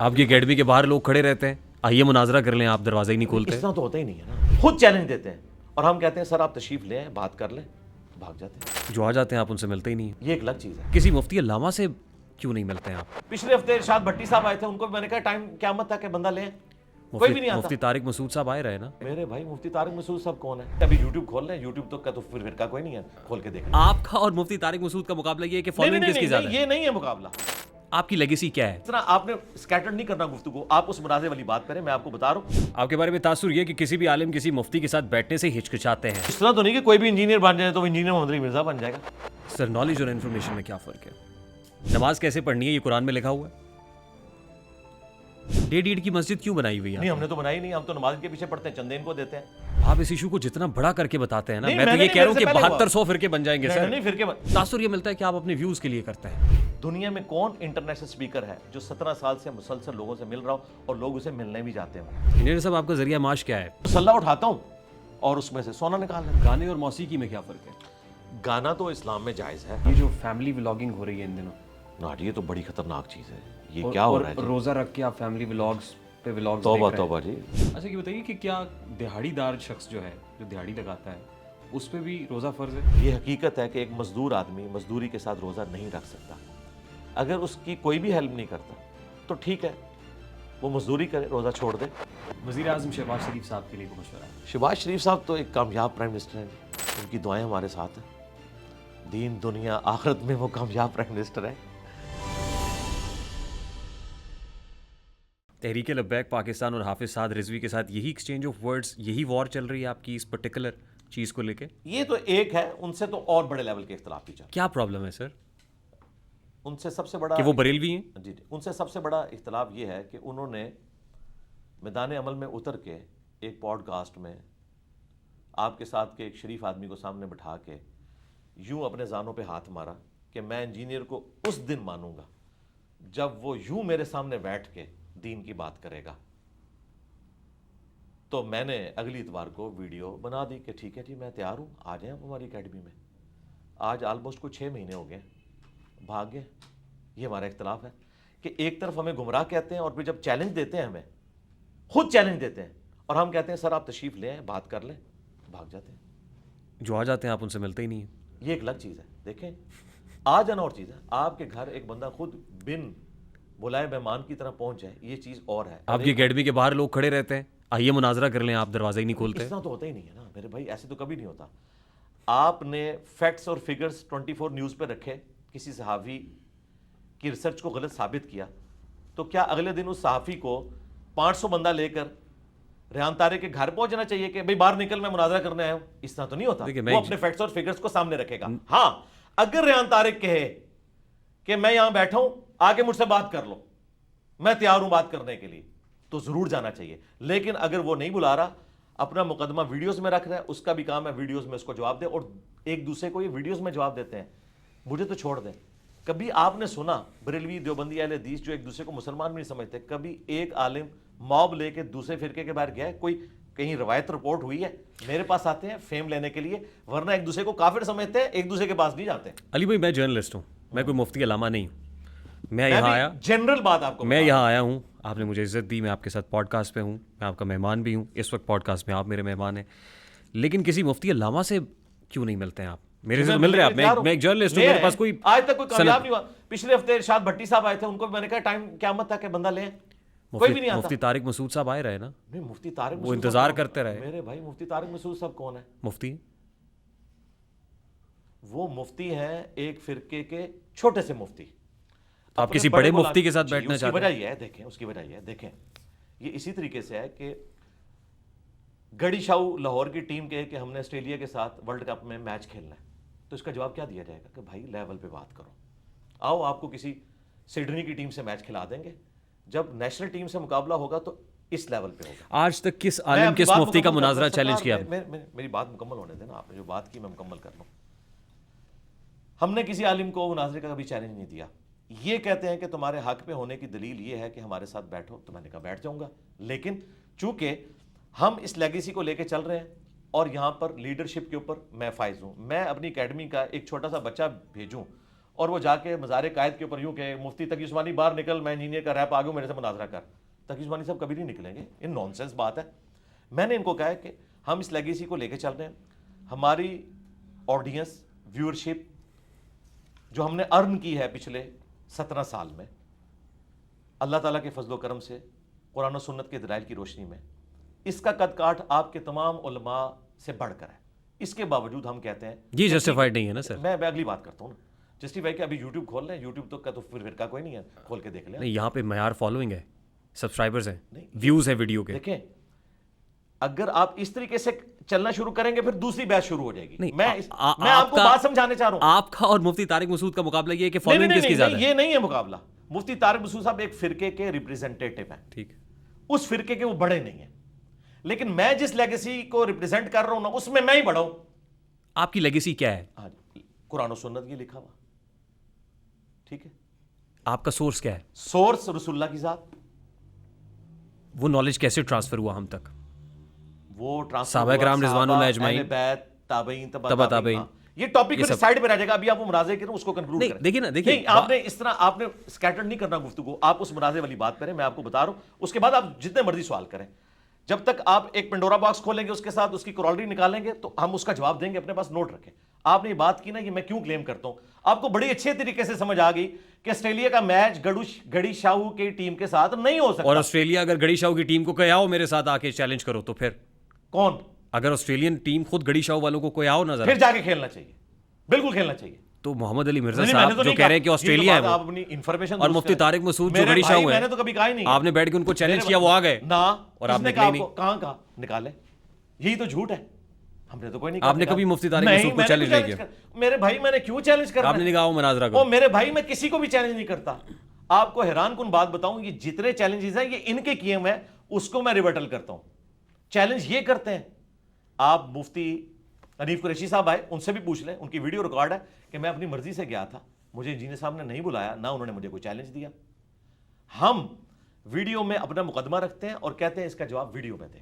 آپ کی اکیڈمی کے باہر لوگ کھڑے رہتے ہیں, آئیے مناظرہ کر لیں, آپ دروازہ ہی نہیں کھولتے. اس طرح تو ہوتا ہی نہیں ہے نا, خود چیلنج دیتے ہیں اور ہم کہتے ہیں سر آپ تشریف لیں بات کر لیں, بھاگ جاتے ہیں. جو آ جاتے ہیں آپ ان سے ملتے ہی نہیں. یہ ایک الگ چیز ہے. کسی مفتی علامہ سے کیوں نہیں ملتے ہیں آپ؟ پچھلے ہفتے ارشاد بھٹی صاحب آئے تھے, ان کو میں نے کہا ٹائم قیامت تھا کہ بندہ لیں, کوئی بھی نہیں آتا. مفتی طارق مسعود صاحب آئے رہے نا. میرے بھائی مفتی طارق مسعود صاحب کون ہے؟ ابھی یوٹیوب کھول لیں, یوٹیوب تو کا تو پھر کا کوئی نہیں ہے, کھول کے دیکھ لیں. آپ کا اور مفتی طارق مسعود کا مقابلہ یہ ہے کہ فالوئنگ کس کی زیادہ ہے. یہ نہیں ہے مقابلہ. آپ کی لیگیسی کیا ہے؟ اتنا آپ نے اسکیٹر نہیں کرنا گفتگو, آپ اس مناظر والی بات کریں, میں آپ کو بتا رہا ہوں. آپ کے بارے میں تاثر یہ کہ کسی بھی عالم کسی مفتی کے ساتھ بیٹھنے سے ہچکچاتے ہیں. اس طرح تو نہیں کہ کوئی بھی انجینئر بن جائے تو انجینئر محمد علی مرزا بن جائے گا. سر نالج اور انفارمیشن میں کیا فرق ہے؟ نماز کیسے پڑھنی ہے یہ قرآن میں لکھا ہوا ہے. 1.5 کی مسجد کیوں بنائی ہوئی ہے؟ نہیں ہم نے تو بنائی نہیں, ہم تو نماز کے پیچھے پڑھتے ہیں, چندے ان کو دیتے ہیں. آپ اس ایشو کو جتنا بڑا کر کے بتاتے ہیں نا, میں تو یہ کہہ رہا ہوں کہ 7200 فرقے بن جائیں گے سر. نہیں فرقے تاثر یہ ملتا ہے کہ آپ اپنے ویوز کے لیے کرتے ہیں. دنیا میں کون انٹرنیشنل اسپیکر ہے جو 17 سال سے مسلسل لوگوں سے مل رہا ہو اور لوگ اسے ملنے بھی جاتے ہیں؟ انجینئر صاحب آپ کا ذریعہ معاش کیا ہے؟ مسلح اٹھاتا ہوں اور اس میں سے سونا نکال لیتا گانے اور موسیقی میں کیا فرق ہے؟ ہوں. گانا تو اسلام میں جائز ہے. یہ جو فیملی ولاگنگ ہو رہی ہے ان دنوں, یہ تو بڑی خطرناک چیز ہے. یہ کیا ہو رہا ہے؟ روزہ رکھ کے آپ فیملی ولاگز پہ ولاگز توبہ توبہ جی. اچھا یہ بتائیے کہ کیا دہاڑی دار شخص جو ہے, جو دہاڑی لگاتا ہے, اس پہ بھی روزہ فرض ہے؟ یہ حقیقت ہے کہ ایک مزدور آدمی مزدوری کے ساتھ روزہ نہیں رکھ سکتا. اگر اس کی کوئی بھی ہیلپ نہیں کرتا تو ٹھیک ہے, وہ مزدوری کرے, روزہ چھوڑ دے. وزیر اعظم شہباز شریف صاحب کے لیے کوئی مشورہ ہے؟ شہباز شریف صاحب تو ایک کامیاب پرائم منسٹر ہیں, ان کی دعائیں ہمارے ساتھ ہیں. دین دنیا آخرت میں وہ کامیاب پرائم منسٹر ہے. تحریک لبیک پاکستان اور حافظ سعد رضوی کے ساتھ یہی ایکسچینج آف ورڈز, یہی وار چل رہی ہے آپ کی اس پرٹیکولر چیز کو لے کے؟ یہ تو ایک ہے, ان سے تو اور بڑے لیول کے اختلاف بھی چل. کیا پرابلم ہے سر؟ ان سے سب سے بڑا کہ وہ بریلوی ہیں. جی ان سے سب سے بڑا اختلاف یہ ہے کہ انہوں نے میدان عمل میں اتر کے ایک پوڈ کاسٹ میں آپ کے ساتھ کے ایک شریف آدمی کو سامنے بٹھا کے یوں اپنے زانوں پہ ہاتھ مارا کہ میں انجینئر کو اس دن مانوں گا جب وہ یوں میرے سامنے بیٹھ کے دین کی بات کرے گا. تو میں نے اگلی اتوار کو ویڈیو بنا دی کہ ٹھیک ہے جی میں تیار ہوں, آ جائیں آپ ہماری اکیڈمی میں. آج آلموسٹ کوئی 6 مہینے ہو گئے, بھاگ گئے. یہ ہمارا اختلاف ہے کہ ایک طرف ہمیں گمراہ کہتے ہیں اور پھر جب چیلنج دیتے ہیں, ہمیں خود چیلنج دیتے ہیں اور ہم کہتے ہیں سر آپ تشریف لیں بات کر لیں, بھاگ جاتے ہیں. جو آ جاتے ہیں آپ ان سے ملتے ہی نہیں ہیں. یہ ایک الگ چیز ہے. دیکھیں آ جانا اور چیز ہے, آپ کے گھر ایک بندہ خود بن بلائے مہمان کی طرح پہنچ جائے, یہ چیز اور ہے. آپ کی اکیڈمی کے باہر لوگ کھڑے رہتے ہیں, آئیے مناظرہ کر لیں, آپ دروازہ ہی نہیں کھولتے. اس طرح تو ہوتا ہی نہیں ہے نا میرے بھائی, ایسے تو کبھی نہیں ہوتا. آپ نے فیکٹس اور فگرز 24 نیوز پہ رکھے, کسی صحافی کی ریسرچ کو غلط ثابت کیا, تو کیا اگلے دن اس صحافی کو 500 بندہ لے کر ریحان طارق کے گھر پہنچنا چاہیے کہ بھائی باہر نکل میں مناظرہ کرنے آیا ہوں؟ اس طرح تو نہیں ہوتا. وہ اپنے فیکٹس اور فگرز کو سامنے رکھے گا. ہاں اگر ریحان طارق کہے کہ میں یہاں بیٹھا ہوں, آگے مجھ سے بات کر لو, میں تیار ہوں بات کرنے کے لیے, تو ضرور جانا چاہیے. لیکن اگر وہ نہیں بلا رہا, اپنا مقدمہ ویڈیوز میں رکھ رہا ہے, اس کا بھی کام ہے ویڈیوز میں اس کو جواب دے, اور ایک دوسرے کو یہ ویڈیوز میں جواب دیتے ہیں. مجھے تو چھوڑ دیں. کبھی آپ نے سنا بریلوی دیوبندی اہل حدیث جو ایک دوسرے کو مسلمان بھی نہیں سمجھتے, کبھی ایک عالم موب لے کے دوسرے فرقے کے باہر گیا ہے؟ کوئی کہیں روایت رپورٹ ہوئی ہے؟ میرے پاس آتے ہیں فیم لینے کے لیے, ورنہ ایک دوسرے کو کافر سمجھتے ہیں, ایک دوسرے کے پاس نہیں جاتے. علی بھائی میں جرنلسٹ ہوں, میں کوئی مفتی علامہ نہیں ہوں. میں یہاں آیا, جنرل بات آپ کو, میں یہاں آیا ہوں, آپ نے مجھے عزت دی, میں آپ کے ساتھ پوڈ کاسٹ پہ ہوں, میں آپ کا مہمان بھی ہوں, اس وقت پوڈ کاسٹ میں آپ میرے مہمان ہیں. لیکن کسی مفتی علامہ سے کیوں نہیں ملتے ہیں آپ؟ میرے سے تو مل رہے ہیں آپ, میں ایک جرنلسٹ ہوں, میرے پاس کوئی آج تک کوئی کامیاب نہیں ہوا. پچھلے ہفتے ارشاد بھٹی صاحب آئے تھے, ان کو میں نے کہا ٹائم قیامت تھا کہ بندہ لیں, کوئی بھی نہیں آتا. مفتی طارق مسعود صاحب آئے رہے نا. مفتی طارق وہ انتظار کرتے رہے. میرے بھائی مفتی طارق مسعود صاحب کون ہے؟ مفتی, وہ مفتی ہیں ایک فرقے کے چھوٹے سے مفتی. آپ کسی بڑے مفتی کے ساتھ بیٹھنا چاہتے ہیں؟ اس کی وجہ یہ ہے, دیکھیں اس کی وجہ یہ ہے, دیکھیں یہ اسی طریقے سے ہے کہ گڑی شاہو لاہور کی ٹیم کہے کہ ہم نے آسٹریلیا کے ساتھ ورلڈ کپ میں میچ کھیلنا ہے, تو اس کا جواب کیا دیا جائے گا کہ بھائی لیول پہ بات کرو, آؤ آپ کو کسی سڈنی کی ٹیم سے میچ کھلا دیں گے. جب نیشنل ٹیم سے مقابلہ ہوگا تو اس لیول پہ ہوگا. آج تک کس عالم کس مفتی کا مناظرہ چیلنج کیا؟ میری بات مکمل ہونے دینا, آپ نے جو بات کی میں مکمل کر لوں. ہم نے کسی عالم کو مناظرے کا کبھی چیلنج نہیں دیا. یہ کہتے ہیں کہ تمہارے حق پہ ہونے کی دلیل یہ ہے کہ ہمارے ساتھ بیٹھو, تو میں نے کہا بیٹھ جاؤں گا. لیکن چونکہ ہم اس لیگیسی کو لے کے چل رہے ہیں اور یہاں پر لیڈرشپ کے اوپر میں فائز ہوں, میں اپنی اکیڈمی کا ایک چھوٹا سا بچہ بھیجوں اور وہ جا کے مزار قائد کے اوپر یوں کہ مفتی تقی عثمانی باہر نکل, میں انجینئر کا ریپ آگے میرے سے مناظرہ کر. تقی عثمانی صاحب کبھی نہیں نکلیں گے, یہ نان سینس بات ہے. میں نے ان کو کہا ہے کہ ہم اس لیگیسی کو لے کے چل رہے ہیں. ہماری آڈینس ویورشپ جو ہم نے ارن کی ہے پچھلے 17 سال میں, اللہ تعالیٰ کے فضل و کرم سے, قرآن و سنت کے دلائل کی روشنی میں, اس کا قد کاٹ آپ کے تمام علماء سے بڑھ کر ہے. اس کے باوجود ہم کہتے ہیں یہ جسٹیفائڈ نہیں ہے نا سر. میں اگلی بات کرتا ہوں نا, جسٹیفائی کہ ابھی یوٹیوب کھول لیں, یوٹیوب تو کا تو پھر فرقہ کوئی نہیں ہے, کھول کے دیکھ لیں. نہیں, یہاں پہ معیار فالوئنگ ہے, سبسکرائبرز ہیں, ویوز ہیں ویڈیو کے. دیکھیں اگر آپ اس طریقے سے چلنا شروع کریں گے پھر دوسری بحث شروع ہو جائے گی. میں آپ کو بات سمجھانے چاہ رہا ہوں. آپ کا اور مفتی طارق مسعود کا مقابلہ یہ ہے کہ فالوئنگ کس کی زیادہ ہے. یہ نہیں ہے مقابلہ. مفتی طارق مسعود صاحب ایک فرقے کے ریپریزنٹیٹیو ہیں, ٹھیک, اس فرقے کے وہ بڑے نہیں ہیں, لیکن میں جس لیگیسی کو ریپریزنٹ کر رہا ہوں نا اس میں میں ہی بڑا ہوں. آپ کی لیگیسی کیا ہے؟ قرآن و سنت یہ لکھا ہوا, ٹھیک ہے. آپ کا سورس کیا ہے؟ سورس رسول اللہ کی ذات. وہ نالج کیسے ٹرانسفر ہوا ہم تک؟ وہ صحابہ کرام رضوان اللہ اجمعین, تابعین, تبع تابعین. یہ ٹاپک پھر سائیڈ پہ رہ جائے گا. ابھی آپ وہ مناظرے کریں, اس کو کنکلوڈ کریں. دیکھیں نا, دیکھیں آپ نے اس طرح آپ نے اسکیٹر نہیں کرنا گفتگو, آپ اس مناظرے والی بات کریں, میں آپ کو بتا رہا ہوں. اس کے بعد آپ جتنے مرضی سوال کریں, جب تک آپ ایک پنڈورا باکس کھولیں گے اس کے ساتھ اس کی کرالری نکالیں گے تو ہم اس کا جواب دیں گے. اپنے پاس نوٹ رکھیں. آپ نے یہ بات کی نا, یہ میں کیوں کلیم کرتا ہوں, آپ کو بڑی اچھے طریقے سے سمجھ آ گئی کہ آسٹریلیا کا میچ گڑی شاہو کی ٹیم کے ساتھ نہیں ہو سکتا. اور آسٹریلیا اگر گڑی شاہو کی ٹیم کو کوئی آؤ میرے ساتھ آ کے چیلنج کرو تو پھر کون؟ اگر آسٹریلین ٹیم خود گڑی شاہو والوں کو کوئی آؤ نظر, پھر جا کے کھیلنا چاہیے, بالکل کھیلنا چاہیے. تو محمد علی مرزا صاحب جو کہہ رہے ہیں کہ آسٹریلیا ہے وہ, اور مفتی طارق مسعود جو گڑی شاہو ہے, میں نے تو کبھی کہا ہی نہیں. آپ نے بیٹھ کے ان کو چیلنج کیا, وہ آ گئے نا, اور آپ نے کہاں کہا نکالے. یہی تو جھوٹ ہے. ہم نے تو کوئی نہیں کہا. آپ نے کبھی مفتی طارق مسعود کو چیلنج نہیں کیا. میرے بھائی میں نے کیوں چیلنج کرنا؟ آپ نے کہا وہ مناظرہ کرو. میرے بھائی میں کسی کو بھی چیلنج نہیں کرتا. آپ کو حیران کن بات بتاؤں, یہ جتنے چیلنجز ہیں یہ ان کے کیے ہوئے ہیں, اس کو میں ریبٹل کرتا ہوں. چیلنج یہ کرتے ہیں. آپ مفتی حنیف قریشی صاحب آئے, ان سے بھی پوچھ لیں, ان کی ویڈیو ریکارڈ ہے کہ میں اپنی مرضی سے گیا تھا, مجھے انجینئر صاحب نے نہیں بلایا, نہ انہوں نے مجھے کوئی چیلنج دیا. ہم ویڈیو میں اپنا مقدمہ رکھتے ہیں اور کہتے ہیں اس کا جواب ویڈیو میں دیں.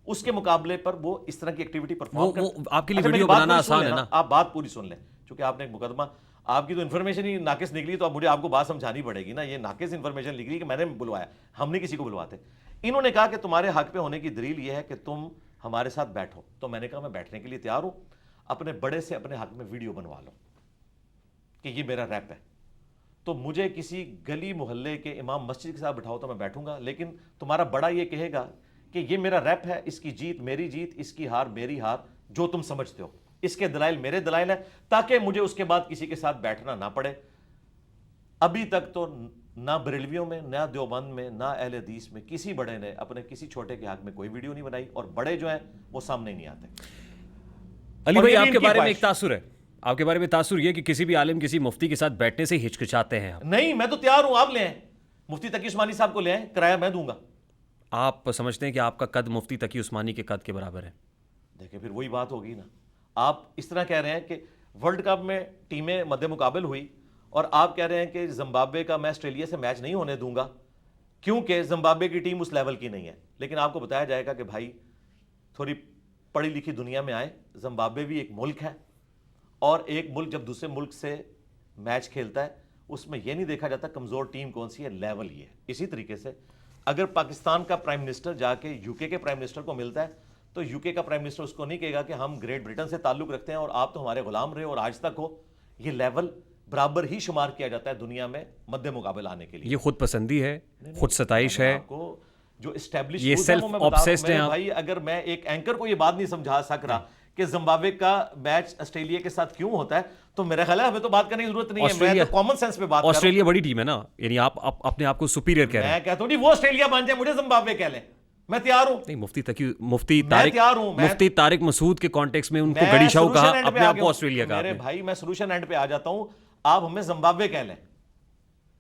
اس کے مقابلے پر وہ اس طرح کی ایکٹیویٹی پرفارم کرتے ہیں. آپ کے لیے ویڈیو بنانا آسان ہے نا. آپ بات پوری سن لیں, چونکہ آپ نے ایک مقدمہ, آپ کی تو انفارمیشن ہی ناقص نکلی, تو اب مجھے آپ کو بات سمجھانی پڑے گی نا. یہ ناقص انفارمیشن نکلی کہ میں نے بلوایا, ہم نہیں کسی کو بلواتے. انہوں نے کہا کہ تمہارے حق پہ ہونے کی دلیل یہ ہے کہ تم ہمارے ساتھ بیٹھو. تو میں نے کہا میں بیٹھنے کے لیے تیار ہوں, اپنے بڑے سے اپنے حق میں ویڈیو بنوا لو کہ یہ میرا ریپ ہے. تو مجھے کسی گلی محلے کے امام مسجد کے ساتھ بٹھاؤ تو میں بیٹھوں گا, لیکن تمہارا بڑا یہ کہے گا کہ یہ میرا ریپ ہے, اس کی جیت میری جیت, اس کی ہار میری ہار, جو تم سمجھتے ہو, اس کے دلائل میرے دلائل ہیں, تاکہ مجھے اس کے بعد کسی کے ساتھ بیٹھنا نہ پڑے. ابھی تک تو نہ بریلویوں میں, نہ دیوبند میں, نہ اہل حدیث میں کسی بڑے نے اپنے کسی چھوٹے کے حق میں کوئی ویڈیو نہیں بنائی, اور بڑے جو ہیں وہ سامنے نہیں آتے. علی بھائی, آپ کے بارے میں ایک تاثر ہے, آپ کے بارے میں تاثر یہ کہ کسی بھی عالم کسی مفتی کے ساتھ بیٹھنے سے ہچکچاتے ہیں. نہیں, میں تو تیار ہوں, آپ لے آئیں, مفتی تقی عثمانی صاحب کو لے آئیں, کرایہ میں دوں گا. آپ سمجھتے ہیں کہ آپ کا قد مفتی تقی عثمانی کے قد کے برابر ہے؟ دیکھیں پھر وہی بات ہوگی نا. آپ اس طرح کہہ رہے ہیں کہ ورلڈ کپ میں ٹیمیں مد مقابل ہوئی, اور آپ کہہ رہے ہیں کہ زمبابوے کا میں آسٹریلیا سے میچ نہیں ہونے دوں گا کیونکہ زمبابوے کی ٹیم اس لیول کی نہیں ہے. لیکن آپ کو بتایا جائے گا کہ بھائی تھوڑی پڑھی لکھی دنیا میں آئے, زمبابوے بھی ایک ملک ہے, اور ایک ملک جب دوسرے ملک سے میچ کھیلتا ہے اس میں یہ نہیں دیکھا جاتا کمزور ٹیم کون سی ہے, لیول یہ ہے. اسی طریقے سے اگر پاکستان کا پرائم منسٹر جا کے یو کے پرائم منسٹر کو ملتا ہے تو یو کے کا پرائم منسٹر اس کو نہیں کہے گا کہ ہم گریٹ برٹن سے تعلق رکھتے ہیں اور آپ تو ہمارے غلام رہے اور آج تک ہو. یہ لیول برابر ہی شمار کیا جاتا ہے دنیا میں مد مقابل آنے کے لیے. یہ خود پسندی ہے, خود ستائش ہے, آپ کو جو اسٹیبلش یہ سیلف آبسیسڈ ہیں. بھائی اگر میں ایک اینکر کو یہ بات نہیں سمجھا سک رہا کہ زمبابوے کا میچ آسٹریلیا کے ساتھ کیوں ہوتا ہے, تو میرا خیال ہے ہمیں تو بات کرنے کی ضرورت نہیں ہے. میں تو کامن سینس پہ بات کر رہا ہوں. آسٹریلیا بڑی ٹیم ہے نا, یعنی آپ اپنے آپ کو سپیریئر کہہ رہے ہیں. میں کہتا ہوں وہ آسٹریلیا بن جائے, مجھے زمبابوے کہہ لیں, میں تیار ہوں. نہیں, مفتی طارق مسعود کے کانٹیکس میں ان کو گڑی شاہو کہا, اپنے آپ کو آسٹریلیا کہا. میرے بھائی میں سولوشن اینڈ پہ آ جاتا ہوں, آپ ہمیں زمبابوے کہہ لیں,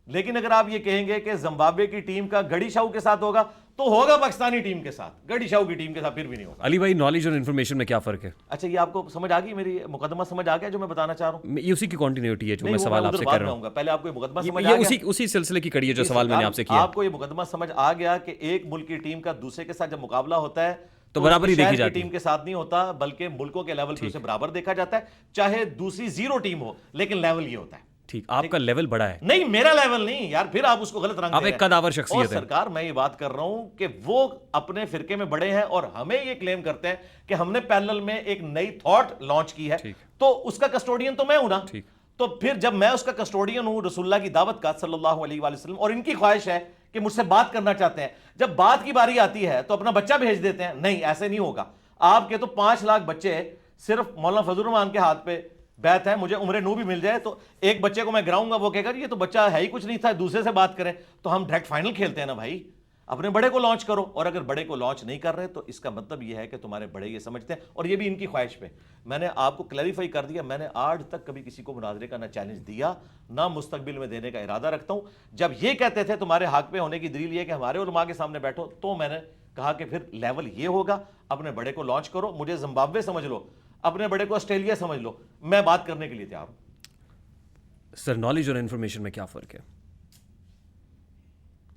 لیکن اگر آپ یہ کہیں گے کہ زمبابوے کی ٹیم کا گڑی شاہو کے ساتھ ہوگا تو ہوگا پاکستانی ٹیم کے ساتھ, گڑی شاہو کی ٹیم کے ساتھ پھر بھی نہیں ہوگا. علی بھائی, نالج اور انفارمیشن میں کیا فرق ہے؟ اچھا, یہ آپ کو سمجھ آ گئی, میری مقدمہ سمجھ آ گیا جو میں بتانا چاہ رہا ہوں؟ یہ اسی کی کنٹینیوٹی ہے جو میں سوال آپ سے کر رہا ہوں. پہلے آپ کو یہ مقدمہ سمجھ آ گیا, اسی سلسلے کی کڑی ہے جو سوال میں نے آپ سے کیا. آپ کو یہ مقدمہ سمجھ آ گیا کہ ایک ملک کی ٹیم کا دوسرے کے ساتھ جب مقابلہ ہوتا ہے تو برابر ہی دیکھی جاتی ہے. ٹیم کے ساتھ نہیں ہوتا بلکہ ملکوں کے لیول پہ اسے برابر دیکھا جاتا ہے, چاہے دوسری زیرو ٹیم ہو لیکن لیول یہ ہوتا ہے. ٹھیک, آپ کا لیول بڑا ہے. نہیں میرا لیول نہیں یار, پھر آپ اس کو غلط رنگ آپ ایک قداور شخصیت ہیں. سرکار میں یہ بات کر رہا ہوں کہ وہ اپنے فرقے میں بڑے ہیں اور ہمیں یہ کلیم کرتے ہیں کہ ہم نے پیرلل میں ایک نئی تھاٹ لانچ کی ہے, تو اس کا کسٹوڈین تو میں ہوں نا. تو پھر جب میں اس کا کسٹوڈین ہوں رسول اللہ کی دعوت کا صلی اللہ علیہ وآلہ وسلم, اور ان کی خواہش ہے کہ مجھ سے بات کرنا چاہتے ہیں, جب بات کی باری آتی ہے تو اپنا بچہ بھیج دیتے ہیں. نہیں ایسے نہیں ہوگا. آپ کے تو 5 لاکھ بچے صرف مولانا فضل الرحمان کے ہاتھ پہ بیعت ہے, مجھے عمر نو بھی مل جائے تو ایک بچے کو میں گراؤں گا, وہ کہے گا یہ تو بچہ ہے ہی کچھ نہیں تھا, دوسرے سے بات کریں. تو ہم ڈائریکٹ فائنل کھیلتے ہیں نا بھائی, اپنے بڑے کو لانچ کرو. اور اگر بڑے کو لانچ نہیں کر رہے تو اس کا مطلب یہ ہے کہ تمہارے بڑے یہ سمجھتے ہیں, اور یہ بھی ان کی خواہش پہ. میں نے آپ کو کلیریفائی کر دیا, میں نے آج تک کبھی کسی کو مناظرے کا نہ چیلنج دیا, نہ مستقبل میں دینے کا ارادہ رکھتا ہوں. جب یہ کہتے تھے تمہارے حق پہ ہونے کی دلیل یہ کہ ہمارے علماء کے سامنے بیٹھو, تو میں نے کہا کہ پھر لیول یہ ہوگا, اپنے بڑے کو لانچ کرو. مجھے زمبابوے سمجھ لو, اپنے بڑے کو آسٹریلیا سمجھ لو, میں بات کرنے کے لیے تیار ہوں. سر نالج اور انفارمیشن میں کیا فرق ہے؟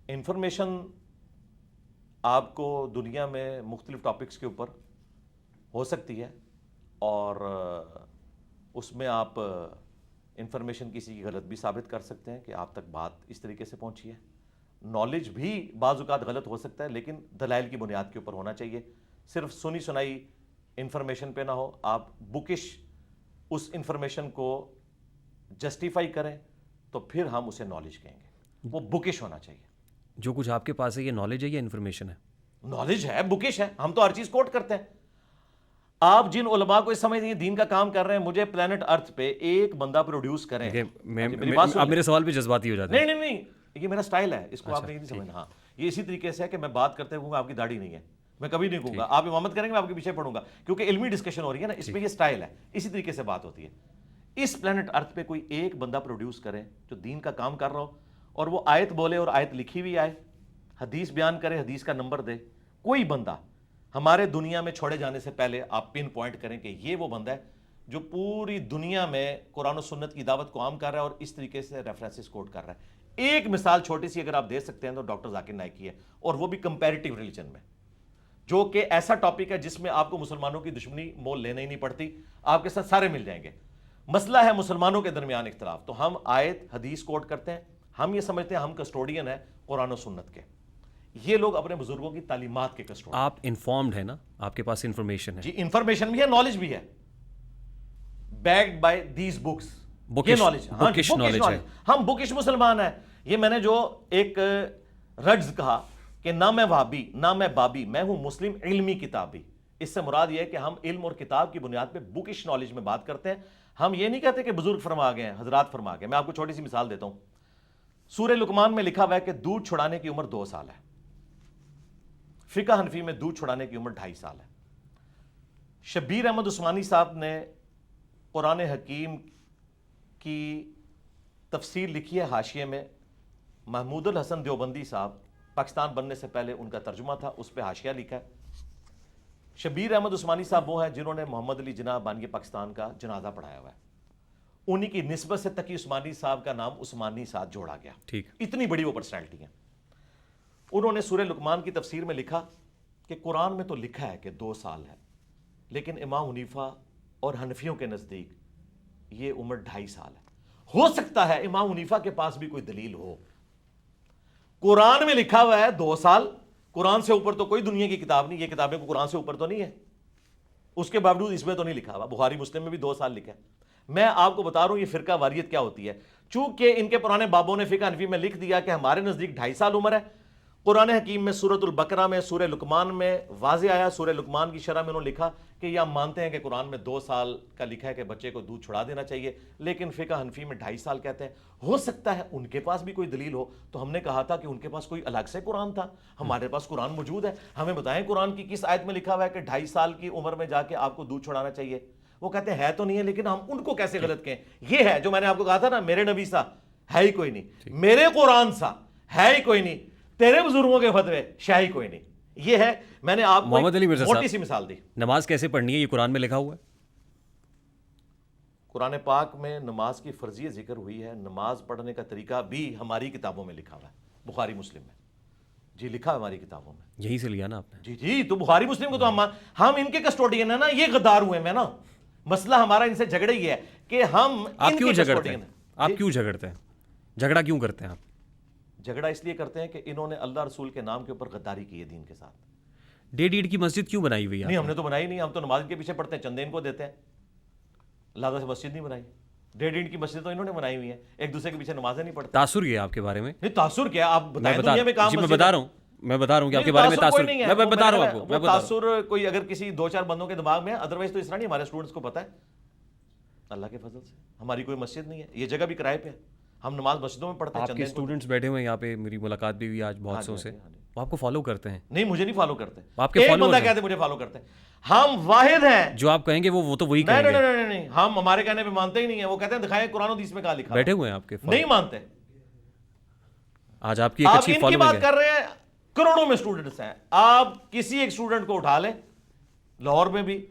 انفارمیشن آپ کو دنیا میں مختلف ٹاپکس کے اوپر ہو سکتی ہے, اور اس میں آپ انفارمیشن کسی کی غلط بھی ثابت کر سکتے ہیں کہ آپ تک بات اس طریقے سے پہنچی ہے. نالج بھی بعض اوقات غلط ہو سکتا ہے, لیکن دلائل کی بنیاد کے اوپر ہونا چاہیے. صرف سنی سنائی انفارمیشن پہ نہ ہو, آپ بکش اس انفارمیشن کو جسٹیفائی کریں تو پھر ہم اسے نالج کہیں گے. وہ بکش ہونا چاہیے. جو کچھ آپ کے پاس ہے یہ نالج ہے یا انفارمیشن ہے؟ نالج ہے, بکش ہے. ہم تو ہر چیز کوٹ کرتے ہیں. آپ جن علماء کو اس سمجھتے ہیں دین کا کام کر رہے ہیں, مجھے پلانٹ ارتھ پہ ایک بندہ پروڈیوس کریں. آپ میرے سوال پہ جذباتی ہو جاتے ہیں. نہیں نہیں, یہ میرا سٹائل ہے, اس کو آپ نہیں سمجھنا. ہاں یہ اسی طریقے سے ہے کہ میں بات کرتے ہوں آپ کی داڑھی نہیں ہے, میں کبھی نہیں کہوں گا آپ امامت کریں گے میں آپ کے پیچھے پڑوں گا, کیونکہ علمی ڈسکشن ہو رہی ہے نا, اس میں یہ سٹائل ہے. اسی طریقے سے بات ہوتی ہے. اس پلانٹ ارتھ پہ کوئی ایک بندہ پروڈیوس کرے جو دین کا کام کر رہا ہو, اور وہ آیت بولے اور آیت لکھی ہوئی آئے, حدیث بیان کرے, حدیث کا نمبر دے. کوئی بندہ ہمارے دنیا میں چھوڑے جانے سے پہلے آپ پن پوائنٹ کریں کہ یہ وہ بندہ ہے جو پوری دنیا میں قرآن و سنت کی دعوت کو عام کر رہا ہے اور اس طریقے سے ریفرنسز کوٹ کر رہا ہے. ایک مثال چھوٹی سی اگر آپ دے سکتے ہیں تو ڈاکٹر ذاکر نائک کی ہے, اور وہ بھی کمپیریٹیو ریلیجن میں, جو کہ ایسا ٹاپک ہے جس میں آپ کو مسلمانوں کی دشمنی مول لینا ہی نہیں پڑتی, آپ کے ساتھ سارے مل جائیں گے. مسئلہ ہے مسلمانوں کے درمیان اختلاف, تو ہم آیت حدیث کوٹ کرتے ہیں. ہم یہ سمجھتے ہیں ہم کسٹوڈین ہیں قرآن و سنت کے, یہ لوگ اپنے بزرگوں کی تعلیمات کے کسٹوڈین. آپ انفارمڈ ہیں نا, آپ کے پاس انفارمیشن ہے. جی انفارمیشن بھی ہے, نالج بھی ہے, بیکڈ بائی دیز بکس. یہ نالج, ہاں بکش نالج ہے. ہم بکش مسلمان ہیں. یہ میں نے جو ایک رجز کہا کہ نہ میں وہابی نہ میں بابی, میں ہوں مسلم علمی کتابی. اس سے مراد یہ ہے کہ ہم علم اور کتاب کی بنیاد پہ بکش نالج میں بات کرتے ہیں. ہم یہ نہیں کہتے کہ بزرگ فرما گئے ہیں, حضرات فرما گئے. میں آپ کو چھوٹی سی مثال دیتا ہوں. سورہ لقمان میں لکھا ہوا ہے کہ دودھ چھڑانے کی عمر 2 سال ہے. فقہ حنفی میں دودھ چھڑانے کی عمر 2.5 سال ہے. شبیر احمد عثمانی صاحب نے قرآن حکیم کی تفسیر لکھی ہے حاشیے میں. محمود الحسن دیوبندی صاحب پاکستان بننے سے پہلے ان کا ترجمہ تھا, اس پہ حاشیہ لکھا ہے. شبیر احمد عثمانی صاحب وہ ہیں جنہوں نے محمد علی جناح بانی پاکستان کا جنازہ پڑھایا ہوا ہے. انہی کی نسبت سے تقی عثمانی صاحب کا نام عثمانی ساتھ جوڑا گیا. ٹھیک, اتنی بڑی وہ پرسنالٹی ہے. انہوں نے سورہ لقمان کی تفسیر میں لکھا کہ قرآن میں تو لکھا ہے کہ 2 سال ہے, لیکن امام حنیفہ اور حنفیوں کے نزدیک یہ عمر 2.5 سال ہے. ہو سکتا ہے امام حنیفہ کے پاس بھی کوئی دلیل ہو. قرآن میں لکھا ہوا ہے 2 سال, قرآن سے اوپر تو کوئی دنیا کی کتاب نہیں, یہ کتابیں کو قرآن سے اوپر تو نہیں ہے, اس کے باوجود اس میں تو نہیں لکھا ہوا. بخاری مسلم میں بھی 2 سال لکھا ہے. میں آپ کو بتا رہا ہوں یہ فرقہ واریت کیا ہوتی ہے. چونکہ ان کے پرانے بابوں نے فقہ حنفی میں لکھ دیا کہ ہمارے نزدیک 2.5 سال عمر ہے. قرآن حکیم میں سورۃ البقرہ میں سورہ لقمان میں واضح آیا, سورہ لقمان کی شرح میں انہوں نے لکھا کہ یہ ہم مانتے ہیں کہ قرآن میں 2 سال کا لکھا ہے کہ بچے کو دودھ چھڑا دینا چاہیے, لیکن فقہ حنفی میں 2.5 سال کہتے ہیں. ہو سکتا ہے ان کے پاس بھی کوئی دلیل ہو. تو ہم نے کہا تھا کہ ان کے پاس کوئی الگ سے قرآن تھا, ہمارے پاس قرآن موجود ہے, ہمیں بتائیں قرآن کی کس آیت میں لکھا ہوا ہے کہ 2.5 سال کی عمر میں جا کے آپ کو دودھ چھڑانا چاہیے. وہ کہتے ہیں ہے تو نہیں ہے, لیکن ہم ان کو کیسے غلط کہیں. یہ ہے جو میں نے آپ کو کہا تھا نا, میرے نبی سا ہے ہی کوئی نہیں, میرے قرآن سا ہے ہی کوئی نہیں, تیرے بزرگوں کے فتوے شاہی کوئی نہیں. یہ ہے, میں نے آپ کو موٹی سی مثال دی. نماز کیسے پڑھنی ہے یہ قرآن میں لکھا ہوا ہے. قرآن پاک میں نماز کی فرضیت ذکر ہوئی ہے, نماز پڑھنے کا طریقہ بھی ہماری کتابوں میں لکھا ہوا ہے, بخاری مسلم میں. جی لکھا ہے ہماری کتابوں میں. یہی سے لیا نا آپ نے. جی جی, تو بخاری مسلم کو تو ہم ان کے کسٹوڈین ہیں نا, یہ غدار ہوئے ہیں نا. مسئلہ ہمارا ان سے جھگڑے ہی ہے کہ ہم آپ کیوں جھگڑتے ہیں, آپ کیوں جھگڑتے ہیں؟ جھگڑا کیوں کرتے ہیں آپ؟ جھگڑا اس لیے کرتے ہیں کہ انہوں نے اللہ رسول کے نام کے اوپر غداری کی ہے دین کے ساتھ. ڈیڈ عید کی مسجد کیوں بنائی ہوئی ہے؟ نہیں ہم نے تو بنائی نہیں, ہم تو نماز کے پیچھے پڑھتے ہیں, چندے ان کو دیتے ہیں, لہٰذا سے مسجد نہیں بنائی. ڈیڈ عید کی مسجد تو انہوں نے بنائی ہوئی ہے, ایک دوسرے کے پیچھے نمازیں نہیں پڑھتے. تاثر کیا آپ کے بارے میں؟ نہیں تاثر کیا, آپ بتائیں دنیا میں کام. میں بتا رہا ہوں کہ آپ کے بارے میں تاثر, میں بتا رہا ہوں آپ کو. تاثر کوئی اگر کسی 2-4 بندوں کے دماغ میں ہے, ادروائز تو اس طرح نہیں. ہمارے اسٹوڈنٹس کو پتا ہے اللہ کے فضل سے ہماری کوئی مسجد نہیں ہے, یہ جگہ بھی کرائے پہ ہے, ہم نماز مسجدوں میں پڑھتے ہیں. آپ کے اسٹوڈنٹس بیٹھے ہوئے ہیں یہاں پہ, میری ملاقات بھی ہوئی آج بہت سو سے, وہ آپ کو فالو کرتے ہیں. نہیں مجھے نہیں فالو کرتے, آپ کے ایک فالوورز بندہ کہتے ہیں مجھے فالو کرتے ہیں. ہم واحد ہیں, جو آپ کہیں گے وہ تو وہی کہیں گے. نہیں ہم ہمارے کہنے پہ مانتے ہی نہیں ہیں. وہ کہتے ہیں دکھائیں قرآن و حدیث میں کہاں لکھا. بیٹھے ہوئے ہیں آپ کے, نہیں مانتے. آج آپ کی ایک اچھی ان کی فالوئنگ بات ہے. کر رہے ہیں, کروڑوں میں اسٹوڈنٹس ہیں. آپ کسی ایک اسٹوڈنٹ کو اٹھا لیں لاہور میں بھی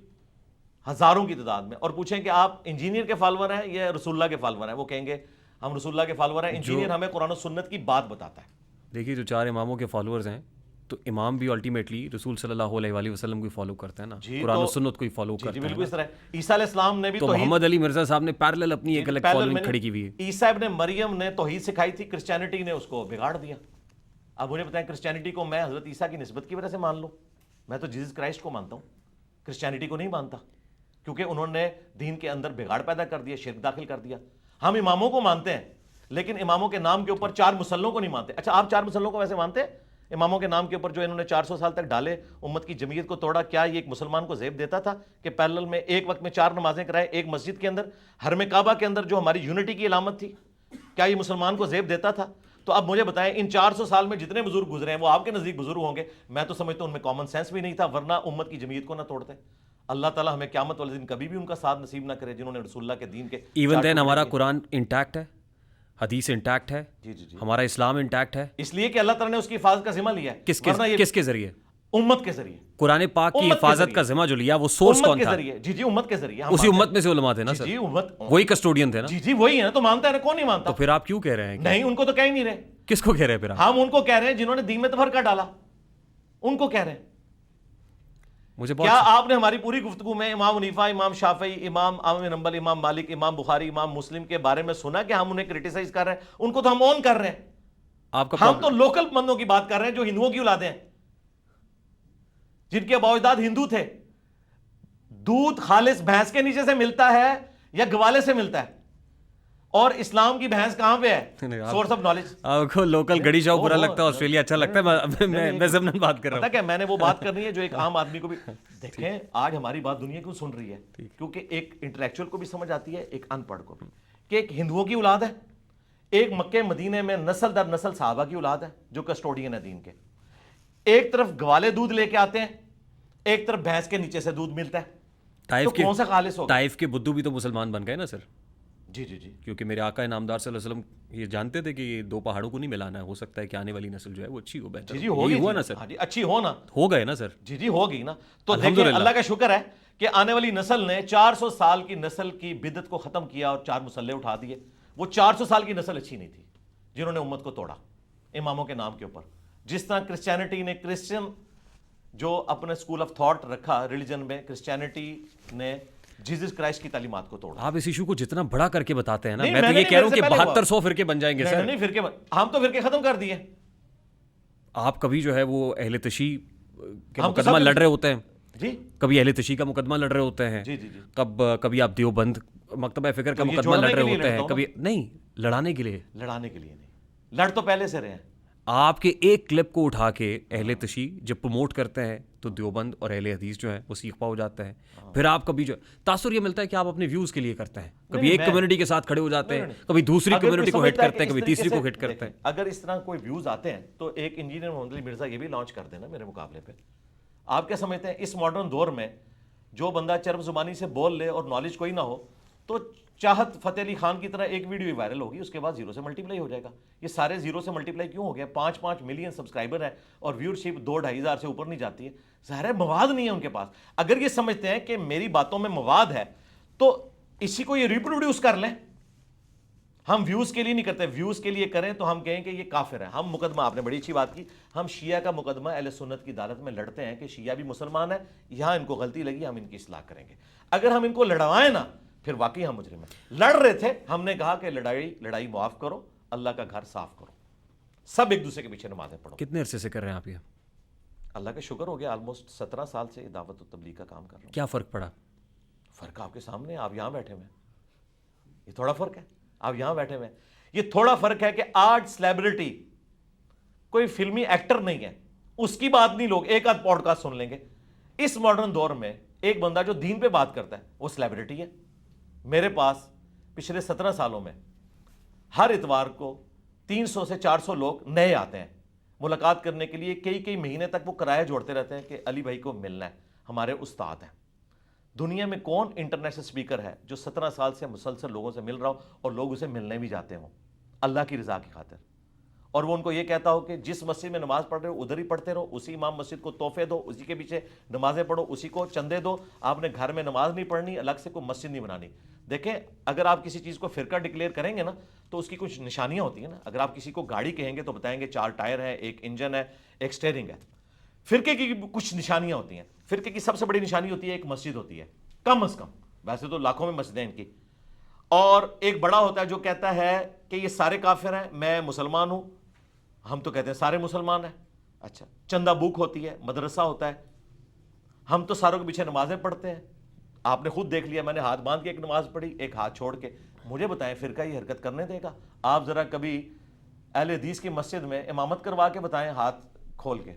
ہزاروں کی تعداد میں, اور پوچھیں کہ آپ انجینئر کے فالوور ہیں یا رسول اللہ کے فالوور ہیں, وہ کہیں گے ہم رسول اللہ کے فالوور ہیں. انجینئر ہمیں قرآن و سنت کی بات بتاتا ہے. دیکھیے جو 4 اماموں کے فالوورز ہیں, تو امام بھی الٹیمیٹلی رسول صلی اللہ علیہ وآلہ وسلم کو فالو کرتے ہیں نا, قرآن و سنت کو ہی فالو کرتے ہیں. بالکل اس طرح عیسیٰ علیہ السلام نے بھی تو محمد علی مرزا صاحب نے پیرلل اپنی ایک الگ فالوئنگ کھڑی کی ہوئی ہے. عیسیٰ ابن مریم نے توحید سکھائی تھی, کرسچینٹی نے اس کو بگاڑ دیا. اب مجھے بتائیں کرسچینٹی کو میں حضرت عیسیٰ کی نسبت کی وجہ سے مان لوں؟ میں تو جیسس کرائسٹ کو مانتا ہوں, کرسچینٹی کو نہیں مانتا, کیونکہ انہوں نے دین کے اندر بگاڑ پیدا کر دیا, شرک داخل کر دیا. ہم اماموں کو مانتے ہیں لیکن اماموں کے نام کے اوپر 4 مسلوں کو نہیں مانتے. اچھا آپ 4 مسلوں کو ویسے مانتے ہیں؟ اماموں کے نام کے اوپر جو انہوں نے 400 سال تک ڈالے, امت کی جمعیت کو توڑا, کیا یہ ایک مسلمان کو زیب دیتا تھا کہ پیرلل میں ایک وقت میں 4 نمازیں کرائے ایک مسجد کے اندر, حرم کعبہ کے اندر جو ہماری یونٹی کی علامت تھی, کیا یہ مسلمان کو زیب دیتا تھا؟ تو اب مجھے بتائیں ان 400 سال میں جتنے بزرگ گزرے ہیں وہ آپ کے نزدیک بزرگ ہوں گے؟ میں تو سمجھتا ہوں ان میں کامن سینس بھی نہیں تھا, ورنہ امت کی جمعیت کو نہ توڑتے. اللہ تعالیٰ ہمیں قیامت والے دن کبھی بھی ان کا ساتھ نصیب نہ کرے جنہوں نے رسول اللہ کے دین کے. ایون دین ہمارا قرآن انٹیکٹ ہے, حدیث انٹیکٹ ہے, جی ہمارا اسلام انٹیکٹ ہے, اس لیے کہ اللہ تعالیٰ نے اس کی حفاظت کا ذمہ لیا ہے. کس کے ذریعے؟ امت کے ذریعے. قرآن پاک کی حفاظت کا ذمہ جو لیا وہ سورس کون تھا؟ جی امت کے ذریعے. اسی امت میں سے علماء تھے نا سر, وہی کسٹوڈین تھے نا. جی وہی ہے نا, تو مانتا ہے نا, کون نہیں مانتا؟ تو پھر آپ کیوں کہہ رہے ہیں؟ نہیں ان کو تو کہہ ہی نہیں رہے. کس کو کہہ رہے ہیں پھر آپ؟ ہم ان کو کہہ رہے ہیں جنہوں نے دین میں تفرقہ ڈالا, ان کو کہہ رہے ہیں. کیا آپ نے ہماری پوری گفتگو میں امام حنیفہ, امام شافعی, امام احمد بن حنبل, امام مالک, امام بخاری, امام مسلم کے بارے میں سنا کہ ہم انہیں کرٹیسائز کر رہے ہیں؟ ان کو تو ہم اون کر رہے ہیں. ہم تو لوکل بندوں کی بات کر رہے ہیں جو ہندوؤں کی اولادیں ہیں, جن کے ابا اجداد ہندو تھے. دودھ خالص بھینس کے نیچے سے ملتا ہے یا گوالے سے ملتا ہے؟ اور اسلام کی بھینس کہاں پہ ہے؟ Source of knowledge. آپ کو لوکل گڑی شاؤ برا لگتا ہے, آسٹریلیا اچھا لگتا ہے. میں ضمن بات کر رہا ہوں. پتہ کیا میں نے وہ بات کرنی ہے جو ایک عام آدمی کو بھی. دیکھیں آج ہماری بات دنیا کیوں سن رہی ہے؟ کیونکہ ایک انٹلیکچوئل کو بھی سمجھ آتی ہے, ایک ان پڑھ کو بھی, کہ ایک ہندوؤں کی اولاد ہے, ایک مکہ مدینے میں نسل در نسل صحابہ کی اولاد ہے جو کسٹوڈین ہے دین کے. ایک طرف گوالے دودھ لے کے آتے ہیں, ایک طرف بھینس کے نیچے سے دودھ ملتا ہے. تو کون سا خالص ہوگا؟ طائف کے بدو بھی تو مسلمان بن گئے نا سر. جی کیونکہ میرے آقا نامدار صلی اللہ علیہ وسلم یہ جانتے تھے کہ یہ 2 پہاڑوں کو نہیں ملانا ہے, ہو سکتا ہے کہ آنے والی نسل جو ہے وہ اچھی ہو, بہتر. جی ہوگی, ہوا نا سر, اچھی ہو نا, ہو گئے نا سر. جی ہوگی نا. تو دیکھیں اللہ کا شکر ہے کہ آنے والی نسل نے 400 سال کی نسل کی بدعت کو ختم کیا اور 4 مسلح اٹھا دیے. وہ 400 سال کی نسل اچھی نہیں تھی جنہوں نے امت کو توڑا اماموں کے نام کے اوپر. جس طرح کرسچینٹی نے, کرسچن جو اپنے اسکول آف تھاٹ رکھا ریلیجن میں, کرسچینٹی نے جیسس کرائسٹ کی تعلیمات کو توڑا. آپ اس ایشو کو جتنا بڑا کر کے بتاتے ہیں نا, میں تو یہ کہہ رہا ہوں کہ 7200 فرقے بن جائیں گے سر. نہیں فرقے, ہم تو فرقے ختم کر دیے. آپ کبھی جو ہے وہ اہل تشیع کا مقدمہ لڑ رہے ہوتے ہیں, جی کبھی اہل تشیع کا مقدمہ لڑ رہے ہوتے ہیں, کبھی آپ دیوبند مکتبہ فکر کا مقدمہ لڑ رہے ہوتے ہیں, کبھی نہیں لڑانے کے لیے نہیں, لڑ تو پہلے سے رہے ہیں. آپ کے ایک کلپ کو اٹھا کے اہل تشیع جب پروموٹ کرتے ہیں تو دیوبند اور اہل حدیث جو ہیں وہ سیخ پا ہو جاتے ہیں. پھر آپ کبھی جو تاثر یہ ملتا ہے کہ آپ اپنے ویوز کے لیے کرتے ہیں, کبھی ایک کمیونٹی کے ساتھ کھڑے ہو جاتے ہیں, کبھی دوسری کمیونٹی کو ہٹ کرتے ہیں, کبھی تیسری کو ہٹ کرتے ہیں. اگر اس طرح کوئی ویوز آتے ہیں تو ایک انجینئر محمد علی مرزا یہ بھی لانچ کر دینا میرے مقابلے پہ. آپ کیا سمجھتے ہیں اس ماڈرن دور میں جو بندہ چرب زبانی سے بول لے اور نالج کوئی نہ ہو تو چاہت فتح علی خان کی طرح ایک ویڈیو وائرل ہوگی, اس کے بعد 0 سے ملٹیپلائی ہو جائے گا. یہ سارے 0 سے ملٹیپلائی کیوں ہو گیا؟ 5 ملین سبسکرائبر ہے اور ویورشپ 2-2.5 ہزار سے اوپر نہیں جاتی ہے. ظاہر ہے مواد نہیں ہے ان کے پاس. اگر یہ سمجھتے ہیں کہ میری باتوں میں مواد ہے تو اسی کو یہ ریپروڈیوس کر لیں. ہم ویوز کے لیے نہیں کرتے, ویوز کے لیے کریں تو ہم کہیں کہ یہ کافر ہے. ہم مقدمہ, آپ نے بڑی اچھی بات کی, ہم شیعہ کا مقدمہ اہل سنت کی عدالت میں لڑتے ہیں کہ شیعہ بھی مسلمان ہے, یہاں ان کو غلطی لگی, ہم ان کی اصلاح کریں گے. اگر ہم ان کو لڑوائیں نا پھر واقعی ہم مجرم ہیں. لڑ رہے تھے, ہم نے کہا کہ لڑائی معاف کرو, اللہ کا گھر صاف کرو, سب ایک دوسرے کے پیچھے نمازیں پڑھو. کتنے عرصے سے کر رہے ہیں آپ یہ؟ اللہ کا شکر ہو گیا, آلموسٹ 17 سال سے دعوت و تبلیغ کا کام کر رہا ہوں. کیا فرق پڑا؟ فرق آپ کے سامنے, آپ یہاں بیٹھے ہوئے ہیں, یہ تھوڑا فرق ہے. آپ یہاں بیٹھے ہوئے ہیں, یہ تھوڑا فرق ہے کہ آج سیلیبریٹی کوئی فلمی ایکٹر نہیں ہے, اس کی بات نہیں لوگ ایک آدھ پوڈ کاسٹ سن لیں گے. اس ماڈرن دور میں ایک بندہ جو دین پہ بات کرتا ہے وہ سیلیبریٹی ہے. میرے پاس پچھلے 17 سالوں میں ہر اتوار کو 300 سے 400 لوگ نئے آتے ہیں ملاقات کرنے کے لیے. کئی مہینے تک وہ کرایہ جوڑتے رہتے ہیں کہ علی بھائی کو ملنا ہے, ہمارے استاد ہیں. دنیا میں کون انٹرنیشنل سپیکر ہے جو 17 سال سے مسلسل لوگوں سے مل رہا ہو اور لوگ اسے ملنے بھی جاتے ہوں اللہ کی رضا کی خاطر, اور وہ ان کو یہ کہتا ہو کہ جس مسجد میں نماز پڑھ رہے ہو ادھر ہی پڑھتے رہو, اسی امام مسجد کو تحفے دو, اسی کے پیچھے نمازیں پڑھو, اسی کو چندے دو, آپ نے گھر میں نماز نہیں پڑھنی, الگ سے کوئی مسجد نہیں بنانی. دیکھیں, اگر آپ کسی چیز کو فرقہ ڈکلیئر کریں گے نا تو اس کی کچھ نشانیاں ہوتی ہیں نا. اگر آپ کسی کو گاڑی کہیں گے تو بتائیں گے 4 ٹائر ہے, ایک انجن ہے, ایک سٹیئرنگ ہے. فرقے کی کچھ نشانیاں ہوتی ہیں. فرقے کی سب سے بڑی نشانی ہوتی ہے ایک مسجد ہوتی ہے, کم از کم, ویسے تو لاکھوں میں مسجدیں ان کی. اور ایک بڑا ہوتا ہے جو کہتا ہے کہ یہ سارے کافر ہیں, میں مسلمان ہوں. ہم تو کہتے ہیں سارے مسلمان ہیں. اچھا, چندہ بوک ہوتی ہے, مدرسہ ہوتا ہے, ہم تو ساروں کے پیچھے نمازیں پڑھتے ہیں. آپ نے خود دیکھ لیا, میں نے ہاتھ باندھ کے ایک نماز پڑھی, ایک ہاتھ چھوڑ کے. مجھے بتائیں فرقہ یہ حرکت کرنے دے گا؟ آپ ذرا کبھی اہل حدیث کی مسجد میں امامت کروا کے بتائیں ہاتھ کھول کے,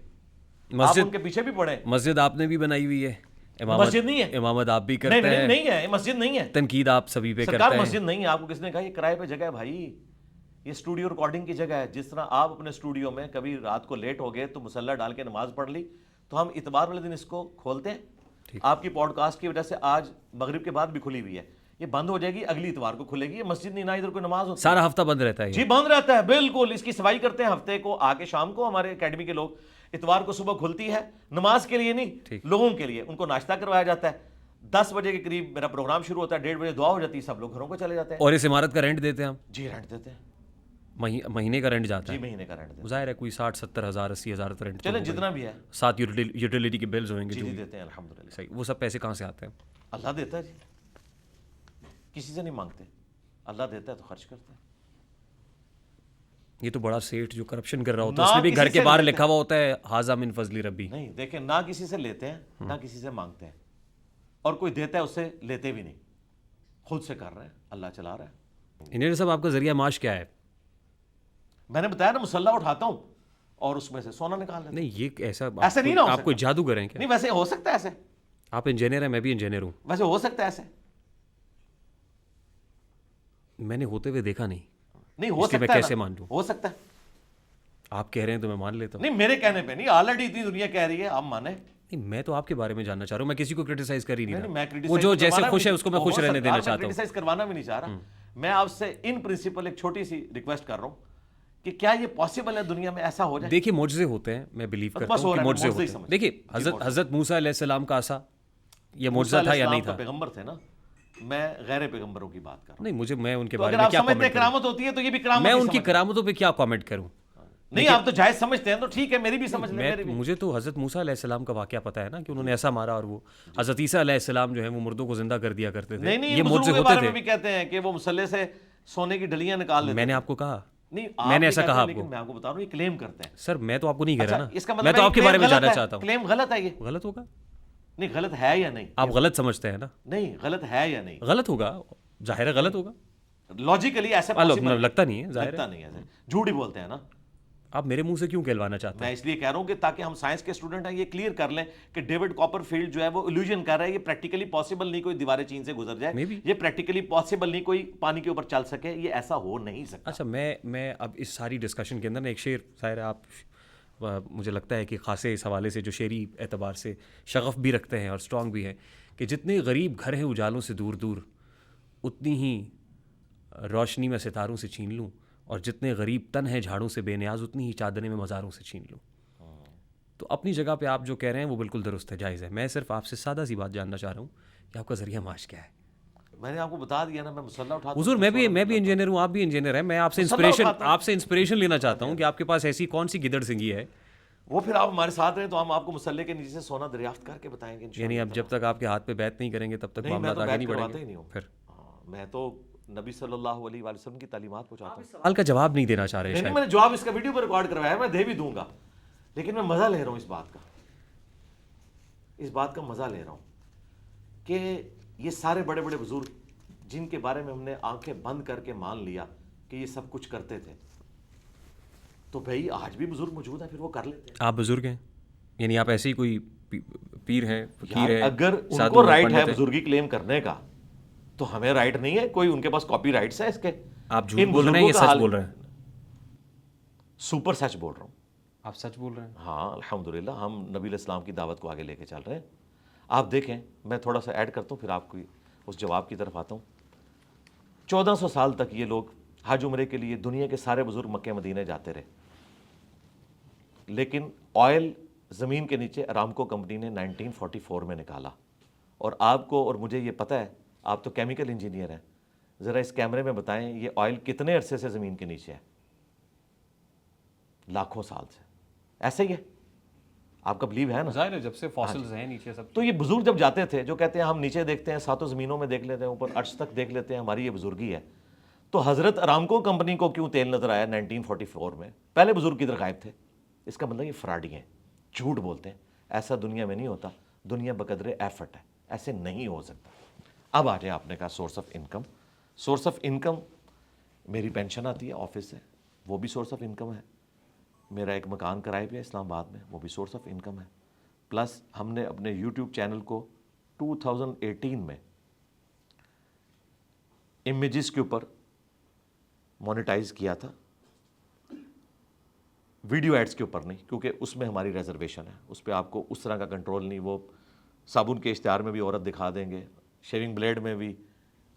آپ ان کے پیچھے بھی پڑھیں. مسجد آپ نے بھی بنائی ہوئی ہے, مسجد نہیں ہے, امامت آپ بھی کرتے ہیں. نہیں ہے, مسجد نہیں ہے, تنقید آپ سبھی پہ کرتے سرکار ہیں. مسجد نہیں ہے. آپ کو کس نے کہا یہ کرائے پہ جگہ ہے بھائی؟ یہ اسٹوڈیو ریکارڈنگ کی جگہ ہے. جس طرح آپ اپنے اسٹوڈیو میں کبھی رات کو لیٹ ہو گئے تو مصلی ڈال کے نماز پڑھ لی, تو ہم اتوار والے دن اس کو کھولتے ہیں. آپ کی پوڈ کاسٹ کی وجہ سے آج مغرب کے بعد بھی کھلی ہوئی ہے, یہ بند ہو جائے گی, اگلی اتوار کو کھلے گی. یہ مسجد نہیں, نہ ادھر کوئی نماز ہوتی ہے. سارا ہفتہ بند رہتا ہے. جی بند رہتا ہے, بالکل. اس کی صفائی کرتے ہیں ہفتے کو آ کے شام کو ہمارے اکیڈمی کے لوگ. اتوار کو صبح کھلتی ہے, نماز کے لیے نہیں, لوگوں کے لیے. ان کو ناشتہ کروایا جاتا ہے. 10 بجے کے قریب میرا پروگرام شروع ہوتا ہے, 1:30 بجے دعا ہو جاتی ہے, سب لوگ گھروں کو چلے جاتے ہیں. اور اس عمارت کا رینٹ دیتے ہیں ہم؟ جی رینٹ دیتے ہیں, مہینے کا رینٹ جاتا ہے. جی مہینے کا رینٹ دیتے ہیں. ظاہر ہے کوئی 60-70 ہزار 80 ہزار رینٹ, چلیں جتنا بھی ہے, 7 یوٹیلیٹی کے بلز ہوئیں گے جی دیتے ہیں الحمدللہ. صحیح. وہ سب پیسے کہاں سے آتے ہیں؟ اللہ دیتا ہے جی, کسی سے نہیں مانگتے, اللہ دیتا ہے تو خرچ کرتے ہیں. یہ تو بڑا سیٹ جو کرپشن کر رہا ہوتا ہے, اس نے بھی گھر کے باہر لکھا ہوا ہوتا ہے ھذا من فضل ربی. نہیں دیکھیں, نہ کسی سے لیتے ہیں نہ کسی سے مانگتے ہیں, اور کوئی دیتا ہے اس سے لیتے بھی نہیں, خود سے کر رہے ہیں, اللہ چلا رہا ہے. انجینئر صاحب, آپ کا ذریعہ معاش کیا ہے؟ میں نے بتایا نا, مسلح اٹھاتا ہوں اور اس میں سے سونا نکال لیتا ہوں. نہیں, یہ ایسا ایسے نہیں نا ہو آپ کوئی جادوگر ہیں کیا؟ نہیں, ویسے ہو سکتا ہے ایسے. آپ انجینئر ہیں, میں بھی انجینئر ہوں. ویسے ہو سکتا ہے ایسے. میں نے ہوتے ہوئے دیکھا نہیں. نہیں ہو سکتا ہے, میں کیسے مان لوں؟ ہو سکتا ہے. آپ کہہ رہے ہیں تو میں مان لیتا ہوں. نہیں میرے کہنے پہ نہیں, آلریڈی اتنی دنیا کہہ رہی ہے, آپ مانیں. نہیں, میں تو آپ کے بارے میں جاننا چاہ رہا ہوں, میں کسی کو کرٹیسائز کر ہی نہیں میں رہا. وہ جو جیسے خوش ہے اس کو میں خوش رہنے دینا چاہتا ہوں. کرٹیسائز کروانا بھی نہیں چاہ رہا. میں آپ سے ان پرنسپل ایک چھوٹی سی ریکویسٹ کر رہا ہوں کہ کیا یہ پاسبل ہے دنیا میں ایسا ہو جائے؟ دیکھیے, معجزے ہوتے ہیں, میں بلیو کرتا ہوں کہ معجزے ہوتے ہیں. دیکھیے, حضرت موسیٰ علیہ السلام کا عصا, یہ معجزہ تھا یا نہیں تھا؟ پیغمبر تھے نا, میں غیر پیغمبروں کی بات کر رہا ہوں. نہیں, میں ان کے تو بارے اگر میں آپ کیا سمجھتے ہیں کرامت ہوتی ہے تو یہ بھی کرامت. میں ان کی کرامتوں پہ کیا کامنٹ کروں؟ نہیں, آپ تو جائز سمجھتے ہیں تو ٹھیک ہے, میری بھی سمجھ لیں. مجھے تو حضرت موسیٰ علیہ السلام کا واقعہ پتہ ہے نا, کہ انہوں نے ایسا مارا, اور وہ حضرت عیسیٰ علیہ السلام جو ہے وہ مردوں کو زندہ کر دیا کرتے تھے. نہیں, یہ معجزے ہوتے تھے. بھی کہتے ہیں کہ وہ مسلح سے سونے کی ڈلیاں نکال لیتے. میں نے آپ کو کہا, نہیں, میں نے ایسا کہا آپ کو. میں آپ کو بتا رہا ہوں یہ کلیم کرتے ہیں. سر, میں تو آپ کو نہیں کہہ رہا نا, اس کا مطلب میں تو آپ کے بارے میں جاننا چاہتا ہوں. کلیم غلط ہے, یہ غلط ہوگا. نہیں, غلط ہے یا نہیں؟ آپ غلط سمجھتے ہیں نا. نہیں, غلط ہے یا نہیں؟ غلط ہوگا, ظاہر ہے غلط ہوگا. لاجیکلی ایسا لگتا نہیں ہے, ظاہر لگتا نہیں ہے, جھوٹ ہی بولتے ہیں نا. آپ میرے منہ سے کیوں کہلوانا چاہتے ہیں؟ میں اس لیے کہہ رہا ہوں کہ تاکہ ہم سائنس کے اسٹوڈنٹ ہیں, یہ کلیئر کر لیں کہ ڈیوڈ کاپر فیلڈ جو ہے وہ الوژن کر رہا ہے. یہ پریکٹیکلی پاسبل نہیں کوئی دیواریں چین سے گزر جائے, یہ پریکٹیکلی پاسبل نہیں کوئی پانی کے اوپر چل سکے, یہ ایسا ہو نہیں سکتا. اچھا, میں اب اس ساری ڈسکشن کے اندر نا ایک شعر, ظاہر ہے آپ مجھے لگتا ہے کہ خاصے اس حوالے سے جو شعری اعتبار سے شغف بھی رکھتے ہیں اور اسٹرانگ بھی ہیں, کہ جتنے غریب گھر ہیں اجالوں سے دور دور, اتنی ہی روشنی میں ستاروں سے چھین لوں, اور جتنے غریب تن ہیں جھاڑوں سے بے نیاز, اتنی ہی چادریں میں مزاروں سے چھین لوں. تو اپنی جگہ پہ آپ جو کہہ رہے ہیں وہ بالکل درست ہے, جائز ہے. میں صرف آپ سے سادہ سی بات جاننا چاہ رہا ہوں کہ آپ کا ذریعہ معاش کیا ہے. میں نے آپ کو بتا دیا نا, میں مسلح اٹھاتا ہوں. حضور, میں بھی انجینئر ہوں, آپ بھی انجینئر ہیں. میں آپ سے انسپریشن لینا چاہتا ہوں کہ آپ کے پاس ایسی کون سی گدڑ سنگھی ہے. وہ پھر آپ ہمارے ساتھ رہیں تو ہم آپ کو مسلح کے نیچے سے سونا دریافت کر کے بتائیں گے. یعنی اب جب تک آپ کے ہاتھ پہ بیعت نہیں کریں گے تب تک معاملات آگے نہیں بڑھیں گے. پھر میں تو نبی صلی اللہ علیہ وآلہ وسلم کی تعلیمات پہنچاتا ہوں. سوال کا جواب نہیں دینا چاہ رہے نہیں, شاید. میں نے جواب اس کا ویڈیو پہ ریکارڈ کروایا ہے, میں دے بھی دوں گا, لیکن میں مزہ لے رہا ہوں اس بات کا, اس بات کا مزہ لے رہا ہوں کہ یہ سارے بڑے بڑے بزرگ جن کے بارے میں ہم نے آنکھیں بند کر کے مان لیا کہ یہ سب کچھ کرتے تھے, تو بھائی آج بھی بزرگ موجود ہیں, پھر وہ کر لیتے ہیں. آپ بزرگ ہیں, یعنی آپ ایسے ہی کوئی پیر ہے, فقیر ہے, اگر ان کو رائٹ ہے بزرگی کلیم کرنے کا تو ہمیں رائٹ نہیں ہے, کوئی ان کے پاس کاپی رائٹس ہے اس کے. آپ جھوٹ بول رہے ہیں یا سچ بول رہے ہیں؟ سپر سچ بول رہا ہوں. آپ سچ بول رہے ہیں؟ ہاں الحمدللہ, ہم نبی علیہ السلام کی دعوت کو آگے لے کے چل رہے ہیں. آپ دیکھیں, میں تھوڑا سا ایڈ کرتا ہوں پھر آپ کو اس جواب کی طرف آتا ہوں. 1400 سال تک یہ لوگ حج عمرے کے لیے دنیا کے سارے بزرگ مکہ مدینے جاتے رہے, لیکن آئل زمین کے نیچے ارامکو کمپنی نے 1944 میں نکالا. اور آپ کو اور مجھے یہ پتہ ہے, آپ تو کیمیکل انجینئر ہیں, ذرا اس کیمرے میں بتائیں یہ آئل کتنے عرصے سے زمین کے نیچے ہے؟ لاکھوں سال سے. ایسے ہی ہے, آپ کا بلیو ہے نا؟ ظاہر ہے جب سے فاسلز ہیں نیچے سب. تو یہ بزرگ جب جاتے تھے, جو کہتے ہیں ہم نیچے دیکھتے ہیں, ساتوں زمینوں میں دیکھ لیتے ہیں, اوپر عرش تک دیکھ لیتے ہیں, ہماری یہ بزرگی ہے, تو حضرت ارامکو کمپنی کو کیوں تیل نظر آیا 1944 میں؟ پہلے بزرگ کدھر غائب تھے؟ اس کا مطلب یہ فراڈی ہیں, جھوٹ بولتے ہیں. ایسا دنیا میں نہیں ہوتا, دنیا بقدر ایفرٹ ہے, ایسے نہیں ہو سکتا. اب آ جائیں, آپ نے کہا source of income. Source of income میری پینشن آتی ہے آفس سے, وہ بھی سورس آف انکم ہے. میرا ایک مکان کرائے پہ ہے اسلام آباد میں, وہ بھی سورس آف انکم ہے. پلس ہم نے اپنے یوٹیوب چینل کو 2018 میں امیجز کے اوپر مونیٹائز کیا تھا, ویڈیو ایڈز کے اوپر نہیں, کیونکہ اس میں ہماری ریزرویشن ہے, اس پہ آپ کو اس طرح کا کنٹرول نہیں. وہ صابن کے اشتہار میں بھی عورت دکھا دیں گے, شیونگ بلیڈ میں بھی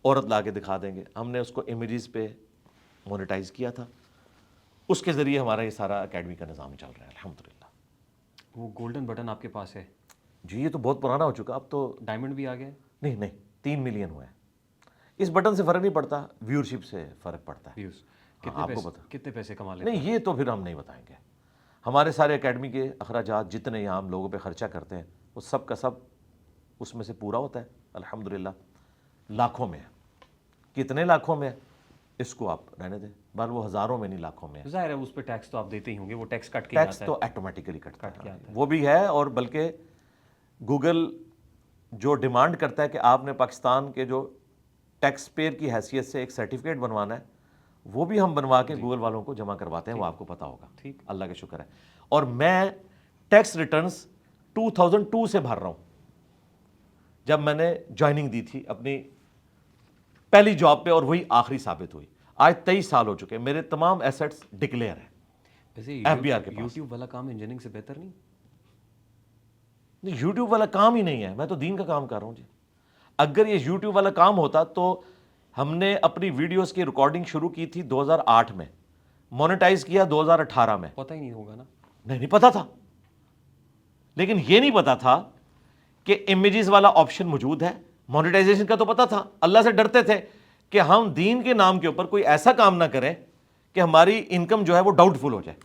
عورت لا کے دکھا دیں گے. ہم نے اس کو امیجز پہ مونیٹائز کیا تھا, اس کے ذریعے ہمارا یہ سارا اکیڈمی کا نظام چل رہا ہے الحمدللہ. وہ گولڈن بٹن آپ کے پاس ہے؟ جی یہ تو بہت پرانا ہو چکا, اب تو ڈائمنڈ بھی آ گیا؟ نہیں 3 ملین ہوئے ہیں. اس بٹن سے فرق نہیں پڑتا, ویورشپ سے فرق پڑتا ہے. آپ کو پتا کتنے پیسے کما لیتے؟ نہیں یہ تو پھر ہم نہیں بتائیں گے. ہمارے سارے اکیڈمی کے اخراجات جتنے یہاں ہم لوگوں پہ خرچہ کرتے ہیں, وہ سب کا سب اس میں سے پورا ہوتا ہے الحمدللہ. لاکھوں میں ہے. کتنے لاکھوں میں ہے اس کو آپ رہنے دیں, بل وہ ہزاروں میں نہیں لاکھوں میں ہے. ظاہر ہے اس پہ ٹیکس تو آپ دیتے ہی ہوں گے, وہ ٹیکس کٹ کے ٹیکس تو ایٹومیٹیکلی کٹتا ہے, وہ بھی ہے. اور بلکہ گوگل جو ڈیمانڈ کرتا ہے کہ آپ نے پاکستان کے جو ٹیکس پیئر کی حیثیت سے ایک سرٹیفکیٹ بنوانا ہے, وہ بھی ہم بنوا کے گوگل والوں کو جمع کرواتے ہیں, وہ آپ کو پتا ہوگا. ٹھیک, اللہ کا شکر ہے. اور میں ٹیکس ریٹرنز 2002 سے بھر رہا ہوں, جب میں نے جوائننگ دی تھی اپنی پہلی جاب پہ, اور وہی آخری ثابت ہوئی. آج 23 سال ہو چکے ہیں, میرے تمام ایسٹس ڈکلیئر ہیں ایف بی آر کے پاس. یوٹیوب والا کام انجینئرنگ سے بہتر نہیں؟ یوٹیوب والا کام ہی نہیں ہے, میں تو دین کا کام کر رہا ہوں جی. اگر یہ یوٹیوب والا کام ہوتا تو ہم نے اپنی ویڈیوز کی ریکارڈنگ شروع کی تھی 2008 میں, مونیٹائز کیا 2018 میں. پتہ ہی نہیں ہوگا نا؟ نہیں پتا تھا, لیکن یہ نہیں پتا تھا کہ امیجز والا آپشن موجود ہے. مونیٹائزیشن کا تو پتا تھا, اللہ سے ڈرتے تھے کہ ہم دین کے نام کے اوپر کوئی ایسا کام نہ کریں کہ ہماری انکم جو ہے وہ ڈاؤٹ فل ہو جائے.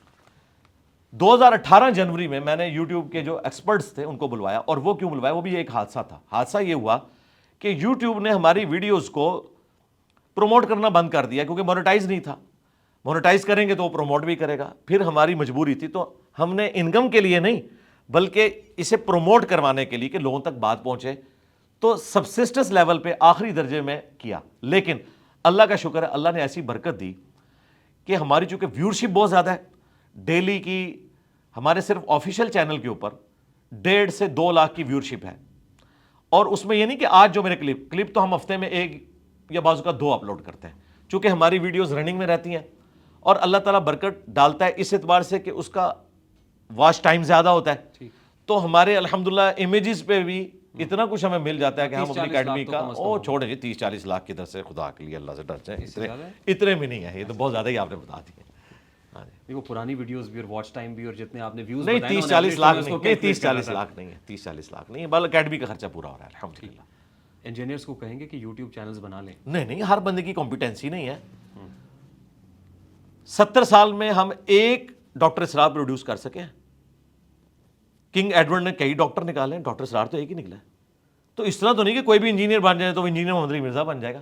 2018 جنوری میں نے یوٹیوب کے جو ایکسپرٹس تھے ان کو بلوایا, اور وہ کیوں بلوایا, وہ بھی ایک حادثہ تھا. حادثہ یہ ہوا کہ یوٹیوب نے ہماری ویڈیوز کو پروموٹ کرنا بند کر دیا, کیونکہ مونیٹائز نہیں تھا. مونیٹائز کریں گے تو وہ پروموٹ بھی کرے گا. پھر ہماری مجبوری تھی, تو ہم نے انکم کے لیے نہیں بلکہ اسے پروموٹ کروانے کے لیے کہ لوگوں تک بات پہنچے, تو سبسسٹنس لیول پہ آخری درجے میں کیا. لیکن اللہ کا شکر ہے, اللہ نے ایسی برکت دی کہ ہماری چونکہ ویورشپ بہت زیادہ ہے, ڈیلی کی ہمارے صرف آفیشیل چینل کے اوپر 1.5 سے 2 لاکھ کی ویورشپ ہے. اور اس میں یہ نہیں کہ آج جو میرے کلپ تو ہم ہفتے میں 1 یا بازو کا 2 اپلوڈ کرتے ہیں, چونکہ ہماری ویڈیوز رننگ میں رہتی ہیں, اور اللہ تعالیٰ برکت ڈالتا ہے اس اعتبار سے کہ اس کا واچ ٹائم زیادہ ہوتا ہے. تو ہمارے الحمدللہ امیجز پہ بھی اتنا کچھ ہمیں مل جاتا ہے کہ ہم اپنی اکیڈمی کا چھوڑیں جی 30-40 لاکھ کی در سے, خدا کے لیے اللہ سے ڈر جائیں, اتنے بھی نہیں ہے, یہ تو بہت زیادہ ہی آپ نے بتا دیے. وہ پرانی ویڈیوز بھی اور واچ ٹائم بھی اور جتنے آپ نے ویوز نہیں 30-40 لاکھ نہیں, 30-40 لاکھ نہیں ہے, 30-40 لاکھ نہیں ہے, بل اکیڈمی کا خرچہ پورا ہو رہا ہے الحمدللہ. انجینئرز کو کہیں گے کہ یوٹیوب چینلز بنا لیں؟ نہیں, ہر بندے کی کمپیٹنسی نہیں ہے. 70 سال میں ہم ایک ڈاکٹر اسرار پروڈیوس کر سکے ہیں. کنگ ایڈورڈ نے کئی ڈاکٹر نکالے ہیں, ڈاکٹر اسرار تو ایک ہی نکلا ہے. تو اس طرح تو نہیں کہ کوئی بھی انجینئر بن جائے تو انجینئر محمد علی مرزا بن جائے گا.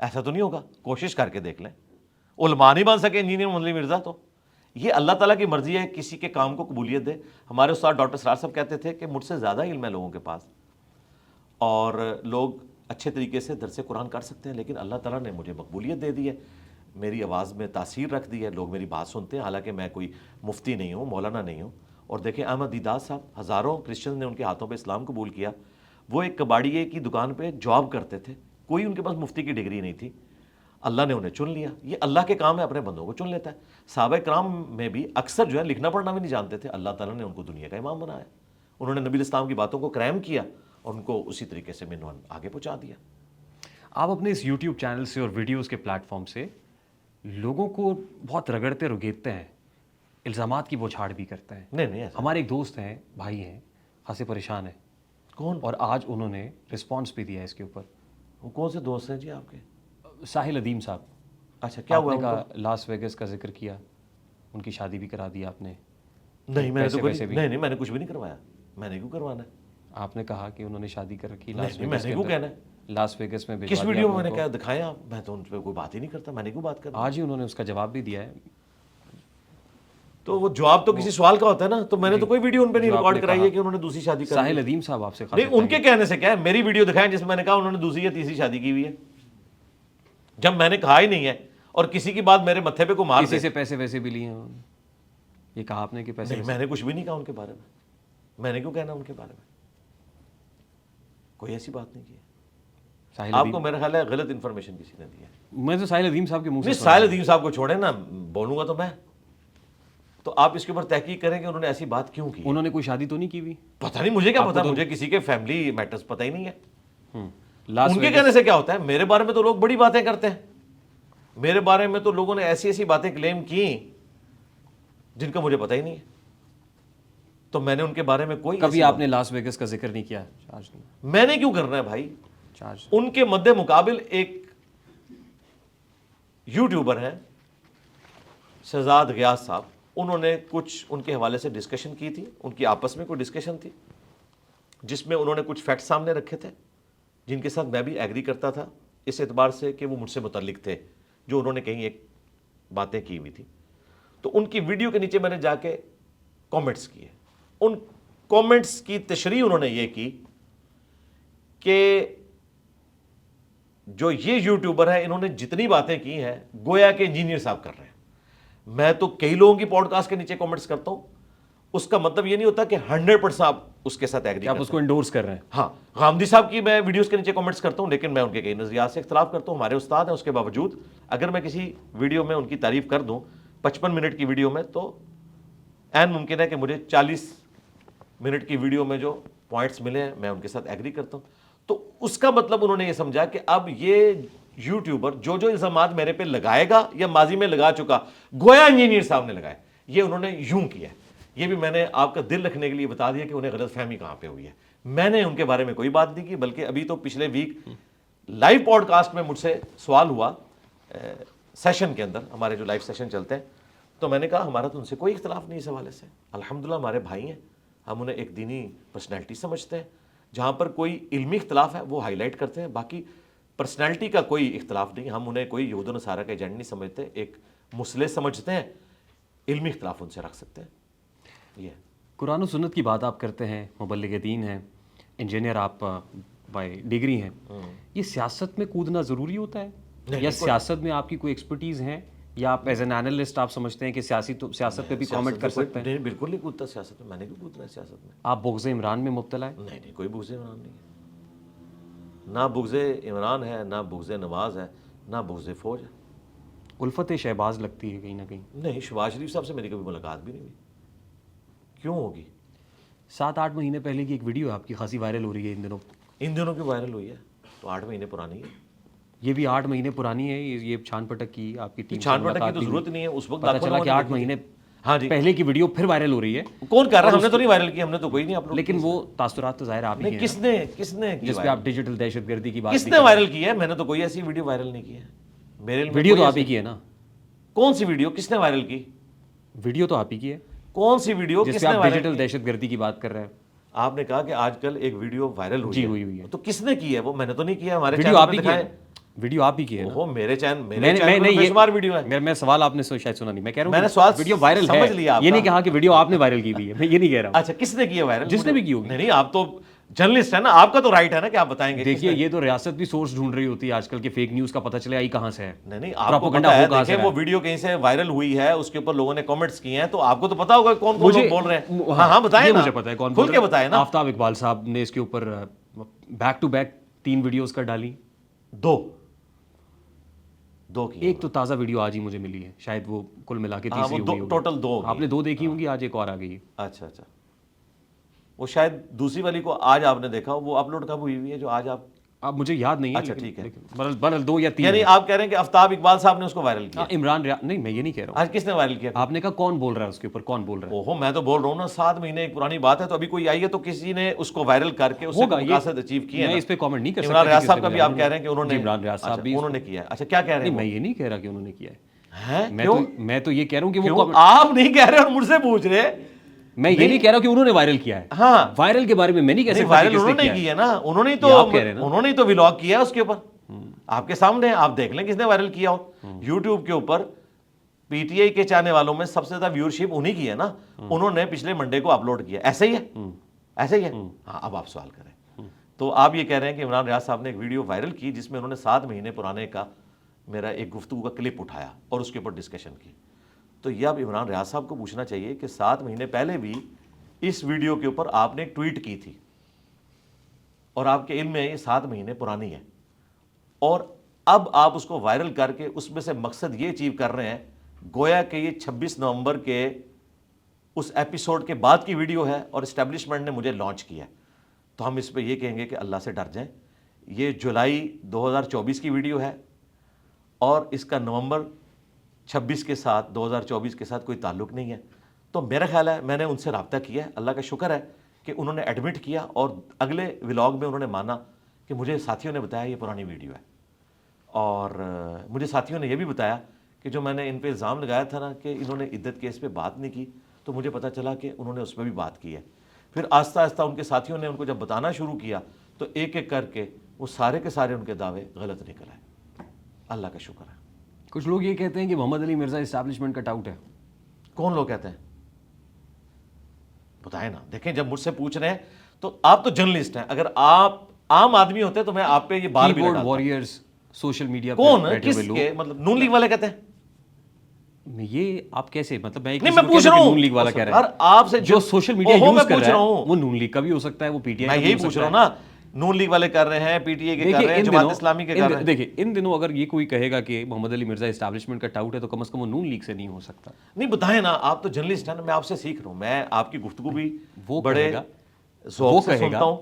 ایسا تو نہیں ہوگا, کوشش کر کے دیکھ لیں. علماء نہیں بن سکے انجینئر محمد علی مرزا, تو یہ اللہ تعالیٰ کی مرضی ہے, کسی کے کام کو قبولیت دے. ہمارے استاد ڈاکٹر اسرار صاحب کہتے تھے کہ مجھ سے زیادہ علم ہے لوگوں کے پاس, اور لوگ اچھے طریقے سے درس قرآن کر سکتے ہیں, لیکن اللہ تعالیٰ نے مجھے مقبولیت دے دی ہے, میری آواز میں تاثیر رکھ دی ہے, لوگ میری بات سنتے ہیں, حالانکہ میں کوئی مفتی نہیں ہوں, مولانا نہیں ہوں. اور دیکھیں احمد دیدات صاحب, ہزاروں کرسچن نے ان کے ہاتھوں پہ اسلام قبول کیا. وہ ایک کباڑیے کی دکان پہ جاب کرتے تھے, کوئی ان کے پاس مفتی کی ڈگری نہیں تھی, اللہ نے انہیں چن لیا. یہ اللہ کے کام ہے, اپنے بندوں کو چن لیتا ہے. صحابہ کرام میں بھی اکثر جو ہے لکھنا پڑھنا بھی نہیں جانتے تھے, اللہ تعالیٰ نے ان کو دنیا کا امام بنایا. انہوں نے نبی اسلام کی باتوں کو کریم کیا اور ان کو اسی طریقے سے منوان آگے پہنچا دیا. آپ اپنے اس یوٹیوب چینل سے اور ویڈیوز کے پلیٹ فارم سے لوگوں کو بہت رگڑتے رگیدتے ہیں, الزامات کی بوچھاڑ بھی کرتے ہیں. نہیں ہمارے ایک دوست ہیں, بھائی ہیں, خاصے پریشان ہیں. کون؟ اور آج انہوں نے رسپانس بھی دیا ہے اس کے اوپر. وہ کون سے دوست ہیں جی آپ کے؟ ساحل ادیم صاحب. اچھا, کیا ہوا؟ کا لاس ویگس کا ذکر کیا, ان کی شادی بھی کرا دی آپ نے. نہیں میں نے تو نہیں میں نے کچھ بھی نہیں کروایا. میں نے کیوں کروانا ہے؟ آپ نے کہا کہ انہوں نے شادی کر رکھی میں نے کیوں کہنا ہے؟ لاس ویگس میں. کس ویڈیو میں نے کیا دکھایا؟ میں تو ان پہ کوئی بات ہی نہیں کرتا, میں نے کیوں بات کرنا. آج ہی انہوں نے اس کا جواب بھی دیا ہے. تو وہ جواب تو کسی سوال کا ہوتا ہے نا, تو میں نے تو کوئی ویڈیو ان پہ نہیں ریکارڈ کرائی ہے کہ انہوں نے دوسری شادی کر. ساحل ادیم صاحب آپ سے نہیں, ان کے کہنے سے کیا ہے, میری ویڈیو دکھائیں جس میں میں نے کہا انہوں نے دوسری یا تیسری شادی کی ہوئی ہے, جب میں نے کہا ہی نہیں ہے. اور کسی کی بات میرے متھے پہ کو مار کسی سے پیسے ویسے بھی لیے ہیں, یہ کہا آپ نے کہ پیسے. میں نے کچھ بھی نہیں کہا ان کے بارے میں. میں نے کیوں کہنا ان کے بارے میں؟ کوئی ایسی بات نہیں کی. آپ کو میرا خیال ہے غلط انفارمیشن کسی نے دی ہے. میں تو ساحل ادیم صاحب کے منہ سے. ساحل ادیم صاحب کو چھوڑیں نا, بولوں گا تو میں. تو آپ اس کے اوپر تحقیق کریں کہ انہوں نے ایسی بات کیوں کی. انہوں نے کوئی شادی تو نہیں کی ہوئی؟ پتہ نہیں, مجھے کیا پتا, مجھے کسی کے فیملی میٹرز پتہ ہی نہیں ہے. ان کے کہنے سے کیا ہوتا ہے؟ میرے بارے میں تو لوگ بڑی باتیں کرتے ہیں. میرے بارے میں تو لوگوں نے ایسی ایسی باتیں کلیم کی جن کا مجھے پتہ ہی نہیں ہے. تو میں نے ان کے بارے میں کوئی کبھی آپ نے لاس ویگس کا ذکر نہیں کیا. میں نے کیوں کرنا ہے بھائی؟ چارج ان کے مد مقابل ایک یوٹیوبر ہیں شہزاد غیاث صاحب, انہوں نے کچھ ان کے حوالے سے ڈسکشن کی تھی. ان کی آپس میں کوئی ڈسکشن تھی جس میں انہوں نے کچھ فیکٹ سامنے رکھے تھے جن کے ساتھ میں بھی ایگری کرتا تھا, اس اعتبار سے کہ وہ مجھ سے متعلق تھے, جو انہوں نے کہیں ایک باتیں کی ہوئی تھی. تو ان کی ویڈیو کے نیچے میں نے جا کے کامنٹس کیے. ان کامنٹس کی تشریح انہوں نے یہ کی کہ جو یہ یوٹیوبر ہے انہوں نے جتنی باتیں کی ہیں گویا کہ انجینئر صاحب کر رہے ہیں. میں تو کئی لوگوں کی پوڈ کاسٹ کے نیچے کامنٹس کرتا ہوں, اس کا مطلب یہ نہیں ہوتا کہ 100% آپ اس کے ساتھ ایگری آپ اس کو انڈورس کر رہے ہیں. ہاں, غامدی صاحب کی میں ویڈیوز کے نیچے کامنٹس کرتا ہوں, لیکن میں ان کے کئی نظریات سے اختلاف کرتا ہوں. ہمارے استاد ہیں, اس کے باوجود اگر میں کسی ویڈیو میں ان کی تعریف کر دوں 55 منٹ کی ویڈیو میں, تو عین ممکن ہے کہ مجھے 40 منٹ کی ویڈیو میں جو پوائنٹس ملے ہیں میں ان کے ساتھ ایگری کرتا ہوں. تو اس کا مطلب انہوں نے یہ سمجھا کہ اب یہ یوٹیوبر جو جو الزامات میرے پہ لگائے گا یا ماضی میں لگا چکا, گویا انجینئر صاحب نے لگائے. یہ انہوں نے یوں کیا. یہ بھی میں نے آپ کا دل رکھنے کے لیے بتا دیا کہ انہیں غلط فہمی کہاں پہ ہوئی ہے. میں نے ان کے بارے میں کوئی بات نہیں کی, بلکہ ابھی تو پچھلے ویک لائیو پوڈ کاسٹ میں مجھ سے سوال ہوا سیشن کے اندر, ہمارے جو لائیو سیشن چلتے ہیں, تو میں نے کہا ہمارا تو ان سے کوئی اختلاف نہیں اس حوالے سے. الحمدللہ ہمارے بھائی ہیں, ہم انہیں ایک دینی پرسنالٹی سمجھتے ہیں. جہاں پر کوئی علمی اختلاف ہے وہ ہائی لائٹ کرتے ہیں, باقی پرسنالٹی کا کوئی اختلاف نہیں. ہم انہیں کوئی یہود و نصارہ کا ایجنٹ نہیں سمجھتے, ایک مسلح سمجھتے ہیں. علمی اختلاف ان سے رکھ سکتے ہیں. یہ قرآن و سنت کی بات آپ کرتے ہیں, مبلغ دین ہیں, انجینئر آپ بائی ڈگری ہیں. یہ سیاست میں کودنا ضروری ہوتا ہے, یا سیاست میں آپ کی کوئی ایکسپرٹیز ہیں, یا آپ ایز این اینالسٹ آپ سمجھتے ہیں کہ سیاست پہ بھی کامنٹ کر سکتے ہیں؟ نہیں, بالکل نہیں کودتا سیاست میں. میں نے کیوں کودنا ہے سیاست میں؟ آپ بغض عمران میں مبتلا ہے؟ نہیں, کوئی بغض عمران نہیں ہے. نہ بغض عمران ہے, نہ بغض نواز ہے, نہ بغض فوج ہے. الفت شہباز لگتی ہے کہیں نہ کہیں. نہیں, شہباز شریف صاحب سے میری کبھی ملاقات بھی نہیں ہوئی. کیوں ہوگی؟ 7-8 مہینے پہلے کی ایک ویڈیو آپ کی خاصی وائرل ہو رہی ہے ان دنوں. ان دنوں کی وائرل ہوئی ہے تو 8 مہینے پرانی ہے. یہ بھی 8 مہینے پرانی ہے. یہ چھان پٹک کی آپ کی ٹیم, چھان پٹک کی تو ضرورت نہیں ہے. اس وقت پتہ چلا کہ 8 مہینے ہاں جی پہلے کی ویڈیو پھر وائرل ہو رہی ہے. کون کر رہا ہے؟ ہم نے تو نہیں وائرل کی, ہم نے تو کوئی نہیں. آپ لوگ لیکن وہ تاثرات تو ظاہر آپ ہی ہیں. کس نے جس پہ آپ ڈیجیٹل دہشت گردی کی بات کس نے وائرل کی ہے؟ میں نے تو کوئی ایسی ویڈیو وائرل نہیں کی ہے. میرے ویڈیو تو آپ ہی کی ہے نا. کون سی ویڈیو کس نے وائرل کی؟ ویڈیو تو آپ ہی کی ہے. کون سی ویڈیو جس پہ آپ ڈیجیٹل دہشت گردی کی بات کر رہے ہیں؟ آپ نے کہا کہ آج کل ایک ویڈیو وائرل ہوئی ہے. تو کس نے کی ہے وہ؟ میں نے تو نہیں کیا. ہمارے ویڈیو آپ ہی کی ہے. ویڈیو آپ ہی کی ہے وہ میرے چینل میں بے شمار ویڈیو ہے. میں سوال آپ نے شاید سنا نہیں. میں کہہ رہا ہوں میں نے سوال ویڈیو وائرل ہے, یہ نہیں کہا کہ ویڈیو آپ نے وائرل کی ہوئی ہے, میں یہ نہیں کہہ رہا ہوں. اچھا کس نے کی ہے وائرل؟ جس نے بھی کی ہوگی. نہیں آپ تو جرنلسٹ ہے نا, آپ کا تو رائٹ ہے نا کہ آپ بتائیں گے. دیکھیے یہ تو ریاست بھی سورس ڈھونڈ رہی ہوتی ہے آج کل کے فیک نیوز کا پتہ چلے آئی کہاں سے ہے. نہیں آپ کو پتہ ہے, دیکھیں وہ ویڈیو کہیں سے وائرل ہوئی ہے, اس کے اوپر لوگوں نے کمنٹس کیے ہیں, تو آپ کو تو پتا ہوگا کون کون لوگ بول رہے ہیں. ہاں بتائیں نا, مجھے پتا ہے کون کھل کے بتائیں نا. آفتاب اقبال صاحب نے اس کے اوپر بیک ٹو بیک 3 ویڈیوز کا ڈالی. 2 کی. ایک تو تازہ ویڈیو آج ہی مجھے ملی ہے, شاید وہ کل ملا کے تیسری ہوگی. ٹوٹل 2 آپ نے 2 دیکھی ہوں گی, آج ایک اور آ گئی. اچھا وہ شاید دوسری والی کو آج آپ نے دیکھا, وہ اپلوڈ کب ہوئی ہے جو آج آپ مجھے یاد نہیں ہے. اچھا ٹھیک ہے, بہرحال 2 یا 3. یعنی آپ کہہ رہے ہیں کہ آفتاب اقبال صاحب نے اس کو وائرل کیا. عمران نہیں, میں یہ نہیں کہہ رہا ہوں. آج کس نے وائرل کیا؟ آپ نے کہا کون بول رہا ہے اس کے اوپر, کون بول رہا ہے؟ اوہو میں تو بول رہا ہوں نا 7 مہینے ایک پرانی بات ہے, تو ابھی کوئی آئی ہے تو کسی نے اس کو وائرل کر کے اس سے مقاصد اچیو کیے. میں اس پہ کامنٹ نہیں کر سکتا. عمران ریاض صاحب کا بھی آپ کہہ رہے ہیں کہ انہوں نے, عمران ریاض صاحب بھی انہوں نے کیا ہے. اچھا کیا کہہ رہے ہیں؟ میں یہ نہیں کہہ رہا کہ انہوں نے کیا ہے. میں تو یہ کہہ رہا ہوں کہ وہ آپ نہیں کہہ رہے اور مجھ سے پوچھ رہے. میں یہ نہیں کہہ رہا کہ انہوں نے وائرل کیا ہے. ہاں وائرل کے بارے میں نہیں کہہ سکتا. وائرل انہوں نے کیا ہے نا, انہوں نے تو ولاگ کیا ہے اس کے اوپر, آپ کے سامنے, آپ دیکھ لیں کس نے وائرل کیا ہو. یوٹیوب کے اوپر پی ٹی آئی کے چاہنے والوں میں سب سے زیادہ ویورشپ انہی کی ہے نا, انہوں نے پچھلے منڈے کو اپلوڈ کیا. ایسے ہی ہے, ایسے ہی ہے. ہاں اب آپ سوال کریں. تو آپ یہ کہہ رہے ہیں کہ عمران ریاض صاحب نے ایک ویڈیو وائرل کی جس میں انہوں نے 7 مہینے پرانے کا میرا ایک گفتگو کا کلپ اٹھایا اور اس کے اوپر ڈسکشن کی. تو یہ اب عمران ریاض صاحب کو پوچھنا چاہیے کہ 7 مہینے پہلے بھی اس ویڈیو کے اوپر آپ نے ایک ٹویٹ کی تھی, اور آپ کے علم میں یہ 7 مہینے پرانی ہے, اور اب آپ اس کو وائرل کر کے اس میں سے مقصد یہ اچیو کر رہے ہیں گویا کہ یہ 26 نومبر کے اس ایپیسوڈ کے بعد کی ویڈیو ہے اور اسٹیبلشمنٹ نے مجھے لانچ کیا ہے. تو ہم اس پہ یہ کہیں گے کہ اللہ سے ڈر جائیں. یہ جولائی 2024 کی ویڈیو ہے اور اس کا نومبر 26 کے ساتھ 2024 کے ساتھ کوئی تعلق نہیں ہے. تو میرا خیال ہے میں نے ان سے رابطہ کیا ہے, اللہ کا شکر ہے کہ انہوں نے ایڈمٹ کیا اور اگلے ولاگ میں انہوں نے مانا کہ مجھے ساتھیوں نے بتایا یہ پرانی ویڈیو ہے. اور مجھے ساتھیوں نے یہ بھی بتایا کہ جو میں نے ان پہ الزام لگایا تھا نا کہ انہوں نے عدت کیس پہ بات نہیں کی, تو مجھے پتہ چلا کہ انہوں نے اس پہ بھی بات کی ہے. پھر آہستہ آہستہ ان کے ساتھیوں نے ان کو جب بتانا شروع کیا تو ایک ایک کر کے وہ سارے کے سارے ان کے دعوے غلط نکل آئے. اللہ کا شکر ہے. کچھ لوگ یہ کہتے ہیں کہ محمد علی مرزا اسٹیبلشمنٹ کا ٹاؤٹ ہے. کون لوگ کہتے ہیں؟ بتائیں نا. دیکھیں جب مجھ سے پوچھ رہے ہیں تو آپ تو جرنلسٹ ہیں, اگر آپ عام آدمی ہوتے تو میں آپ پہ یہ بار بھی لگاتا. وارئرز سوشل میڈیا کون کس کے, مطلب نون لیگ والے کہتے ہیں؟ یہ آپ کیسے, مطلب میں پوچھ رہا ہوں نون لیگ والا کہہ رہا ہوں آپ سے جو سوشل میڈیا یوز کر رہا ہے وہ نون لیگ کا بھی ہو سکتا ہے, وہ پی ٹی آئی میں یہی پوچھ رہا ہوں نا. نون لیگ والے کر رہے ہیں, پی ٹی آئی کے کر رہے ہیں, جماعت اسلامی کے کر رہے ہیں. دیکھیں ان دنوں اگر یہ کوئی کہے گا کہ محمد علی مرزا اسٹیبلشمنٹ کا ٹاؤٹ ہے تو کم از کم وہ نون لیگ سے نہیں ہو سکتا. نہیں بتائیں نا, آپ تو جرنلسٹ ہیں نا, میں آپ سے سیکھ رہا ہوں. میں آپ کی گفتگو بھی بڑے ذوق سے سنتا ہوں,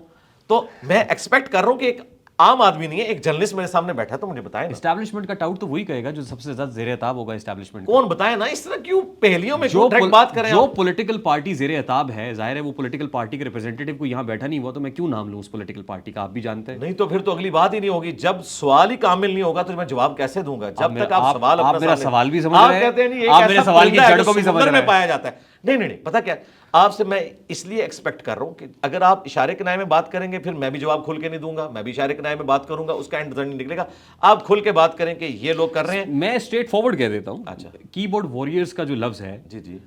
تو میں ایکسپیکٹ کر رہا ہوں کہ ایک عام آدمی نہیں ہے, ایک جرنلسٹ میرے سامنے بیٹھا تو مجھے بتائیں. اسٹیبلشمنٹ کا ٹاؤٹ تو وہی کہے گا جو سب سے زیادہ زیر عتاب ہوگا اسٹیبلشمنٹ. کون بتائیں نا, اس طرح کیوں پہلیوں میں بات کریں. جو پولیٹیکل پارٹی زیر عتاب ہے, ظاہر ہے وہ پولیٹیکل پارٹی کے ریپرزینٹیٹیو کو یہاں بیٹھا نہیں ہوا, تو میں کیوں نام لوں اس پولیٹیکل پارٹی کا, آپ بھی جانتے ہیں. نہیں تو پھر تو اگلی بات ہی نہیں ہوگی. جب سوال ہی کامل نہیں ہوگا تو میں جواب کیسے دوں گا؟ جب تک آپ سوال آپ میرا سوال بھی سمجھ رہے ہیں, آپ میرے سوال کی جڑ کو بھی سمجھ رہے ہیں. پایا جاتا ہے. نہیں پتا کیا, آپ سے میں اس لیے ایکسپیکٹ کر رہا ہوں کہ اگر آپ اشارے کنائے میں بات کریں گے پھر میں بھی جواب کھل کے نہیں دوں گا, میں بھی اشارے کنائے میں بات کروں گا, اس کا اینڈ نہیں نکلے گا. آپ کھل کے بات کریں کہ یہ لوگ کر رہے ہیں. میں اسٹریٹ فارورڈ کہہ دیتا ہوں. اچھا, کی بورڈ واریئرز کا جو لفظ ہے جی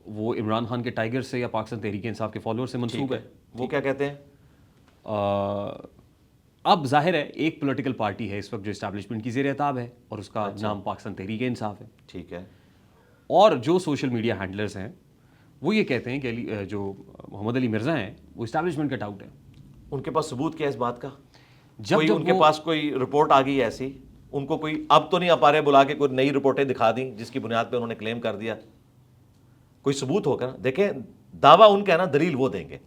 وہ عمران خان کے ٹائیگر سے یا پاکستان تحریک انصاف کے فالوور سے منسوب ہے. وہ کیا کہتے ہیں؟ اب ظاہر ہے ایک پولیٹیکل پارٹی ہے اس وقت جو اسٹیبلشمنٹ کی زیر اعتاب ہے اور اس کا نام پاکستان تحریک انصاف ہے. ٹھیک ہے. اور جو سوشل میڈیا ہینڈلرز ہیں وہ یہ کہتے ہیں کہ جو محمد علی مرزا ہیں وہ اسٹیبلشمنٹ کا ٹاؤٹ ہے. ان کے پاس ثبوت کیا ہے اس بات کا؟ جب ان کے پاس کوئی رپورٹ آ گئی ایسی, ان کو کوئی اب تو نہیں آ پا رہے بلا کے کوئی نئی رپورٹیں دکھا دیں جس کی بنیاد پہ انہوں نے کلیم کر دیا, کوئی ثبوت ہوگا نا. دیکھیں دعویٰ ان کا ہے نا, دلیل وہ دیں گے.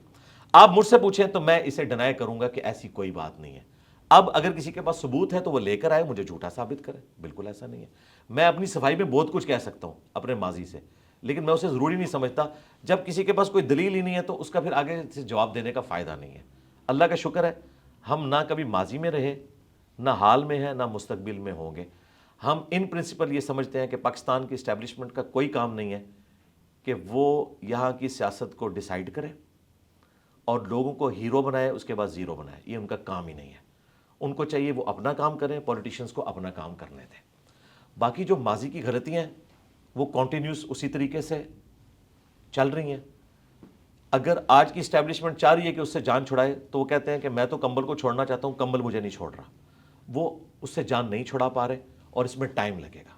آپ مجھ سے پوچھیں تو میں اسے ڈینائی کروں گا کہ ایسی کوئی بات نہیں ہے. اب اگر کسی کے پاس ثبوت ہے تو وہ لے کر آئے, مجھے جھوٹا ثابت کرے. بالکل ایسا نہیں ہے. میں اپنی صفائی میں بہت کچھ کہہ سکتا ہوں اپنے ماضی سے, لیکن میں اسے ضروری نہیں سمجھتا. جب کسی کے پاس کوئی دلیل ہی نہیں ہے تو اس کا پھر آگے سے جواب دینے کا فائدہ نہیں ہے. اللہ کا شکر ہے ہم نہ کبھی ماضی میں رہے, نہ حال میں ہیں, نہ مستقبل میں ہوں گے. ہم ان پرنسپل یہ سمجھتے ہیں کہ پاکستان کی اسٹیبلشمنٹ کا کوئی کام نہیں ہے کہ وہ یہاں کی سیاست کو ڈیسائیڈ کرے اور لوگوں کو ہیرو بنائے اس کے بعد زیرو بنائے. یہ ان کا کام ہی نہیں ہے. ان کو چاہیے وہ اپنا کام کریں, پولیٹیشینز کو اپنا کام کرنے دیں. باقی جو ماضی کی غلطیاں ہیں وہ کنٹینیوس اسی طریقے سے چل رہی ہیں. اگر آج کی اسٹیبلشمنٹ چاہ رہی ہے کہ اس سے جان چھڑائے تو وہ کہتے ہیں کہ میں تو کمبل کو چھوڑنا چاہتا ہوں, کمبل مجھے نہیں چھوڑ رہا. وہ اس سے جان نہیں چھڑا پا رہے اور اس میں ٹائم لگے گا.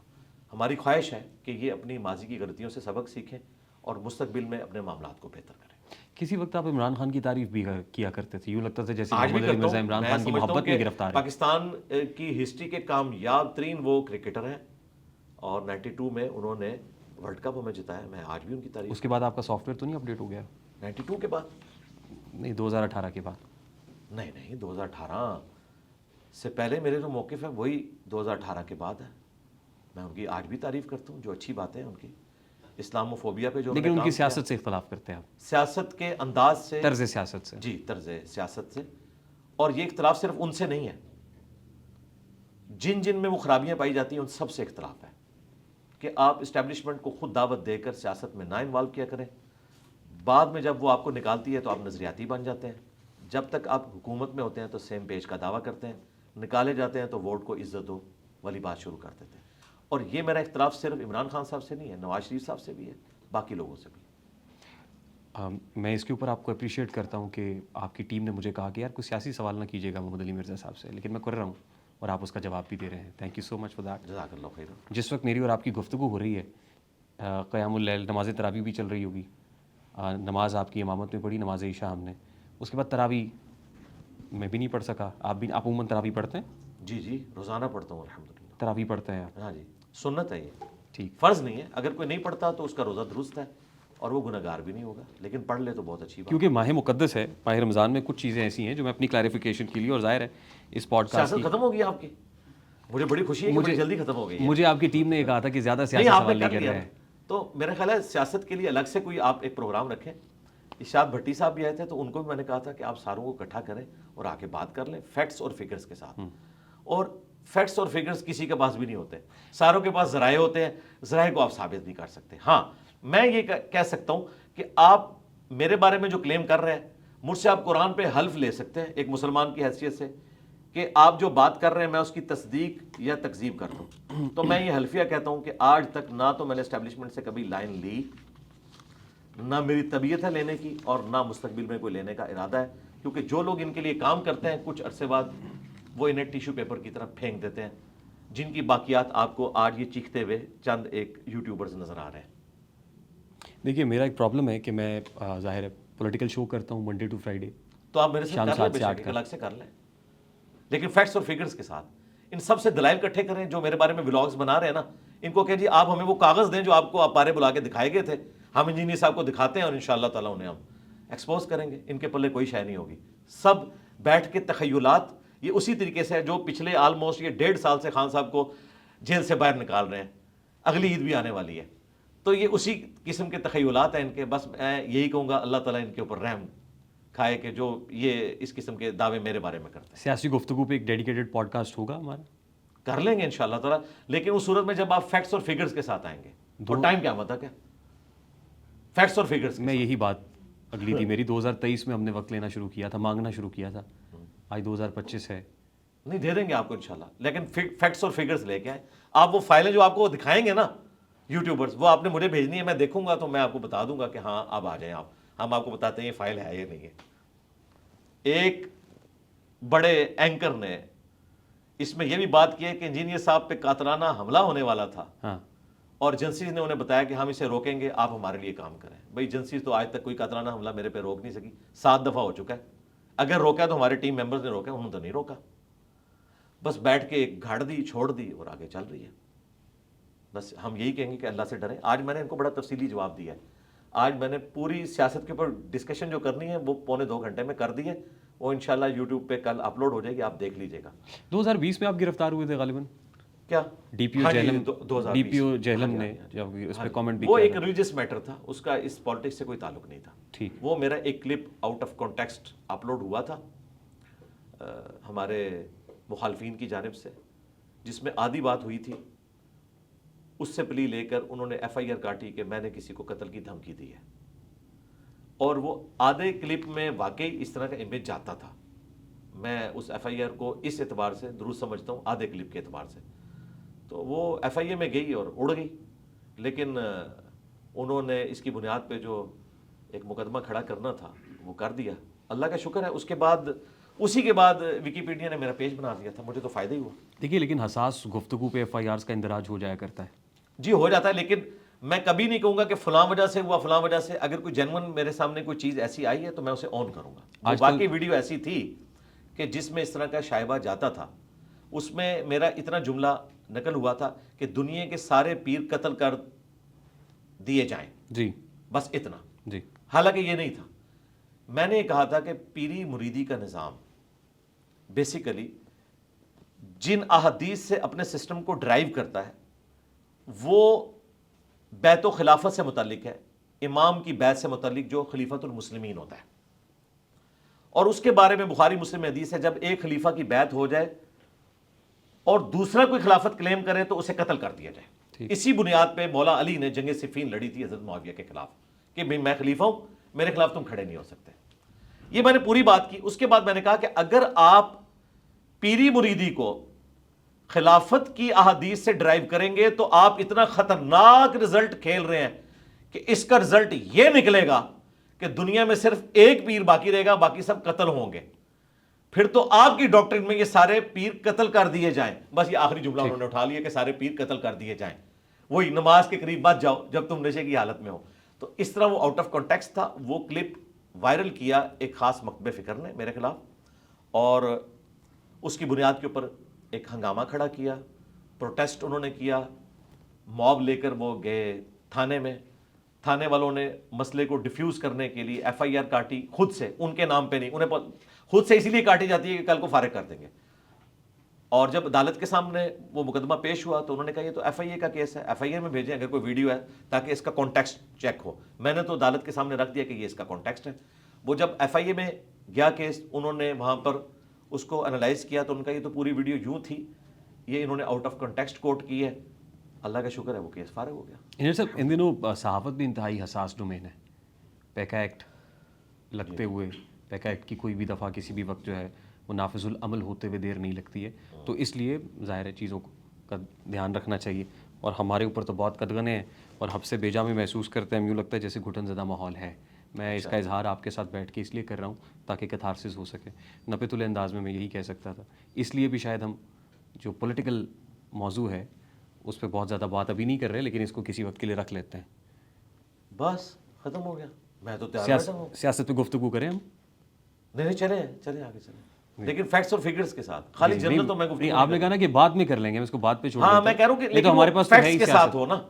ہماری خواہش ہے کہ یہ اپنی ماضی کی غلطیوں سے سبق سیکھیں اور مستقبل میں اپنے معاملات کو بہتر کریں. کسی وقت آپ عمران خان کی تعریف بھی کیا کرتے تھے, یوں لگتا تھا جیسے آج بھی محمد علی کرتا مرزا ہوں. عمران میں خان کی سمجھتا ہوں محبت میں کہ گرفتار ہے. پاکستان کی ہسٹری کے کامیاب ترین وہ کرکٹر ہیں اور 92 میں انہوں نے ورلڈ کپ ہمیں جتایا. میں آج بھی ان کی تعریف. اس کے بعد آپ کا سافٹ ویئر تو نہیں اپڈیٹ ہو گیا؟ 92 کے بعد نہیں, 2018 کے بعد. نہیں 2018 سے پہلے میرے جو موقف ہے وہی 2018 کے بعد ہے. میں ان کی آج بھی تعریف کرتا ہوں, جو اچھی باتیں ہیں ان کی. اسلاموفوبیا پہ جو لیکن ان کی سیاست سے اختلاف کرتے ہیں آپ؟ سیاست کے انداز سے, طرز سیاست سے. جی, طرز سیاست سے. اور یہ اختلاف صرف ان سے نہیں ہے, جن میں وہ خرابیاں پائی جاتی ہیں ان سب سے اختلاف ہے کہ آپ اسٹیبلشمنٹ کو خود دعوت دے کر سیاست میں نہ انوالو کیا کریں. بعد میں جب وہ آپ کو نکالتی ہے تو آپ نظریاتی بن جاتے ہیں. جب تک آپ حکومت میں ہوتے ہیں تو سیم پیج کا دعویٰ کرتے ہیں, نکالے جاتے ہیں تو ووٹ کو عزت دو والی بات شروع کر دیتے ہیں. اور یہ میرا اختلاف صرف عمران خان صاحب سے نہیں ہے, نواز شریف صاحب سے بھی ہے, باقی لوگوں سے بھی. میں اس کے اوپر آپ کو اپریشیٹ کرتا ہوں کہ آپ کی ٹیم نے مجھے کہا کہ یار کوئی سیاسی سوال نہ کیجیے گا محمد علی مرزا صاحب سے, لیکن میں کر رہا ہوں اور آپ اس کا جواب بھی دے رہے ہیں. Thank you so much for that. جزاک اللہ خیر. جس وقت میری اور آپ کی گفتگو ہو رہی ہے, قیام اللیل نماز تراویح بھی چل رہی ہوگی. نماز آپ کی امامت میں پڑھی, نماز عشاء ہم نے, اس کے بعد تراویح میں بھی نہیں پڑھ سکا. آپ عموماً تراویح پڑھتے ہیں؟ جی روزانہ پڑھتا ہوں الحمدللہ. تراویح پڑھتے ہیں آپ؟ ہاں جی, سنت ہے یہ, ٹھیک, فرض نہیں ہے. اگر کوئی نہیں پڑھتا تو اس کا روزہ درست ہے اور وہ گناہگار بھی نہیں ہوگا, لیکن پڑھ لے تو بہت اچھی بات. کیونکہ ماہ مقدس ہے, ماہ رمضان میں کچھ چیزیں ایسی ہیں جو میں اپنی کلیریفیکیشن کے لیے, اور ظاہر ہے اس پوڈ کاسٹ سیاست ختم ہوگی آپ کی, مجھے بڑی خوشی ہے کہ بڑی جلدی ختم ہو گئی ہے. مجھے آپ کی ٹیم نے یہ کہا تھا کہ زیادہ سیاسی سوال نہیں کر رہے ہیں, تو میرا خیال ہے سیاست کے لیے الگ سے کوئی آپ ایک پروگرام رکھیں. ارشاد بھٹی صاحب بھی آئے تھے تو ان کو بھی میں نے کہا تھا کہ آپ ساروں کو اکٹھا کریں اور آ کے بات کر لیں فیکٹس اور فگرز کے ساتھ. اور فیکٹس اور فگرز کسی کے پاس بھی نہیں ہوتے, ساروں کے پاس ذرائع ہوتے ہیں, ذرائع کو آپ ثابت نہیں کر سکتے. ہاں میں یہ کہہ سکتا ہوں کہ آپ میرے بارے میں جو کلیم کر رہے ہیں, مجھ سے آپ قرآن پہ حلف لے سکتے ہیں ایک مسلمان کی حیثیت سے کہ آپ جو بات کر رہے ہیں میں اس کی تصدیق یا تکذیب کر دوں. تو میں یہ حلفیہ کہتا ہوں کہ آج تک نہ تو میں نے اسٹیبلشمنٹ سے کبھی لائن لی, نہ میری طبیعت ہے لینے کی, اور نہ مستقبل میں کوئی لینے کا ارادہ ہے. کیونکہ جو لوگ ان کے لیے کام کرتے ہیں کچھ عرصے بعد وہ انہیں ٹیشو پیپر کی طرف پھینک دیتے ہیں, جن کی باقیات آپ کو آج یہ چیختے ہوئے چند ایک یوٹیوبرز نظر آ رہے ہیں. دیکھیے میرا ایک پرابلم ہے کہ میں ظاہر ہے پولیٹیکل شو کرتا ہوں منڈے ٹو فرائیڈے, تو آپ میرے سے کر لیں, بے شک الگ سے کر لیں, لیکن فیکٹس اور فگرز کے ساتھ. ان سب سے دلائل اکٹھے کریں. جو میرے بارے میں ولاگز بنا رہے ہیں نا, ان کو کہ جی آپ ہمیں وہ کاغذ دیں جو آپ کو اپارے بلا کے دکھائے گئے تھے, ہم انجینئر صاحب کو دکھاتے ہیں اور انشاءاللہ تعالیٰ انہیں ہم ایکسپوز کریں گے. ان کے پلے کوئی شے نہیں ہوگی. سب بیٹھ کے تخیلات, یہ اسی طریقے سے جو پچھلے آلموسٹ یہ 1.5 سال سے خان صاحب کو جیل سے باہر نکال رہے ہیں, اگلی عید بھی آنے والی ہے, تو یہ اسی قسم کے تخیلات ہیں ان کے. بس میں یہی کہوں گا اللہ تعالیٰ ان کے اوپر رحم کھائے کہ جو یہ اس قسم کے دعوے میرے بارے میں کرتے ہیں. سیاسی گفتگو پہ ایک ڈیڈیکیٹڈ پوڈ کاسٹ ہوگا ہمارا, کر لیں گے انشاءاللہ تعالیٰ, لیکن اس صورت میں جب آپ فیکٹس اور فگرز کے ساتھ آئیں گے. اور ٹائم کیا مطلب ہے فیکٹس اور فگرز میں یہی بات اگلی تھی میری. 2023 میں ہم نے وقت لینا شروع کیا تھا, مانگنا شروع کیا تھا, آج 2025 ہے. نہیں دے دیں گے آپ کو انشاءاللہ, لیکن فیکٹس اور فگرز لے کے آئیں. آپ وہ فائلیں جو آپ کو دکھائیں گے نا یوٹیوبرز, وہ آپ نے مجھے بھیجنی ہے, میں دیکھوں گا تو میں آپ کو بتا دوں گا کہ ہاں اب آ جائیں آپ, ہم آپ کو بتاتے ہیں یہ فائل ہے یا نہیں ہے. ایک بڑے اینکر نے اس میں یہ بھی بات کی ہے کہ انجینئر صاحب پہ قاتلانہ حملہ ہونے والا تھا, اور ایجنسیز نے انہیں بتایا کہ ہم اسے روکیں گے, آپ ہمارے لیے کام کریں. بھائی ایجنسیز تو آج تک کوئی قاتلانہ حملہ میرے پہ روک نہیں سکی, 7 دفعہ ہو چکا ہے. اگر روکا تو ہمارے ٹیم ممبرز نے روکا, انہوں نے تو نہیں روکا. بس بیٹھ کے ایک گھاڑ دی, چھوڑ دی اور آگے چل رہی ہے. بس ہم یہی کہیں گے کہ اللہ سے ڈریں. آج میں نے ان کو بڑا تفصیلی جواب دیا ہے. آج میں نے پوری سیاست کے اوپر ڈسکشن جو کرنی ہے وہ 1.25 گھنٹے میں کر دی ہے. وہ انشاءاللہ یوٹیوب پہ کل اپلوڈ ہو جائے گی, آپ دیکھ لیجیے گا. 2020 میں آپ گرفتار ہوئے تھے غالباً, کیا ڈی پی او جہلم نے اس پہ کامنٹ بھی کیا. وہ ایک ریلیجیس میٹر تھا, اس کا اس پالیٹکس سے کوئی تعلق نہیں تھا. ٹھیک, وہ میرا ایک clip out of context upload ہوا تھا ہمارے مخالفین کی جانب سے, جس میں آدھی بات ہوئی تھی. اس سے پلی لے کر انہوں نے FIR کاٹی کہ میں نے کسی کو قتل کی دھمکی دی ہے, اور وہ آدھے کلپ میں واقعی اس طرح کا امیج جاتا تھا. میں اس ایف آئی آر کو اس اعتبار سے درست سمجھتا ہوں، آدھے کلپ کے اعتبار سے، تو وہ ایف آئی اے میں گئی اور اڑ گئی، لیکن انہوں نے اس کی بنیاد پہ جو ایک مقدمہ کھڑا کرنا تھا وہ کر دیا، اللہ کا شکر ہے۔ اس کے بعد اسی کے بعد ویکیپیڈیا نے میرا پیج بنا دیا تھا، مجھے تو فائدہ ہی ہوا۔ دیکھیے لیکن حساس گفتگو پہ ایف آئی آرز کا اندراج ہو جایا کرتا ہے۔ جی ہو جاتا ہے، لیکن میں کبھی نہیں کہوں گا کہ فلاں وجہ سے ہوا، فلاں وجہ سے۔ اگر کوئی جینون میرے سامنے کوئی چیز ایسی آئی ہے تو میں اسے آن کروں گا۔ جو باقی ویڈیو ایسی تھی کہ جس میں اس طرح کا شائبہ جاتا تھا، اس میں میرا اتنا جملہ نقل ہوا تھا کہ دنیا کے سارے پیر قتل کر دیے جائیں، جی بس اتنا۔ جی حالانکہ یہ نہیں تھا، میں نے یہ کہا تھا کہ پیری مریدی کا نظام بیسیکلی جن احادیث سے اپنے سسٹم کو ڈرائیو کرتا ہے وہ بیت و خلافت سے متعلق ہے، امام کی بیعت سے متعلق جو خلیفۃ المسلمین ہوتا ہے، اور اس کے بارے میں بخاری مسلم میں حدیث ہے جب ایک خلیفہ کی بیعت ہو جائے اور دوسرا کوئی خلافت کلیم کرے تو اسے قتل کر دیا جائے۔ اسی بنیاد پہ مولا علی نے جنگ صفین لڑی تھی حضرت معاویہ کے خلاف کہ میں خلیفہ ہوں، میرے خلاف تم کھڑے نہیں ہو سکتے۔ یہ میں نے پوری بات کی۔ اس کے بعد میں نے کہا کہ اگر آپ پیری مریدی کو خلافت کی احادیث سے ڈرائیو کریں گے تو آپ اتنا خطرناک رزلٹ کھیل رہے ہیں کہ اس کا رزلٹ یہ نکلے گا کہ دنیا میں صرف ایک پیر باقی رہے گا، باقی سب قتل ہوں گے۔ پھر تو آپ کی ڈاکٹرن میں یہ سارے پیر قتل کر دیے جائیں، بس یہ آخری جملہ انہوں نے اٹھا لیا کہ سارے پیر قتل کر دیے جائیں، وہی نماز کے قریب بچ جاؤ جب تم نشے کی حالت میں ہو۔ تو اس طرح وہ آؤٹ آف کانٹیکسٹ تھا۔ وہ کلپ وائرل کیا ایک خاص مکتبہ فکر نے میرے خلاف، اور اس کی بنیاد کے اوپر ایک ہنگامہ کھڑا کیا، پروٹیسٹ انہوں نے کیا، موب لے کر وہ گئے تھانے میں، تھانے والوں نے مسئلے کو ڈیفیوز کرنے کے لیے ایف آئی آر کاٹی خود سے، ان کے نام پہ نہیں، انہیں خود سے اسی لیے کاٹی جاتی ہے کہ کل کو فارغ کر دیں گے۔ اور جب عدالت کے سامنے وہ مقدمہ پیش ہوا تو انہوں نے کہا یہ تو ایف آئی اے کا کیس ہے، ایف آئی اے میں بھیجیں اگر کوئی ویڈیو ہے تاکہ اس کا کانٹیکسٹ چیک ہو۔ میں نے تو عدالت کے سامنے رکھ دیا کہ یہ اس کا کانٹیکسٹ ہے۔ وہ جب ایف آئی اے میں گیا کیس، انہوں نے وہاں پر اس کو انالائز کیا تو ان کا یہ تو پوری ویڈیو یوں تھی، یہ انہوں نے آؤٹ آف کانٹیکسٹ کوٹ کی ہے۔ اللہ کا شکر ہے وہ کیس فارغ ہو گیا۔ انجینئر صاحب ان دنوں صحافت بھی انتہائی حساس ڈومین ہے، پیکا ایکٹ لگتے ہوئے، پیکا ایکٹ کی کوئی بھی دفعہ کسی بھی وقت جو ہے وہ نافذ العمل ہوتے ہوئے دیر نہیں لگتی ہے، تو اس لیے ظاہر ہے چیزوں کا دھیان رکھنا چاہیے، اور ہمارے اوپر تو بہت قدغنے ہیں اور حب سے بیجا میں محسوس کرتے ہیں، ہم یوں لگتا ہے جیسے گھٹن زدہ ماحول ہے۔ میں اس کا اظہار آپ کے ساتھ بیٹھ کے اس لیے کر رہا ہوں تاکہ کتھارسس ہو سکے، نپے تلے انداز میں یہی کہہ سکتا تھا۔ اس لیے بھی شاید ہم جو پولیٹیکل موضوع ہے اس پہ بہت زیادہ بات ابھی نہیں کر رہے، لیکن اس کو کسی وقت کے لیے رکھ لیتے ہیں۔ بس ختم ہو گیا، میں تو تیار بیٹھا ہوں۔ سیاست پہ گفتگو کریں ہم؟ نہیں چلیں آگے چلیں، لیکن فیکٹس اور فگرز کے ساتھ، خالی جنرل تو میں گفتگو آپ نے کہا نا کہ بعد میں کر لیں گے، ہم اس کو بعد پہ چھوڑ ہاں میں کہہ رہا ہوں کہ لیکن ہمارے پاس فیکٹس کے ساتھ ہو نا۔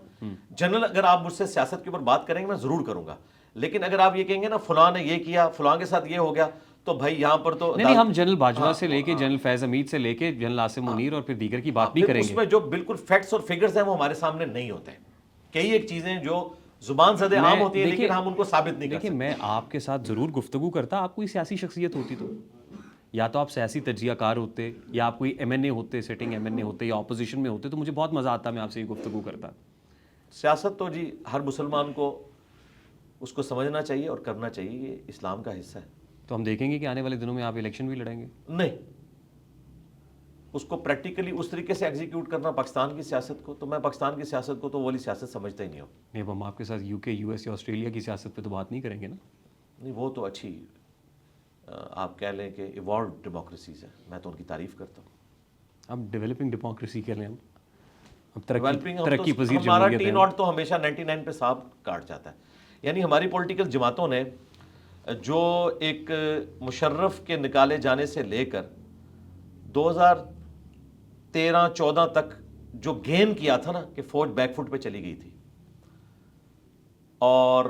جنرل اگر آپ مجھ سے سیاست کے اوپر بات کریں گے میں ضرور کروں گا، لیکن اگر آپ یہ کہیں گے نا فلاں نے یہ کیا، فلاں کے ساتھ یہ ہو گیا، تو بھائی یہاں پر تو نہیں، ہم جنرل باجوہ سے لے کے جنرل فیض حمید سے لے کے جنرل عاصم منیر اور پھر دیگر کی بات بھی کریں گے۔ اس میں جو بالکل فیکٹس اور فگرز ہیں وہ ہمارے سامنے نہیں ہوتے ہیں۔ کئی ایک چیزیں جو زبان زدے عام ہوتی ہیں لیکن ہم ان کو ثابت نہیں کر سکتے۔ دیکھیں میں آپ کے ساتھ ضرور گفتگو کرتا، آپ کوئی سیاسی شخصیت ہوتی تو یا تو آپ سیاسی تجزیہ کار ہوتے، یا آپ کوئی ایم این اے ہوتے، سٹنگ ایم این اے ہوتے، یا اپوزیشن میں ہوتے، تو مجھے بہت مزہ آتا، میں آپ سے یہ گفتگو کرتا۔ سیاست تو جی ہر مسلمان کو اس کو سمجھنا چاہیے اور کرنا چاہیے، یہ اسلام کا حصہ ہے۔ تو ہم دیکھیں گے کہ آنے والے دنوں میں آپ الیکشن بھی لڑیں گے؟ نہیں، اس کو پریکٹیکلی اس طریقے سے ایگزیکیوٹ کرنا پاکستان کی سیاست کو، تو میں پاکستان کی سیاست کو تو وہ والی سیاست سمجھتا ہی نہیں ہوں۔ نہیں، اب ہم آپ کے ساتھ یو کے، یو ایس یا آسٹریلیا کی سیاست پہ تو بات نہیں کریں گے نا؟ نہیں، وہ تو اچھی آپ کہہ لیں کہ ایوالوڈ ڈیموکریسیز ہے، میں تو ان کی تعریف کرتا ہوں۔ اب ڈیولپنگ ڈیموکریسی کہہ لیں ہم، اب ترقی پذیر ہمارا ٹی ناٹ تو ہمیشہ 99 پہ صاحب کاٹ جاتا ہے۔ یعنی ہماری پولیٹیکل جماعتوں نے جو ایک مشرف کے نکالے جانے سے لے کر 2013-14 تک جو گین کیا تھا نا کہ فوج بیک فٹ پہ چلی گئی تھی اور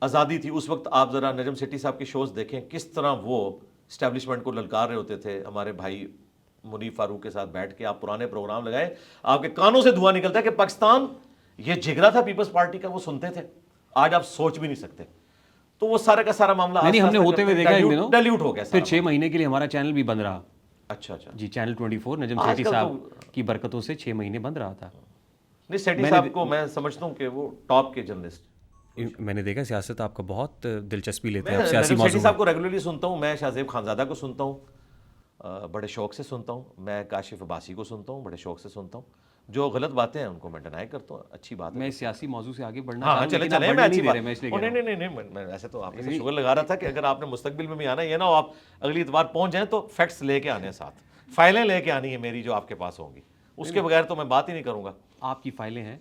آزادی تھی، اس وقت آپ ذرا نجم سیٹھی صاحب کے شوز دیکھیں کس طرح وہ اسٹیبلشمنٹ کو للکار رہے ہوتے تھے۔ ہمارے بھائی منیف فاروق کے ساتھ بیٹھ کے آپ پرانے پروگرام لگائے، آپ کے کانوں سے دھواں نکلتا ہے کہ پاکستان یہ جگرا تھا پیپلز پارٹی کا، وہ سنتے تھے، آج آپ سوچ بھی نہیں سکتے۔ تو وہ سارا کا سارا معاملہ نہیں، ہم نے ہوتے ہوئے دیکھا ڈیلیوٹ ہو گیا، پھر 6 مہینے کے لیے ہمارا چینل بھی بند رہا۔ اچھا جی، چینل 24 نجم سیٹھی صاحب کی برکتوں سے 6 مہینے بند رہا تھا۔ نہیں، سیٹھی صاحب کو میں سمجھتا ہوں کہ وہ ٹاپ کے جرنلسٹ، میں نے دیکھا سیاست آپ کا بہت دلچسپی لیتے ہیں میں آپ سیاسی نجم موضوع سیٹھی میں. صاحب کو ریگولرلی سنتا ہوں, میں شاہ زیب خانزادہ کو سنتا ہوں, بڑے شوق سے سنتا ہوں, میں کاشف عباسی کو سنتا ہوں, بڑے شوق سے سنتا ہوں. جو غلط باتیں ہیں ان کو میں ڈینائی کرتا ہوں, اچھی بات ہے. میں سیاسی موضوع سے آگے بڑھنا ہاں چاہ ہاں رہا ہوں چلے لیکن آپ چلیں, میں بڑھنے اچھی نہیں دے بات, رہے, میں اس لیے کہہ رہا ہوں. نہیں نہیں نہیں, میں ایسے تو آپ کے ساتھ شغل لگا رہا تھا کہ اگر آپ نے مستقبل میں بھی آنا ہے, یہ نہ ہو آپ اگلی اتوار پہنچ جائیں تو فیکٹس لے کے آنے ساتھ, فائلیں لے کے آنی ہے میری جو آپ کے پاس ہوں گی, اس کے بغیر تو میں بات ہی نہیں کروں گا. آپ کی فائلیں ہیں؟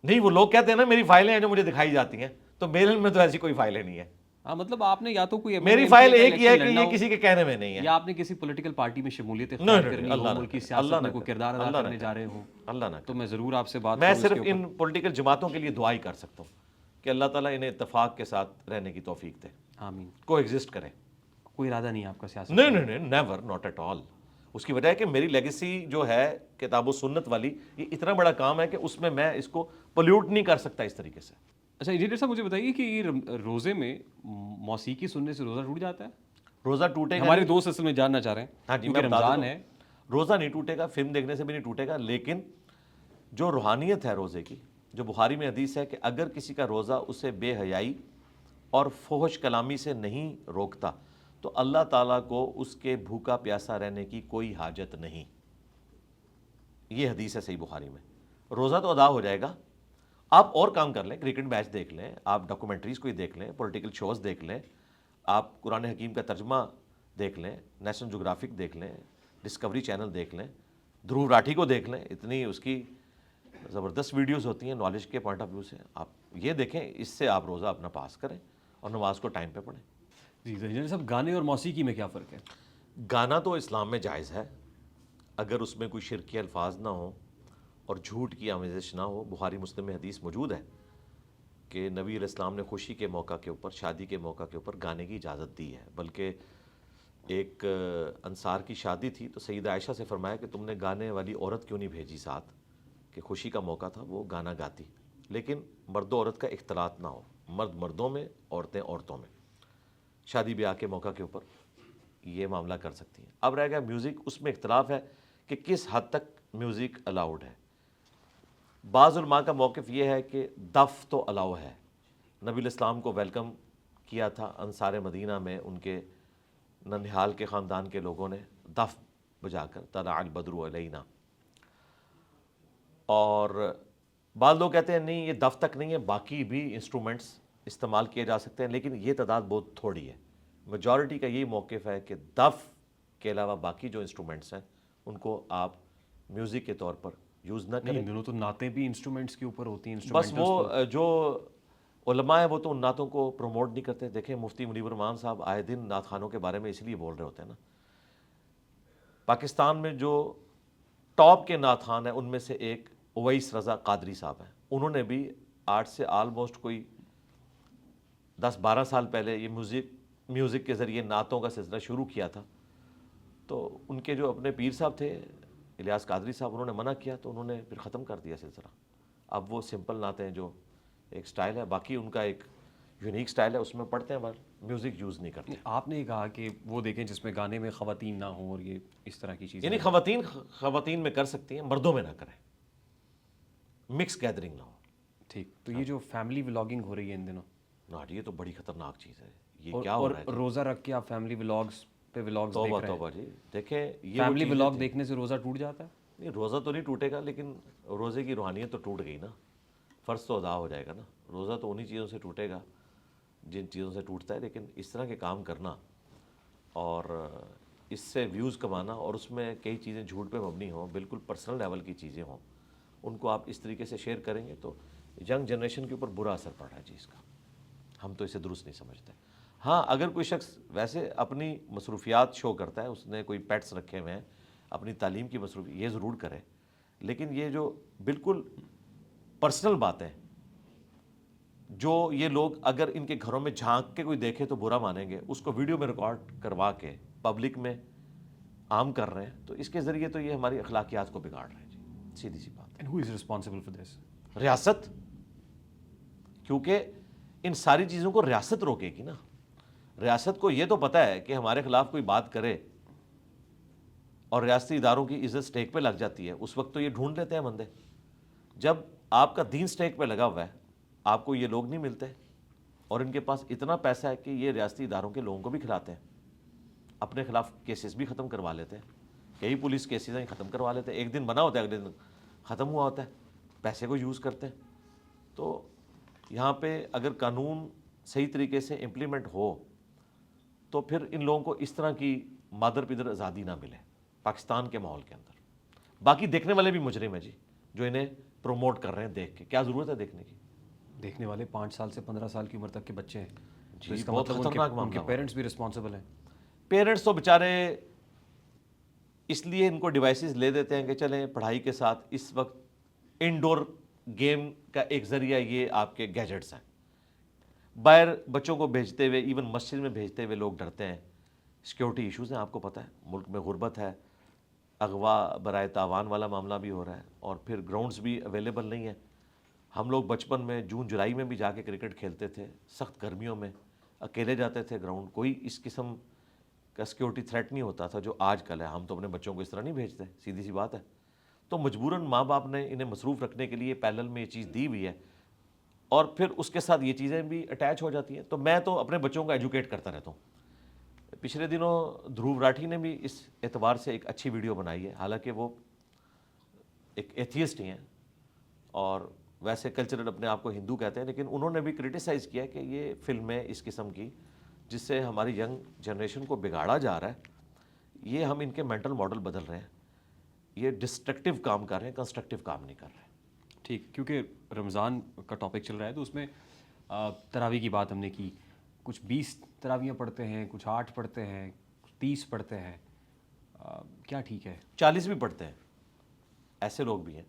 نہیں, وہ لوگ کہتے ہیں نا میری فائلیں ہیں جو مجھے دکھائی جاتی ہیں, تو میرے علم میں تو ایسی کوئی فائلیں نہیں ہے. ہاں مطلب آپ نے یا تو کوئی میری فائل ایک ہی ہے کہ یہ کسی کے کہنے میں نہیں ہے, یا آپ نے کسی پولیٹیکل پارٹی میں شمولیت اختیار کرنی ہو, ملک کی سیاست میں کوئی کردار ادا کرنے جا رہے ہوں, اللہ نہ تو میں ضرور آپ سے بات میں کروں. صرف ان پولیٹیکل جماعتوں کے لیے دعا ہی کر سکتا ہوں کہ اللہ تعالیٰ انہیں اتفاق کے ساتھ رہنے کی توفیق دے, آمین. کو ایگزسٹ کریں. کوئی ارادہ نہیں آپ کا سیاست؟ نہیں نہیں نہیں, نیور, ناٹ ایٹ آل. اس کی وجہ ہے کہ میری لیگیسی جو ہے کتاب و سنت والی, یہ اتنا بڑا کام ہے کہ اس میں میں اس کو پولیوٹ نہیں کر سکتا اس طریقے سے. اچھا انجینئر صاحب مجھے بتائیے کہ یہ روزے میں موسیقی سننے سے روزہ ٹوٹ جاتا ہے؟ روزہ ٹوٹے گا, ہمارے دوست اصل میں جاننا چاہ رہے ہیں. ہاں جی, کیونکہ میں بتا رمضان دوں, ہے. روزہ نہیں ٹوٹے گا, فلم دیکھنے سے بھی نہیں ٹوٹے گا, لیکن جو روحانیت ہے روزے کی, جو بخاری میں حدیث ہے کہ اگر کسی کا روزہ اسے بے حیائی اور فحش کلامی سے نہیں روکتا تو اللہ تعالیٰ کو اس کے بھوکا پیاسا رہنے کی کوئی حاجت نہیں. یہ حدیث ہے صحیح بخاری میں. روزہ تو ادا ہو جائے گا, آپ اور کام کر لیں, کرکٹ میچ دیکھ لیں, آپ ڈاکومنٹریز کوئی دیکھ لیں, پولیٹیکل شوز دیکھ لیں, آپ قرآن حکیم کا ترجمہ دیکھ لیں, نیشنل جغرافک دیکھ لیں, ڈسکوری چینل دیکھ لیں, دھرو راٹھی کو دیکھ لیں, اتنی اس کی زبردست ویڈیوز ہوتی ہیں نالج کے پوائنٹ آف ویو سے, آپ یہ دیکھیں, اس سے آپ روزہ اپنا پاس کریں اور نماز کو ٹائم پہ پڑھیں. جی انجینئر صاحب, گانے اور موسیقی میں کیا فرق ہے؟ گانا تو اسلام میں جائز ہے اگر اس میں کوئی شرکی الفاظ نہ ہوں اور جھوٹ کی آمیزش نہ ہو. بخاری مسلم میں حدیث موجود ہے کہ نبی علیہ السلام نے خوشی کے موقع کے اوپر, شادی کے موقع کے اوپر گانے کی اجازت دی ہے. بلکہ ایک انصار کی شادی تھی تو سیدہ عائشہ سے فرمایا کہ تم نے گانے والی عورت کیوں نہیں بھیجی ساتھ, کہ خوشی کا موقع تھا, وہ گانا گاتی, لیکن مرد و عورت کا اختلاط نہ ہو, مرد مردوں میں, عورتیں عورتوں میں. شادی بیاہ کے موقع کے اوپر یہ معاملہ کر سکتی ہیں. اب رہ گیا میوزک, اس میں اختلاف ہے کہ کس حد تک میوزک الاؤڈ ہے. بعض علماء کا موقف یہ ہے کہ دف تو الاؤ ہے. نبی علیہ السلام کو ویلکم کیا تھا انصار مدینہ میں, ان کے ننہال کے خاندان کے لوگوں نے دف بجا کر, طلع البدر علینا. اور بعض لوگ کہتے ہیں نہیں یہ دف تک نہیں ہے, باقی بھی انسٹرومنٹس استعمال کیے جا سکتے ہیں, لیکن یہ تعداد بہت تھوڑی ہے. میجورٹی کا یہ موقف ہے کہ دف کے علاوہ باقی جو انسٹرومنٹس ہیں ان کو آپ میوزک کے طور پر یوز نہ کریں. دونوں تو نعتیں بھی انسٹرومنٹس کے اوپر ہوتی ہیں. بس وہ جو علماء ہیں وہ تو ان نعتوں کو پروموٹ نہیں کرتے. دیکھیں مفتی منیب الرحمان صاحب آئے دن نعت خوانوں کے بارے میں اس لیے بول رہے ہوتے ہیں نا. پاکستان میں جو ٹاپ کے نعت خوان ہیں ان میں سے ایک اویس رضا قادری صاحب ہیں. انہوں نے بھی آج سے آلموسٹ کوئی 10-12 سال پہلے یہ میوزک کے ذریعے نعتوں کا سلسلہ شروع کیا تھا. تو ان کے جو اپنے پیر صاحب تھے الیاس قادری صاحب, انہوں نے منع کیا تو انہوں نے پھر ختم کر دیا سلسلہ. اب وہ سمپل نعتیں جو ایک سٹائل ہے, باقی ان کا ایک یونیک سٹائل ہے, اس میں پڑھتے ہیں مگر میوزک یوز نہیں کرتے. آپ نے کہا کہ وہ دیکھیں جس میں گانے میں خواتین نہ ہوں اور یہ اس طرح کی چیزیں, یعنی خواتین میں کر سکتی ہیں, مردوں میں نہ کریں, مکس گیدرنگ نہ ہو. ٹھیک. تو یہ جو فیملی ولاگنگ ہو رہی ہے ان دنوں, یہ تو بڑی خطرناک چیز ہے. یہ کیا ہو رہا ہے؟ روزہ رکھ کے آپ فیملی ولاگز پہ ولاگز دیکھ رہے ہیں. توبہ جی, دیکھیں یہ فیملی ولاگ دیکھنے سے روزہ ٹوٹ جاتا ہے؟ نہیں, روزہ تو نہیں ٹوٹے گا, لیکن روزے کی روحانیت تو ٹوٹ گئی نا, فرض تو ادا ہو جائے گا نا. روزہ تو انہی چیزوں سے ٹوٹے گا جن چیزوں سے ٹوٹتا ہے. لیکن اس طرح کے کام کرنا اور اس سے ویوز کمانا اور اس میں کئی چیزیں جھوٹ پہ مبنی ہوں, بالکل پرسنل لیول کی چیزیں ہوں, ان کو آپ اس طریقے سے شیئر کریں گے تو ینگ جنریشن کے اوپر برا اثر پڑ رہا ہے جی اس کا. ہم تو اسے درست نہیں سمجھتے. ہاں اگر کوئی شخص ویسے اپنی مصروفیات شو کرتا ہے, اس نے کوئی پیٹس رکھے ہوئے ہیں, اپنی تعلیم کی مصروفیات, یہ ضرور کرے. لیکن یہ جو بالکل پرسنل باتیں جو یہ لوگ اگر ان کے گھروں میں جھانک کے کوئی دیکھے تو برا مانیں گے, اس کو ویڈیو میں ریکارڈ کروا کے پبلک میں عام کر رہے ہیں, تو اس کے ذریعے تو یہ ہماری اخلاقیات کو بگاڑ رہے ہیں جی, سیدھی سی بات. And who is responsible for this? ریاست, کیونکہ ان ساری چیزوں کو ریاست روکے گی نا. ریاست کو یہ تو پتہ ہے کہ ہمارے خلاف کوئی بات کرے اور ریاستی اداروں کی عزت سٹیک پہ لگ جاتی ہے, اس وقت تو یہ ڈھونڈ لیتے ہیں بندے. جب آپ کا دین سٹیک پہ لگا ہوا ہے, آپ کو یہ لوگ نہیں ملتے اور ان کے پاس اتنا پیسہ ہے کہ یہ ریاستی اداروں کے لوگوں کو بھی کھلاتے ہیں, اپنے خلاف کیسز بھی ختم کروا لیتے ہیں, کئی پولیس کیسز ہیں ختم کروا لیتے ہیں, ایک دن بنا ہوتا ہے اگلے دن ختم ہوا ہوتا ہے, پیسے کو یوز کرتے ہیں. تو یہاں پہ اگر قانون صحیح طریقے سے امپلیمنٹ ہو تو پھر ان لوگوں کو اس طرح کی مادر پدر آزادی نہ ملے پاکستان کے ماحول کے اندر. باقی دیکھنے والے بھی مجرم ہیں جی, جو انہیں پروموٹ کر رہے ہیں. دیکھ کے کیا ضرورت ہے دیکھنے کی؟ دیکھنے والے 5 سال سے 15 سال کی عمر تک کے بچے ہیں جی, تو اس کا بہت مطلب خطرناک ان معاملہ کے ہوا. پیرنٹس بھی رسپانسبل ہیں. پیرنٹس تو بیچارے اس لیے ان کو ڈیوائسز لے دیتے ہیں کہ چلیں پڑھائی کے ساتھ اس وقت انڈور گیم کا ایک ذریعہ یہ آپ کے گیجٹس ہیں. باہر بچوں کو بھیجتے ہوئے, ایون مسجد میں بھیجتے ہوئے لوگ ڈرتے ہیں. سیکیورٹی ایشوز ہیں, آپ کو پتہ ہے ملک میں غربت ہے, اغوا برائے تاوان والا معاملہ بھی ہو رہا ہے, اور پھر گراؤنڈز بھی اویلیبل نہیں ہیں. ہم لوگ بچپن میں جون جولائی میں بھی جا کے کرکٹ کھیلتے تھے, سخت گرمیوں میں اکیلے جاتے تھے گراؤنڈ, کوئی اس قسم کا سیکیورٹی تھریٹ نہیں ہوتا تھا جو آج کل ہے. ہم تو اپنے بچوں کو اس طرح نہیں بھیجتے, سیدھی سی بات ہے. تو مجبوراً ماں باپ نے انہیں مصروف رکھنے کے لیے پیرلل میں یہ چیز دی ہوئی ہے, اور پھر اس کے ساتھ یہ چیزیں بھی اٹیچ ہو جاتی ہیں. تو میں تو اپنے بچوں کو ایجوکیٹ کرتا رہتا ہوں. پچھلے دنوں دھروو راٹھی نے بھی اس اعتبار سے ایک اچھی ویڈیو بنائی ہے, حالانکہ وہ ایک ایتھیسٹ ہی ہیں اور ویسے کلچرل اپنے آپ کو ہندو کہتے ہیں, لیکن انہوں نے بھی کرٹیسائز کیا کہ یہ فلمیں اس قسم کی جس سے ہماری ینگ جنریشن کو بگاڑا جا رہا ہے, یہ ہم ان کے مینٹل ماڈل بدل رہے ہیں, یہ ڈسٹرکٹیو کام کر رہے ہیں, کنسٹرکٹیو کام نہیں کر رہے. ٹھیک, کیونکہ رمضان کا ٹاپک چل رہا ہے تو اس میں تراویح کی بات ہم نے کی. کچھ 20 تراویحیں پڑھتے ہیں, کچھ 8 پڑھتے ہیں, کچھ 30 پڑھتے ہیں. کیا ٹھیک ہے؟ 40 بھی پڑھتے ہیں, ایسے لوگ بھی ہیں.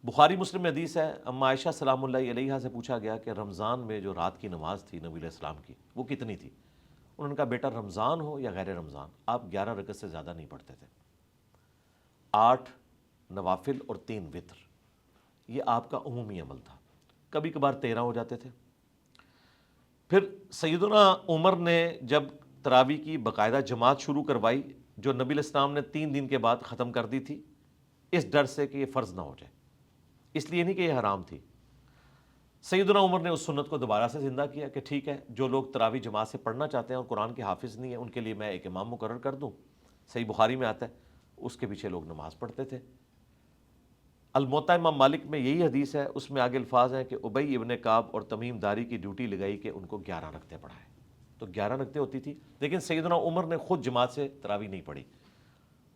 بخاری مسلم میں حدیث ہے, اما عائشہ سلام اللہ علیہا سے پوچھا گیا کہ رمضان میں جو رات کی نماز تھی نبی علیہ السلام کی وہ کتنی تھی؟ انہوں نے کہا بیٹا رمضان ہو یا غیر رمضان آپ 11 رکعت سے زیادہ نہیں پڑھتے تھے, 8 نوافل اور 3 وتر, یہ آپ کا عمومی عمل تھا. کبھی کبھار 13 ہو جاتے تھے. پھر سیدنا عمر نے جب تراویح کی باقاعدہ جماعت شروع کروائی جو نبی علیہ السلام نے 3 دن کے بعد ختم کر دی تھی, اس ڈر سے کہ یہ فرض نہ ہو جائے, اس لیے نہیں کہ یہ حرام تھی. سیدنا عمر نے اس سنت کو دوبارہ سے زندہ کیا کہ ٹھیک ہے, جو لوگ تراویح جماعت سے پڑھنا چاہتے ہیں اور قرآن کے حافظ نہیں ہیں ان کے لیے میں ایک امام مقرر کر دوں. صحیح بخاری میں آتا ہے, اس کے پیچھے لوگ نماز پڑھتے تھے. الموطا امام مالک میں یہی حدیث ہے, اس میں آگے الفاظ ہیں کہ ابی ابن کعب اور تمیم داری کی ڈیوٹی لگائی کہ ان کو 11 رکعتیں پڑھائیں. تو 11 رکعتیں ہوتی تھی, لیکن سیدنا عمر نے خود جماعت سے تراویح نہیں پڑھی.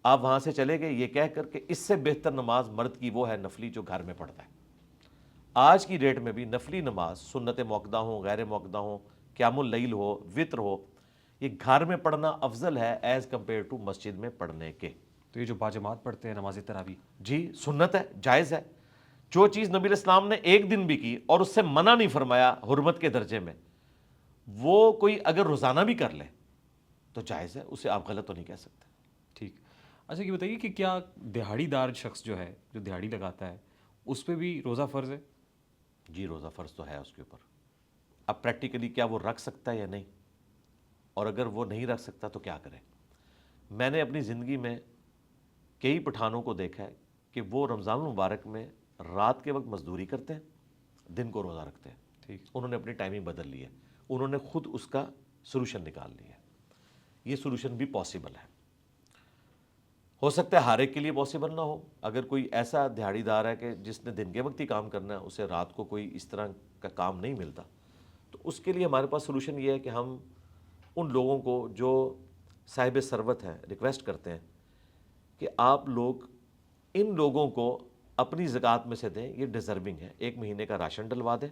آپ وہاں سے چلے گئے یہ کہہ کر کہ اس سے بہتر نماز مرد کی وہ ہے نفلی جو گھر میں پڑھتا ہے. آج کی ڈیٹ میں بھی نفلی نماز سنت موقدہ ہوں, غیر موقدہ ہوں, قیام اللیل ہو, وطر ہو, یہ گھر میں پڑھنا افضل ہے ایز کمپیئر ٹو مسجد میں پڑھنے کے. تو یہ جو باجماعت پڑھتے ہیں نماز تراویح, جی سنت ہے, جائز ہے. جو چیز نبی علیہ السلام نے ایک دن بھی کی اور اس سے منع نہیں فرمایا حرمت کے درجے میں, وہ کوئی اگر روزانہ بھی کر لے تو جائز ہے, اسے آپ غلط تو نہیں کہہ سکتے. ٹھیک. اچھا یہ بتائیے کہ کیا دہاڑی دار شخص جو ہے, جو دہاڑی لگاتا ہے, اس پہ بھی روزہ فرض ہے؟ جی روزہ فرض تو ہے اس کے اوپر. اب پریکٹیکلی کیا وہ رکھ سکتا ہے یا نہیں, اور اگر وہ نہیں رکھ سکتا تو کیا کرے. میں نے اپنی زندگی میں کئی پٹھانوں کو دیکھا ہے کہ وہ رمضان المبارک میں رات کے وقت مزدوری کرتے ہیں, دن کو روزہ رکھتے ہیں. ٹھیک. انہوں نے اپنی ٹائمنگ بدل لی ہے, انہوں نے خود اس کا سولوشن نکال لیا ہے. یہ سولوشن بھی پاسبل ہے. ہو سکتا ہے ہر ایک کے لیے پاسبل نہ ہو. اگر کوئی ایسا دہاڑی دار ہے کہ جس نے دن کے وقت ہی کام کرنا ہے, اسے رات کو کوئی اس طرح کا کام نہیں ملتا, تو اس کے لیے ہمارے پاس سولوشن یہ ہے کہ ہم ان لوگوں کو جو صاحب ثروت ہیں ریکویسٹ کرتے ہیں کہ آپ لوگ ان لوگوں کو اپنی زکوٰۃ میں سے دیں, یہ ڈیزرونگ ہے, 1 مہینے کا راشن ڈلوا دیں,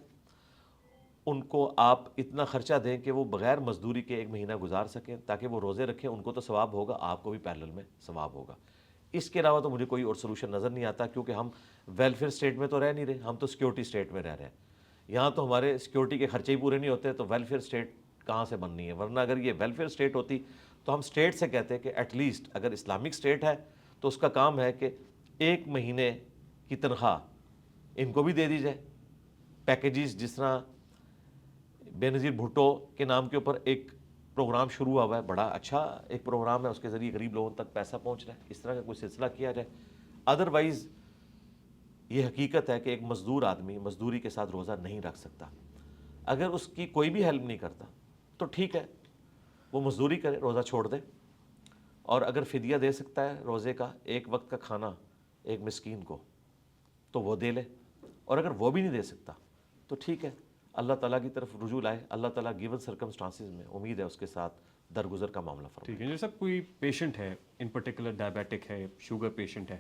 ان کو آپ اتنا خرچہ دیں کہ وہ بغیر مزدوری کے 1 مہینہ گزار سکیں, تاکہ وہ روزے رکھیں, ان کو تو ثواب ہوگا, آپ کو بھی پیرلل میں ثواب ہوگا. اس کے علاوہ تو مجھے کوئی اور سولوشن نظر نہیں آتا, کیونکہ ہم ویلفیئر اسٹیٹ میں تو رہ نہیں رہے, ہم تو سیکیورٹی اسٹیٹ میں رہ رہے ہیں. یہاں تو ہمارے سیکیورٹی کے خرچے ہی پورے نہیں ہوتے, تو ویلفیئر اسٹیٹ کہاں سے بننی ہے. ورنہ اگر یہ ویلفیئر اسٹیٹ ہوتی تو ہم اسٹیٹ سے کہتے کہ ایٹ لیسٹ اگر اسلامک اسٹیٹ ہے تو اس کا کام ہے کہ 1 مہینے کی تنخواہ ان کو بھی دے دی جائے. پیکیجز جس طرح بے نظیر بھٹو کے نام کے اوپر ایک پروگرام شروع ہوا ہے, بڑا اچھا ایک پروگرام ہے, اس کے ذریعے غریب لوگوں تک پیسہ پہنچ رہا ہے, اس طرح کا کوئی سلسلہ کیا جائے. ادروائز یہ حقیقت ہے کہ ایک مزدور آدمی مزدوری کے ساتھ روزہ نہیں رکھ سکتا. اگر اس کی کوئی بھی ہیلپ نہیں کرتا تو ٹھیک ہے, وہ مزدوری کرے, روزہ چھوڑ دے. اور اگر فدیہ دے سکتا ہے روزے کا, ایک وقت کا کھانا ایک مسکین کو, تو وہ دے لے. اور اگر وہ بھی نہیں دے سکتا تو ٹھیک ہے, اللہ تعالیٰ کی طرف رجوع لائے. اللہ تعالیٰ گیون سرکمسٹانسز میں امید ہے اس کے ساتھ درگزر کا معاملہ فرمائے. ٹھیک ہے. جیسا کوئی پیشنٹ ہے ان پرٹیکولر ڈائبیٹک ہے, شوگر پیشنٹ ہے,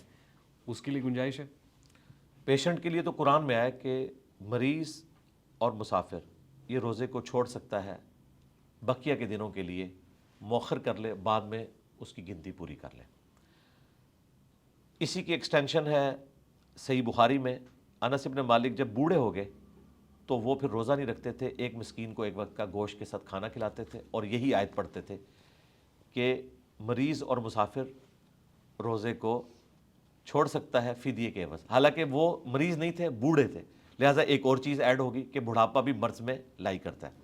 اس کے لیے گنجائش ہے؟ پیشنٹ کے لیے تو قرآن میں آیا کہ مریض اور مسافر یہ روزے کو چھوڑ سکتا ہے, بقیہ کے دنوں کے لیے مؤخر کر لے, بعد میں اس کی گنتی پوری کر لے. اسی کی ایکسٹینشن ہے صحیح بخاری میں, انس ابن مالک جب بوڑھے ہو گئے تو وہ پھر روزہ نہیں رکھتے تھے, ایک مسکین کو ایک وقت کا گوشت کے ساتھ کھانا کھلاتے تھے, اور یہی آیت پڑھتے تھے کہ مریض اور مسافر روزے کو چھوڑ سکتا ہے فدیے کے عوض. حالانکہ وہ مریض نہیں تھے, بوڑھے تھے, لہٰذا ایک اور چیز ایڈ ہوگی کہ بڑھاپا بھی مرض میں لائی کرتا ہے.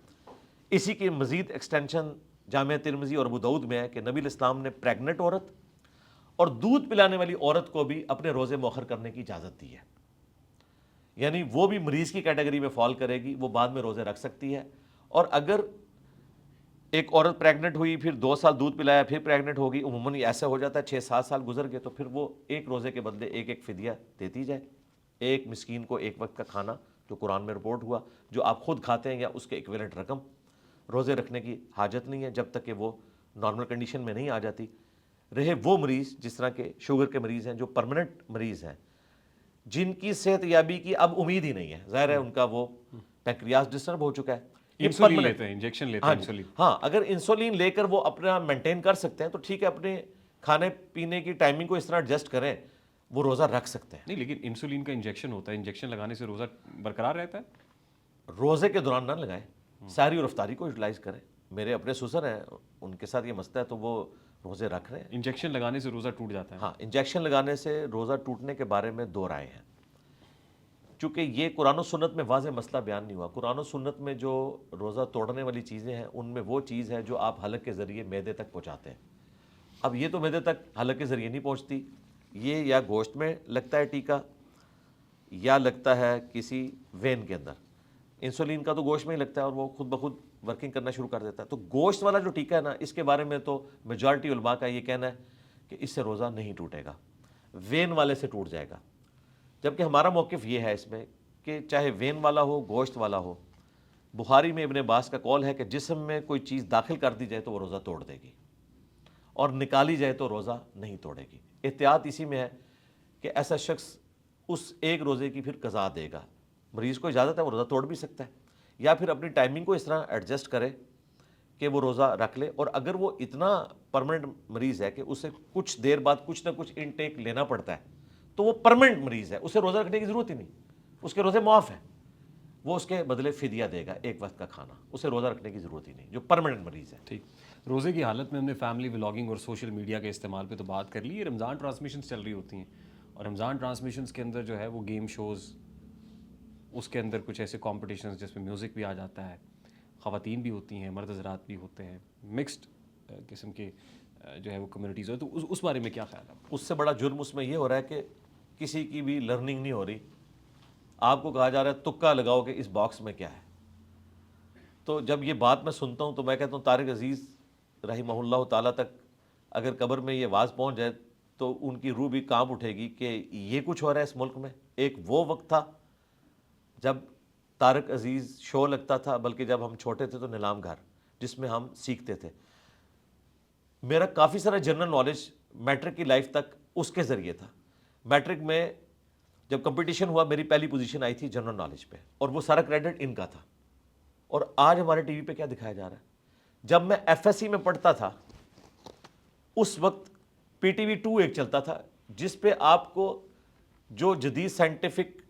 اسی کی مزید ایکسٹینشن جامعہ ترمذی اور ابو داؤد میں ہے کہ نبی الاسلام نے پریگننٹ عورت اور دودھ پلانے والی عورت کو بھی اپنے روزے مؤخر کرنے کی اجازت دی ہے. یعنی وہ بھی مریض کی کیٹیگری میں فال کرے گی, وہ بعد میں روزے رکھ سکتی ہے. اور اگر ایک عورت پریگننٹ ہوئی, پھر 2 سال دودھ پلایا, پھر پریگننٹ ہوگی, عموماً ایسا ہو جاتا ہے 6-7 سال گزر گئے, تو پھر وہ ایک روزے کے بدلے ایک فدیہ دیتی جائے, ایک مسکین کو ایک وقت کا کھانا, جو قرآن میں رپورٹ ہوا, جو آپ خود کھاتے ہیں یا اس کے ایکویلنٹ رقم. روزے رکھنے کی حاجت نہیں ہے جب تک کہ وہ نارمل کنڈیشن میں نہیں آ جاتی. رہے وہ مریض جس طرح کے شوگر کے مریض ہیں, جو پرماننٹ مریض ہیں, جن کی صحت یابی کی اب امید ہی نہیں ہے, ظاہر ہے ان کا وہ پینکریاس ڈسٹرب ہو چکا ہے, انسولین لیتے ہیں, انجیکشن لیتے ہیں انسولین. ہاں, اگر انسولین لے کر وہ اپنا مینٹین کر سکتے ہیں تو ٹھیک ہے, اپنے کھانے پینے کی ٹائمنگ کو اس طرح ایڈجسٹ کریں, وہ روزہ رکھ سکتے ہیں. نہیں, لیکن انسولین کا انجیکشن ہوتا ہے, انجیکشن لگانے سے روزہ برقرار رہتا ہے. روزے کے دوران نہ لگائیں, ساری اور افطاری کو یوٹیلائز کریں. میرے اپنے سسر ہیں, ان کے ساتھ یہ مسئلہ ہے تو وہ روزے رکھ رہے ہیں. انجیکشن لگانے سے روزہ ٹوٹ جاتا ہے. ہاں, انجیکشن لگانے سے روزہ ٹوٹنے کے بارے میں 2 رائے ہیں, چونکہ یہ قرآن و سنت میں واضح مسئلہ بیان نہیں ہوا. قرآن و سنت میں جو روزہ توڑنے والی چیزیں ہیں ان میں وہ چیز ہے جو آپ حلق کے ذریعے معدے تک پہنچاتے ہیں. اب یہ تو معدے تک حلق کے ذریعے نہیں پہنچتی, یہ یا گوشت میں لگتا ہے ٹیکا یا لگتا ہے کسی وین کے اندر. انسولین کا تو گوشت میں ہی لگتا ہے اور وہ خود بخود ورکنگ کرنا شروع کر دیتا ہے. تو گوشت والا جو ٹیکا ہے نا, اس کے بارے میں تو میجارٹی علماء کا یہ کہنا ہے کہ اس سے روزہ نہیں ٹوٹے گا, وین والے سے ٹوٹ جائے گا. جبکہ ہمارا موقف یہ ہے اس میں کہ چاہے وین والا ہو, گوشت والا ہو, بخاری میں ابن عباس کا قول ہے کہ جسم میں کوئی چیز داخل کر دی جائے تو وہ روزہ توڑ دے گی, اور نکالی جائے تو روزہ نہیں توڑے گی. احتیاط اسی میں ہے کہ ایسا شخص اس ایک روزے کی پھر قضا دے گا. مریض کو اجازت ہے وہ روزہ توڑ بھی سکتا ہے, یا پھر اپنی ٹائمنگ کو اس طرح ایڈجسٹ کرے کہ وہ روزہ رکھ لے. اور اگر وہ اتنا پرماننٹ مریض ہے کہ اسے کچھ دیر بعد کچھ نہ کچھ انٹیک لینا پڑتا ہے, تو وہ پرماننٹ مریض ہے, اسے روزہ رکھنے کی ضرورت ہی نہیں, اس کے روزے معاف ہیں, وہ اس کے بدلے فدیہ دے گا ایک وقت کا کھانا, اسے روزہ رکھنے کی ضرورت ہی نہیں جو پرماننٹ مریض ہے. ٹھیک. روزے کی حالت میں ہم نے فیملی ولاگنگ اور سوشل میڈیا کے استعمال پہ تو بات کر لی. یہ رمضان ٹرانسمیشنز چل رہی ہوتی ہیں, اور رمضان ٹرانسمیشنز کے اندر جو ہے وہ گیم شوز, اس کے اندر کچھ ایسے کمپٹیشنز جس میں میوزک بھی آ جاتا ہے, خواتین بھی ہوتی ہیں, مرد حضرات بھی ہوتے ہیں, مکسڈ قسم کے جو ہے وہ کمیونٹیز ہو, تو اس بارے میں کیا خیال ہے؟ اس سے بڑا جرم اس میں یہ ہو رہا ہے کہ کسی کی بھی لرننگ نہیں ہو رہی. آپ کو کہا جا رہا ہے تکا لگاؤ کہ اس باکس میں کیا ہے. تو جب یہ بات میں سنتا ہوں تو میں کہتا ہوں طارق عزیز رحمہ اللہ تعالیٰ تک اگر قبر میں یہ آواز پہنچ جائے تو ان کی روح بھی کانپ اٹھے گی کہ یہ کچھ ہو رہا ہے اس ملک میں. ایک وہ وقت تھا جب طارق عزیز شو لگتا تھا, بلکہ جب ہم چھوٹے تھے تو نیلام گھر, جس میں ہم سیکھتے تھے. میرا کافی سارا جنرل نالج میٹرک کی لائف تک اس کے ذریعے تھا. میٹرک میں جب کمپٹیشن ہوا میری پہلی پوزیشن آئی تھی جنرل نالج پہ, اور وہ سارا کریڈٹ ان کا تھا. اور آج ہمارے ٹی وی پہ کیا دکھایا جا رہا ہے. جب میں ایف ایس سی میں پڑھتا تھا اس وقت پی ٹی وی 2 ایک چلتا تھا جس پہ آپ کو جو جدید سائنٹیفک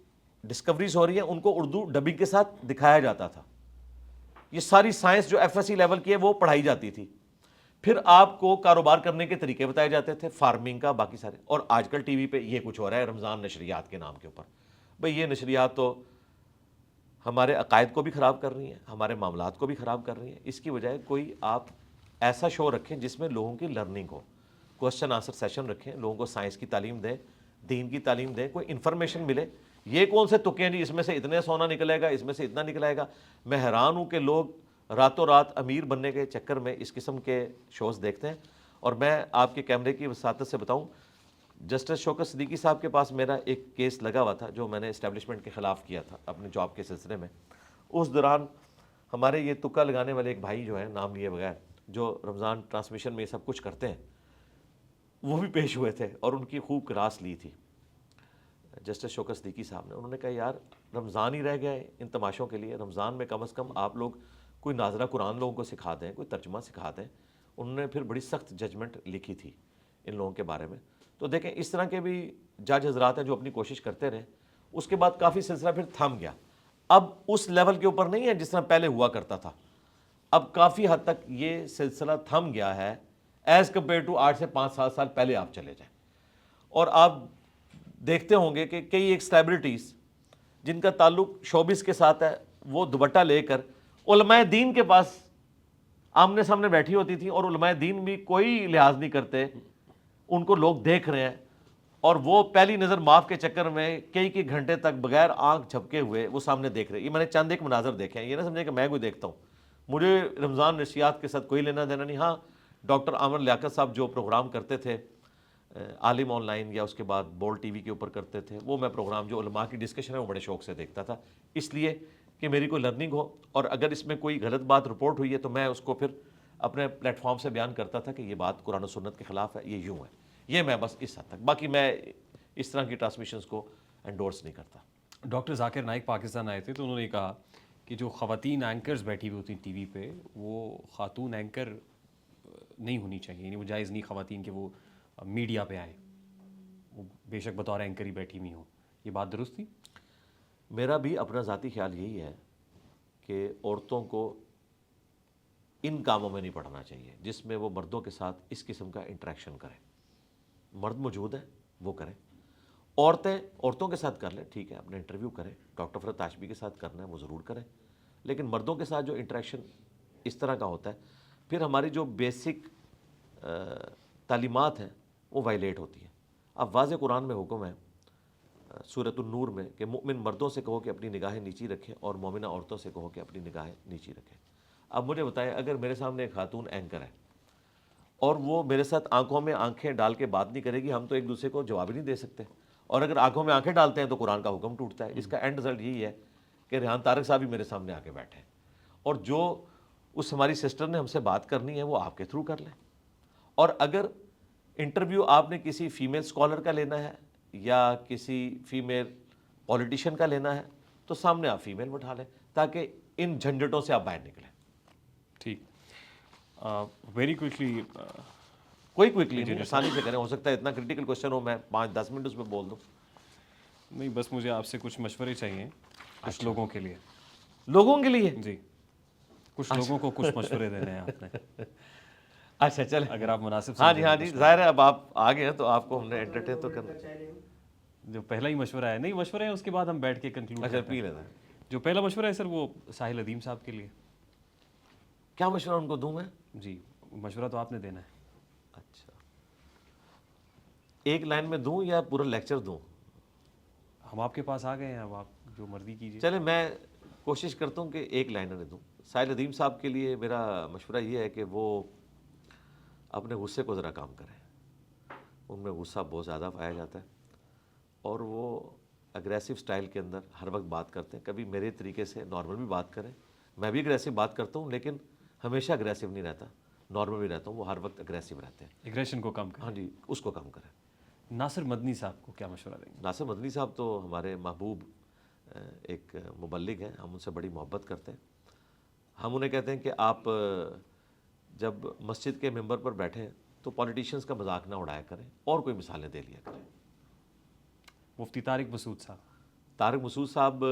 ڈسکوریز ہو رہی ہیں ان کو اردو ڈبنگ کے ساتھ دکھایا جاتا تھا. یہ ساری سائنس جو ایف ایس سی لیول کی ہے وہ پڑھائی جاتی تھی. پھر آپ کو کاروبار کرنے کے طریقے بتائے جاتے تھے, فارمنگ کا, باقی سارے. اور آج کل ٹی وی پہ یہ کچھ ہو رہا ہے رمضان نشریات کے نام کے اوپر. بھئی یہ نشریات تو ہمارے عقائد کو بھی خراب کر رہی ہیں, ہمارے معاملات کو بھی خراب کر رہی ہیں. اس کی بجائے کوئی آپ ایسا شو رکھیں جس میں لوگوں کی لرننگ ہو, کوسچن آنسر سیشن رکھیں, لوگوں کو سائنس کی تعلیم دیں, دین کی تعلیم دیں, کوئی انفارمیشن ملے یہ کون سے تکے ہیں جی اس میں سے اتنے سونا نکلے گا, اس میں سے اتنا نکلائے گا. میں حیران ہوں کہ لوگ راتوں رات امیر بننے کے چکر میں اس قسم کے شوز دیکھتے ہیں. اور میں آپ کے کیمرے کی وساطت سے بتاؤں, جسٹس شوکت صدیقی صاحب کے پاس میرا ایک کیس لگا ہوا تھا جو میں نے اسٹیبلشمنٹ کے خلاف کیا تھا اپنے جاب کے سلسلے میں. اس دوران ہمارے یہ تکا لگانے والے ایک بھائی جو ہیں نام لیے بغیر, جو رمضان ٹرانسمیشن میں یہ سب کچھ کرتے ہیں, وہ بھی پیش ہوئے تھے اور ان کی خوب کراس لی تھی جسٹس شوکت صدیقی صاحب نے. انہوں نے کہا یار رمضان ہی رہ گئے ان تماشوں کے لیے, رمضان میں کم از کم آپ لوگ کوئی ناظرہ قرآن لوگوں کو سکھا دیں, کوئی ترجمہ سکھا دیں. انہوں نے پھر بڑی سخت ججمنٹ لکھی تھی ان لوگوں کے بارے میں. تو دیکھیں اس طرح کے بھی جج حضرات ہیں جو اپنی کوشش کرتے رہے. اس کے بعد کافی سلسلہ پھر تھم گیا. اب اس لیول کے اوپر نہیں ہے جس طرح پہلے ہوا کرتا تھا, اب کافی حد تک یہ سلسلہ تھم گیا ہے ایز کمپیئر ٹو 8 سے 5 سال پہلے آپ چلے جائیں. اور آپ دیکھتے ہوں گے کہ کئی ایک سلیبریٹیز جن کا تعلق شوبز کے ساتھ ہے, وہ دوپٹہ لے کر علماء دین کے پاس آمنے سامنے بیٹھی ہوتی تھی, اور علماء دین بھی کوئی لحاظ نہیں کرتے, ان کو لوگ دیکھ رہے ہیں, اور وہ پہلی نظر معاف کے چکر میں کئی گھنٹے تک بغیر آنکھ جھپکے ہوئے وہ سامنے دیکھ رہے ہیں. یہ میں نے چند ایک مناظر دیکھے ہیں, یہ نہ سمجھے کہ میں کوئی دیکھتا ہوں, مجھے رمضان نشریات کے ساتھ کوئی لینا دینا نہیں. ہاں ڈاکٹر عامر لیاقت صاحب جو پروگرام کرتے تھے عالم آن لائن یا اس کے بعد بول ٹی وی کے اوپر کرتے تھے, وہ میں پروگرام جو علماء کی ڈسکشن ہے وہ بڑے شوق سے دیکھتا تھا, اس لیے کہ میری کوئی لرننگ ہو, اور اگر اس میں کوئی غلط بات رپورٹ ہوئی ہے تو میں اس کو پھر اپنے پلیٹ فارم سے بیان کرتا تھا کہ یہ بات قرآن و سنت کے خلاف ہے, یہ یوں ہے. یہ میں بس اس حد تک, باقی میں اس طرح کی ٹرانسمیشنز کو انڈورس نہیں کرتا. ڈاکٹر ذاکر نائک پاکستان آئے تھے تو انہوں نے کہا کہ جو خواتین اینکرز بیٹھی ہوئی ہوتی ہیں ٹی وی پہ, وہ خاتون اینکر نہیں ہونی چاہیے, یعنی وہ جائز نہیں خواتین کہ وہ میڈیا پہ آئیں, وہ بے شک بطور اینکر ہی بیٹھی ہوئی ہوں. یہ بات درست تھی؟ میرا بھی اپنا ذاتی خیال یہی ہے کہ عورتوں کو ان کاموں میں نہیں پڑھنا چاہیے جس میں وہ مردوں کے ساتھ اس قسم کا انٹریکشن کریں. مرد موجود ہیں وہ کریں, عورتوں کے ساتھ کر لیں, ٹھیک ہے, اپنے انٹرویو کریں, ڈاکٹر فرحت ہاشمی کے ساتھ کرنا ہے وہ ضرور کریں, لیکن مردوں کے ساتھ جو انٹریکشن اس طرح کا ہوتا ہے پھر ہماری جو بیسک تعلیمات ہیں وہ وائلیٹ ہوتی ہیں. اب واضح قرآن میں حکم ہے سورۃ النور میں کہ مؤمن مردوں سے کہو کہ اپنی نگاہیں نیچی رکھیں اور مومنہ عورتوں سے کہو کہ اپنی نگاہیں نیچی رکھیں. اب مجھے بتائیں, اگر میرے سامنے ایک خاتون اینکر ہے اور وہ میرے ساتھ آنکھوں میں آنکھیں ڈال کے بات نہیں کرے گی, ہم تو ایک دوسرے کو جواب ہی نہیں دے سکتے, اور اگر آنکھوں میں آنکھیں ڈالتے ہیں تو قرآن کا حکم ٹوٹتا ہے. اس کا اینڈ رزلٹ یہی ہے کہ ریحان طارق صاحب بھی میرے سامنے آ کے بیٹھے, اور جو اس ہماری سسٹر نے ہم سے بات کرنی ہے وہ آپ کے تھرو کر لیں. اور اگر انٹرویو آپ نے کسی فیمیل اسکالر کا لینا ہے یا کسی فیمیل پولیٹیشین کا لینا ہے تو سامنے آپ فیمیل بٹھا لیں تاکہ ان جھنجھٹوں سے آپ باہر نکلیں. ٹھیک, ویری کوئکلی, کوئی کوئکلی نہیں, آسانی سے کریں. ہو سکتا ہے اتنا کریٹیکل کوشچن ہو میں 5-10 منٹ اس میں بول دوں. نہیں بس مجھے آپ سے کچھ مشورے چاہیے کچھ لوگوں کے لیے. لوگوں کے لیے؟ جی, کچھ لوگوں کو کچھ مشورے دینے ہیں آپ نے. اچھا چلیں, اگر آپ مناسب ہاں جی, ظاہر ہے اب آپ آگے ہیں تو آپ کو ہم نے انٹرٹین تو کرنا. جو پہلا ہی مشورہ ہے, نہیں مشورہ ہے اس کے بعد ہم بیٹھ کے کنکلوڈ. اچھا پی لینا. جو پہلا مشورہ ہے سر وہ ساحل ادیم صاحب کے لیے. کیا مشورہ ان کو دوں میں؟ جی مشورہ تو آپ نے دینا ہے. اچھا, ایک لائن میں دوں یا پورا لیکچر دوں؟ ہم آپ کے پاس آ گئے ہیں, اب آپ جو مرضی کیجیے. چلیں میں کوشش کرتا ہوں کہ ایک لائن میں دوں. ساحل ادیم صاحب کے لیے میرا مشورہ یہ ہے کہ وہ اپنے غصے کو ذرا کام کریں. ان میں غصہ بہت زیادہ پایا جاتا ہے اور وہ اگریسو سٹائل کے اندر ہر وقت بات کرتے ہیں. کبھی میرے طریقے سے نارمل بھی بات کریں, میں بھی اگریسو بات کرتا ہوں لیکن ہمیشہ اگریسو نہیں رہتا, نارمل بھی رہتا ہوں, وہ ہر وقت اگریسو رہتے ہیں. ایگریشن کو کم کریں. ہاں جی, اس کو کم کریں. ناصر مدنی صاحب کو کیا مشورہ دیں گے؟ ناصر مدنی صاحب تو ہمارے محبوب ایک مبلغ ہیں, ہم ان سے بڑی محبت کرتے ہیں. ہم انہیں کہتے ہیں کہ آپ جب مسجد کے ممبر پر بیٹھیں تو پولیٹیشنز کا مذاق نہ اڑایا کریں اور کوئی مثالیں دے لیا کریں. مفتی طارق مسعود صاحب. طارق مسعود صاحب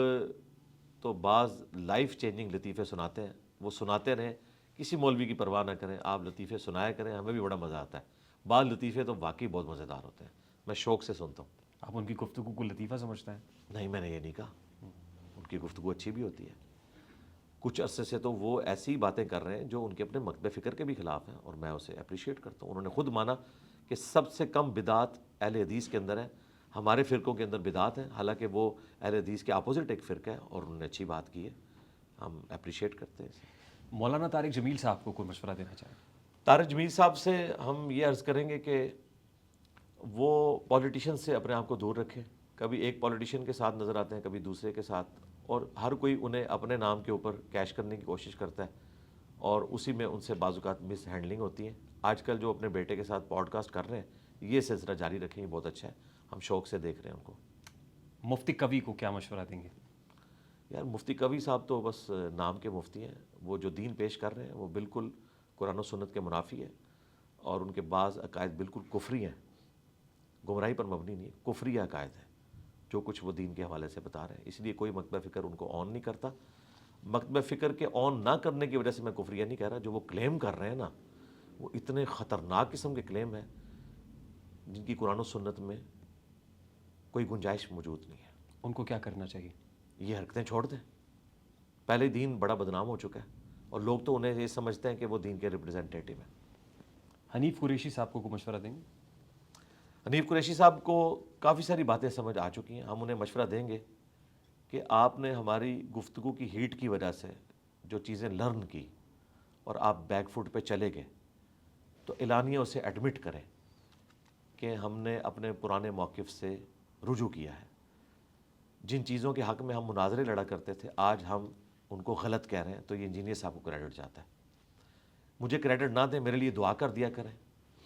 تو بعض لائف چینجنگ لطیفے سناتے ہیں, وہ سناتے رہیں, کسی مولوی کی پرواہ نہ کریں, آپ لطیفے سنایا کریں, ہمیں بھی بڑا مزہ آتا ہے. بعض لطیفے تو واقعی بہت مزیدار ہوتے ہیں, میں شوق سے سنتا ہوں. آپ ان کی گفتگو کو لطیفہ سمجھتے ہیں؟ نہیں, میں نے یہ نہیں کہا, ان کی گفتگو اچھی بھی ہوتی ہے. کچھ عرصے سے تو وہ ایسی باتیں کر رہے ہیں جو ان کے اپنے مکتب فکر کے بھی خلاف ہیں, اور میں اسے اپریشیٹ کرتا ہوں. انہوں نے خود مانا کہ سب سے کم بدعت اہل حدیث کے اندر ہے, ہمارے فرقوں کے اندر بدعت ہے، حالانکہ وہ اہل حدیث کے اپوزٹ ایک فرقہ ہے اور انہوں نے اچھی بات کی ہے، ہم اپریشیٹ کرتے ہیں اسے۔ مولانا طارق جمیل صاحب کو کوئی مشورہ دینا چاہیں؟ طارق جمیل صاحب سے ہم یہ عرض کریں گے کہ وہ پولیٹیشین سے اپنے آپ کو دور رکھیں، کبھی ایک پولیٹیشین کے ساتھ نظر آتے ہیں، کبھی دوسرے کے ساتھ، اور ہر کوئی انہیں اپنے نام کے اوپر کیش کرنے کی کوشش کرتا ہے اور اسی میں ان سے بعض اوقات مس ہینڈلنگ ہوتی ہے۔ آج کل جو اپنے بیٹے کے ساتھ پوڈ کاسٹ کر رہے ہیں، یہ سلسلہ جاری رکھیں، یہ بہت اچھا ہے، ہم شوق سے دیکھ رہے ہیں ان کو۔ مفتی کبھی کو کیا مشورہ دیں گے؟ یار مفتی کبھی صاحب تو بس نام کے مفتی ہیں، وہ جو دین پیش کر رہے ہیں وہ بالکل قرآن و سنت کے منافی ہے، اور ان کے بعض عقائد بالکل کفری ہیں، گمراہی پر مبنی نہیں ہے، کفری عقائد ہیں جو کچھ وہ دین کے حوالے سے بتا رہے ہیں، اس لیے کوئی مکتبہ فکر ان کو آن نہیں کرتا۔ مکتبہ فکر کے آن نہ کرنے کی وجہ سے میں کفریہ نہیں کہہ رہا، جو وہ کلیم کر رہے ہیں نا، وہ اتنے خطرناک قسم کے کلیم ہیں جن کی قرآن و سنت میں کوئی گنجائش موجود نہیں ہے۔ ان کو کیا کرنا چاہیے؟ یہ حرکتیں چھوڑ دیں، پہلے دین بڑا بدنام ہو چکا ہے اور لوگ تو انہیں یہ سمجھتے ہیں کہ وہ دین کے ریپرزینٹیٹیو ہیں۔ حنیف قریشی صاحب کو کوئی مشورہ دیں گے؟ حنیف قریشی صاحب کو کافی ساری باتیں سمجھ آ چکی ہیں، ہم انہیں مشورہ دیں گے کہ آپ نے ہماری گفتگو کی ہیٹ کی وجہ سے جو چیزیں لرن کی اور آپ بیک فوٹ پہ چلے گئے، تو اعلانیہ اسے ایڈمٹ کریں کہ ہم نے اپنے پرانے موقف سے رجوع کیا ہے۔ جن چیزوں کے حق میں ہم مناظرے لڑا کرتے تھے، آج ہم ان کو غلط کہہ رہے ہیں، تو یہ انجینئر صاحب کو کریڈٹ جاتا ہے۔ مجھے کریڈٹ نہ دیں، میرے لیے دعا کر دیا کریں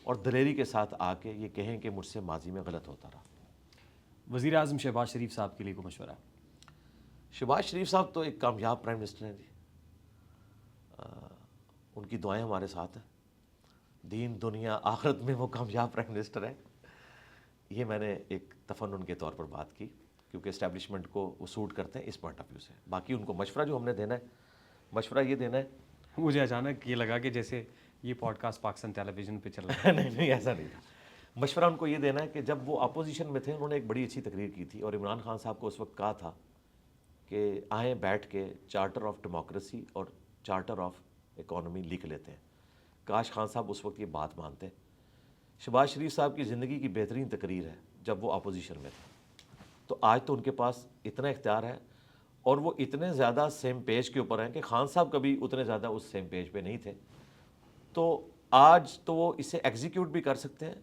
اور دلیری کے ساتھ آ کے یہ کہیں کہ مجھ سے ماضی میں غلط ہوتا رہا۔ وزیر اعظم شہباز شریف صاحب کے لیے کوئی مشورہ؟ شہباز شریف صاحب تو ایک کامیاب پرائم منسٹر ہیں جی، ان کی دعائیں ہمارے ساتھ ہیں، دین دنیا آخرت میں وہ کامیاب پرائم منسٹر ہے۔ یہ میں نے ایک تفنن کے طور پر بات کی کیونکہ اسٹیبلشمنٹ کو وہ سوٹ کرتے ہیں اس پوائنٹ آف ویو سے۔ باقی ان کو مشورہ جو ہم نے دینا ہے، مشورہ یہ دینا ہے، مجھے اچانک یہ لگا کہ جیسے یہ پوڈ کاسٹ پاکستان ٹیلی ویژن پہ چل رہا ہے۔ نہیں ایسا نہیں تھا۔ مشورہ ان کو یہ دینا ہے کہ جب وہ اپوزیشن میں تھے، انہوں نے ایک بڑی اچھی تقریر کی تھی اور عمران خان صاحب کو اس وقت کہا تھا کہ آئیں بیٹھ کے چارٹر آف ڈیموکریسی اور چارٹر آف اکانومی لکھ لیتے ہیں۔ کاش خان صاحب اس وقت یہ بات مانتے۔ شہباز شریف صاحب کی زندگی کی بہترین تقریر ہے جب وہ اپوزیشن میں تھے، تو آج تو ان کے پاس اتنا اختیار ہے اور وہ اتنے زیادہ سیم پیج کے اوپر ہیں کہ خان صاحب کبھی اتنے زیادہ اس سیم پیج پہ نہیں تھے، تو آج تو وہ اسے ایگزیکیوٹ بھی کر سکتے ہیں،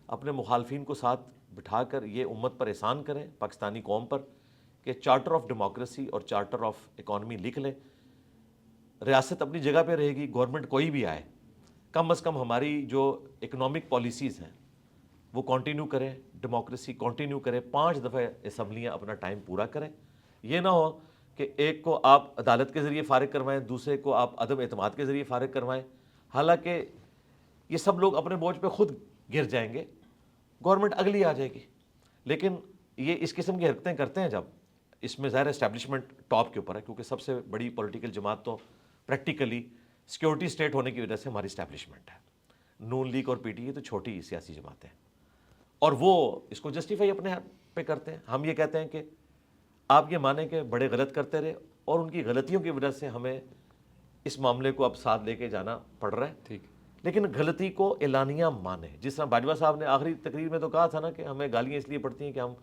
اپنے مخالفین کو ساتھ بٹھا کر یہ امت پر احسان کریں، پاکستانی قوم پر، کہ چارٹر آف ڈیموکریسی اور چارٹر آف اکانومی لکھ لیں۔ ریاست اپنی جگہ پہ رہے گی، گورنمنٹ کوئی بھی آئے، کم از کم ہماری جو اکنامک پالیسیز ہیں وہ کنٹینیو کریں، ڈیموکریسی کنٹینیو کریں، 5 دفعہ اسمبلیاں اپنا ٹائم پورا کریں۔ یہ نہ ہو کہ ایک کو آپ عدالت کے ذریعے فارغ کروائیں، دوسرے کو آپ عدم اعتماد کے ذریعے فارغ کروائیں، حالانکہ یہ سب لوگ اپنے بوجھ پہ خود گر جائیں گے، گورنمنٹ اگلی آ جائے گی۔ لیکن یہ اس قسم کی حرکتیں کرتے ہیں جب، اس میں ظاہر اسٹیبلشمنٹ ٹاپ کے اوپر ہے کیونکہ سب سے بڑی پولیٹیکل جماعت تو پریکٹیکلی سیکیورٹی اسٹیٹ ہونے کی وجہ سے ہماری اسٹیبلشمنٹ ہے۔ نون لیگ اور پی ٹی اے تو چھوٹی سیاسی جماعتیں ہیں اور وہ اس کو جسٹیفائی اپنے پہ کرتے ہیں۔ ہم یہ کہتے ہیں کہ آپ یہ مانیں کہ بڑے غلط کرتے رہے اور ان کی غلطیوں کی وجہ سے ہمیں اس معاملے کو اب ساتھ لے کے جانا پڑ رہا ہے، ٹھیک، لیکن غلطی کو اعلانیہ مانیں۔ جس طرح باجوہ صاحب نے آخری تقریر میں تو کہا تھا نا کہ ہمیں گالیاں اس لیے پڑتی ہیں کہ ہم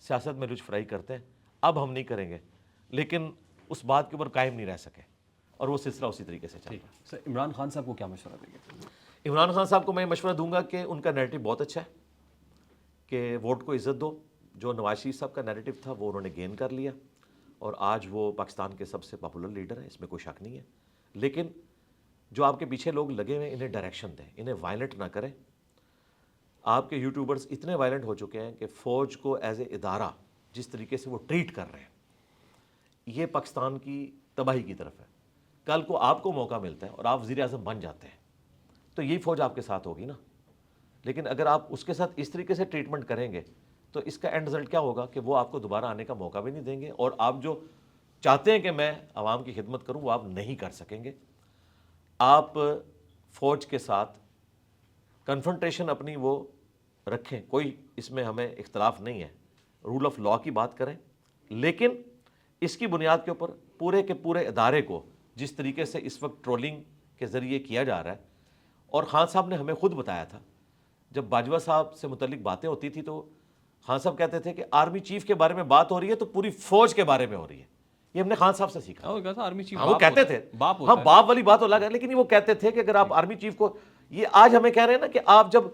سیاست میں لچ فرائی کرتے ہیں، اب ہم نہیں کریں گے، لیکن اس بات کے اوپر قائم نہیں رہ سکے اور وہ سلسلہ اسی طریقے سے چل رہا ہے۔ سر عمران خان صاحب کو کیا مشورہ دیں گے؟ عمران خان صاحب کو میں مشورہ دوں گا کہ ان کا نیریٹو بہت اچھا ہے، کہ ووٹ کو عزت دو۔ جو نواز شریف صاحب کا نیریٹو تھا وہ انہوں نے گین کر لیا اور آج وہ پاکستان کے سب سے پاپولر لیڈر ہیں، اس میں کوئی شک نہیں ہے، لیکن جو آپ کے پیچھے لوگ لگے ہوئے ہیں انہیں ڈائریکشن دیں، انہیں وائلنٹ نہ کریں۔ آپ کے یوٹیوبرز اتنے وائلنٹ ہو چکے ہیں کہ فوج کو ایز اے ادارہ جس طریقے سے وہ ٹریٹ کر رہے ہیں، یہ پاکستان کی تباہی کی طرف ہے۔ کل کو آپ کو موقع ملتا ہے اور آپ وزیر اعظم بن جاتے ہیں تو یہی فوج آپ کے ساتھ ہوگی نا، لیکن اگر آپ اس کے ساتھ اس طریقے سے ٹریٹمنٹ کریں گے تو اس کا اینڈ رزلٹ کیا ہوگا کہ وہ آپ کو دوبارہ آنے کا موقع بھی نہیں دیں گے اور آپ جو چاہتے ہیں کہ میں عوام کی خدمت کروں وہ آپ نہیں کر سکیں گے۔ آپ فوج کے ساتھ کنفرنٹیشن اپنی وہ رکھیں، کوئی اس میں ہمیں اختلاف نہیں ہے، رول آف لاء کی بات کریں، لیکن اس کی بنیاد کے اوپر پورے کے پورے ادارے کو جس طریقے سے اس وقت ٹرولنگ کے ذریعے کیا جا رہا ہے، اور خان صاحب نے ہمیں خود بتایا تھا جب باجوہ صاحب سے متعلق باتیں ہوتی تھی تو خان صاحب کہتے تھے کہ آرمی چیف کے بارے میں بات ہو رہی ہے تو پوری فوج کے بارے میں ہو رہی ہے. یہ ہم نے خان صاحب سے سیکھا. آرمی چیف وہ کہتے تھے ہاں باپ والی بات الگ ہے, لیکن وہ کہتے تھے کہ اگر آپ آرمی چیف کو, یہ آج ہمیں کہہ رہے ہیں نا کہ آپ جب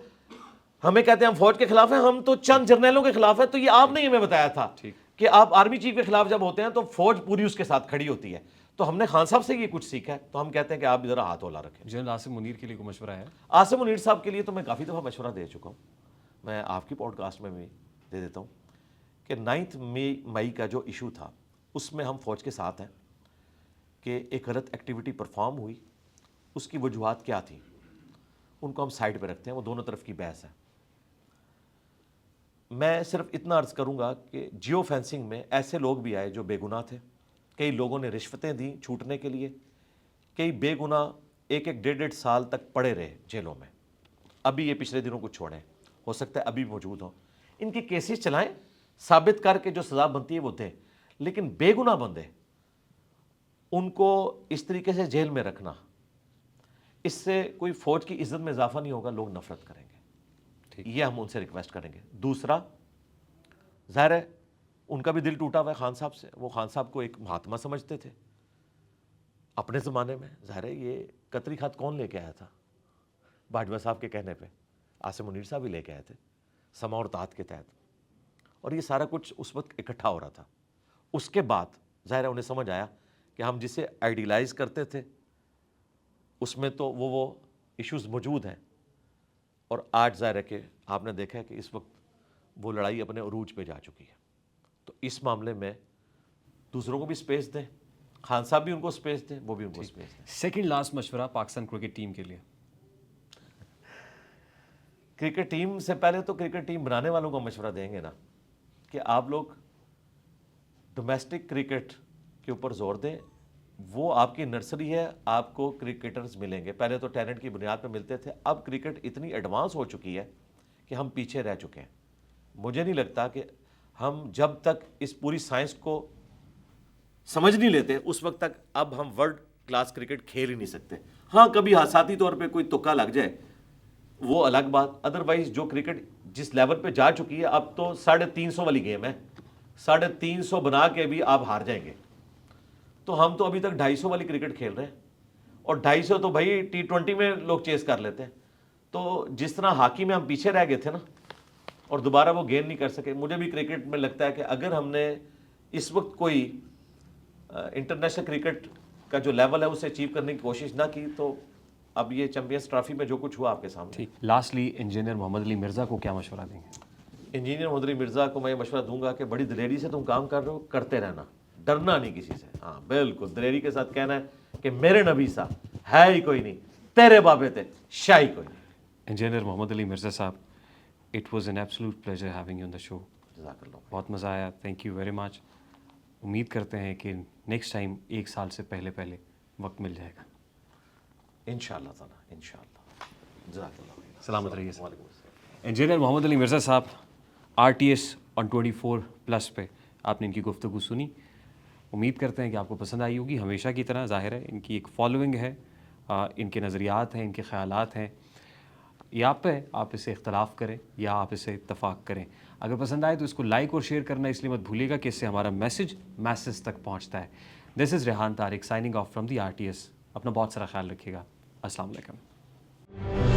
ہمیں کہتے ہیں ہم فوج کے خلاف ہیں, ہم تو چند جرنیلوں کے خلاف ہیں, تو یہ آپ نے ہمیں بتایا تھا کہ آپ آرمی چیف کے خلاف جب ہوتے ہیں تو فوج پوری اس کے ساتھ کھڑی ہوتی ہے. تو ہم نے خان صاحب سے یہ کچھ سیکھا ہے, تو ہم کہتے ہیں کہ آپ بھی ذرا ہاتھ اولا رکھیں. جنرل عاصم منیر کے لیے کوئی مشورہ ہے؟ عاصم منیر صاحب کے لیے تو میں کافی دفعہ مشورہ دے چکا ہوں, میں آپ کی پوڈ کاسٹ میں بھی دے دیتا ہوں کہ 9 مئی کا جو ایشو تھا اس میں ہم فوج کے ساتھ ہیں کہ ایک غلط ایکٹیویٹی پرفارم ہوئی, اس کی وجوہات کیا تھیں ان کو ہم سائڈ پہ رکھتے ہیں, وہ دونوں طرف کی بحث ہے. میں صرف اتنا عرض کروں گا کہ جیو فینسنگ میں ایسے لوگ بھی آئے جو بے گناہ تھے, کئی لوگوں نے رشوتیں دیں چھوٹنے کے لیے, کئی بے گناہ 1-1.5 سال تک پڑے رہے جیلوں میں, ابھی یہ پچھلے دنوں کو چھوڑیں, ہو سکتا ہے ابھی موجود ہوں. ان کے کیسز چلائیں, ثابت کر کے جو سزا بنتی ہے وہ دیں, لیکن بے گناہ بندے ان کو اس طریقے سے جیل میں رکھنا, اس سے کوئی فوج کی عزت میں اضافہ نہیں ہوگا, لوگ نفرت کریں گے. یہ ہم ان سے ریکویسٹ کریں گے. دوسرا, ظاہر ہے ان کا بھی دل ٹوٹا ہوا ہے خان صاحب سے, وہ خان صاحب کو ایک مہاتما سمجھتے تھے اپنے زمانے میں. ظاہر ہے یہ قطری خط کون لے کے آیا تھا؟ باجوہ صاحب کے کہنے پہ عاصم منیر صاحب ہی لے کے آئے تھے سما اور طاعت کے تحت, اور یہ سارا کچھ اس وقت اکٹھا ہو رہا تھا. اس کے بعد ظاہر ہے انہیں سمجھ آیا کہ ہم جسے آئیڈیلائز کرتے تھے اس میں تو وہ ایشوز موجود ہیں, اور آج ظاہر ہے کہ آپ نے دیکھا ہے کہ اس وقت وہ لڑائی اپنے عروج پہ جا چکی ہے. تو اس معاملے میں دوسروں کو بھی سپیس دیں, خان صاحب بھی ان کو سپیس دیں, وہ بھی ان کو سپیس دیں. سیکنڈ لاسٹ مشورہ پاکستان کرکٹ ٹیم کے لیے. کرکٹ ٹیم سے پہلے تو کرکٹ ٹیم بنانے والوں کو مشورہ دیں گے نا کہ آپ لوگ ڈومیسٹک کرکٹ کے اوپر زور دیں, وہ آپ کی نرسری ہے, آپ کو کرکٹرز ملیں گے. پہلے تو ٹیلنٹ کی بنیاد پہ ملتے تھے, اب کرکٹ اتنی ایڈوانس ہو چکی ہے کہ ہم پیچھے رہ چکے ہیں. مجھے نہیں لگتا کہ ہم جب تک اس پوری سائنس کو سمجھ نہیں لیتے اس وقت تک اب ہم ورلڈ کلاس کرکٹ کھیل ہی نہیں سکتے. ہاں کبھی حادثاتی طور پہ کوئی تکا لگ جائے وہ الگ بات, ادروائز جو کرکٹ جس لیول پہ جا چکی ہے اب تو 350 والی گیم ہے, 350 بنا کے بھی آپ ہار جائیں گے. تو ہم تو ابھی تک 250 والی کرکٹ کھیل رہے ہیں, اور 250 تو بھائی T20 میں لوگ چیز کر لیتے ہیں. تو جس طرح ہاکی میں ہم پیچھے رہ گئے تھے نا اور دوبارہ وہ گین نہیں کر سکے, مجھے بھی کرکٹ میں لگتا ہے کہ اگر ہم نے اس وقت کوئی انٹرنیشنل کرکٹ کا جو لیول ہے اسے اچیو کرنے کی کوشش نہ کی تو اب یہ چیمپئنز ٹرافی میں جو کچھ ہوا آپ کے سامنے. ٹھیک, لاسٹلی انجینئر محمد علی مرزا کو کیا مشورہ دیں گے؟ انجینئر محمد علی مرزا کو میں یہ مشورہ دوں گا کہ بڑی دلیری سے تم کام کر رہے ہو, کرتے رہنا, ڈرنا نہیں کسی سے. ہاں بالکل دلیری کے ساتھ کہنا ہے کہ میرے نبی سا ہے ہی کوئی نہیں, تیرے بابے تھے شاہی کوئی نہیں. Engineer Muhammad Ali Mirza sahab, it was an absolute pleasure having you on the show. جزاک اللہ. بہت مزہ آیا, تھینک یو ویری مچ. امید کرتے ہیں کہ نیکسٹ ٹائم 1 سال سے پہلے وقت مل جائے گا انشاءاللہ تعالیٰ, انشاءاللہ. جزاک اللہ. سلامت رہیے. وعلیکم السلام. انجینئر محمد علی مرزا صاحب, RTS on 24+ پہ آپ نے ان کی گفتگو سنی. امید کرتے ہیں کہ آپ کو پسند آئی ہوگی. ہمیشہ کی طرح ظاہر ہے ان کی ایک فالوئنگ ہے, ان کے نظریات ہیں, ان کے خیالات ہیں, یہ آپ پہ, آپ اس سے اختلاف کریں یا آپ اس سے اتفاق کریں. اگر پسند آئے تو اس کو لائک اور شیئر کرنا اس لیے مت بھولیے گا کہ اس سے ہمارا میسج تک پہنچتا ہے. This is Rehan Tariq signing off from the RTS. اپنا بہت سارا خیال رکھیے گا. السلام علیکم.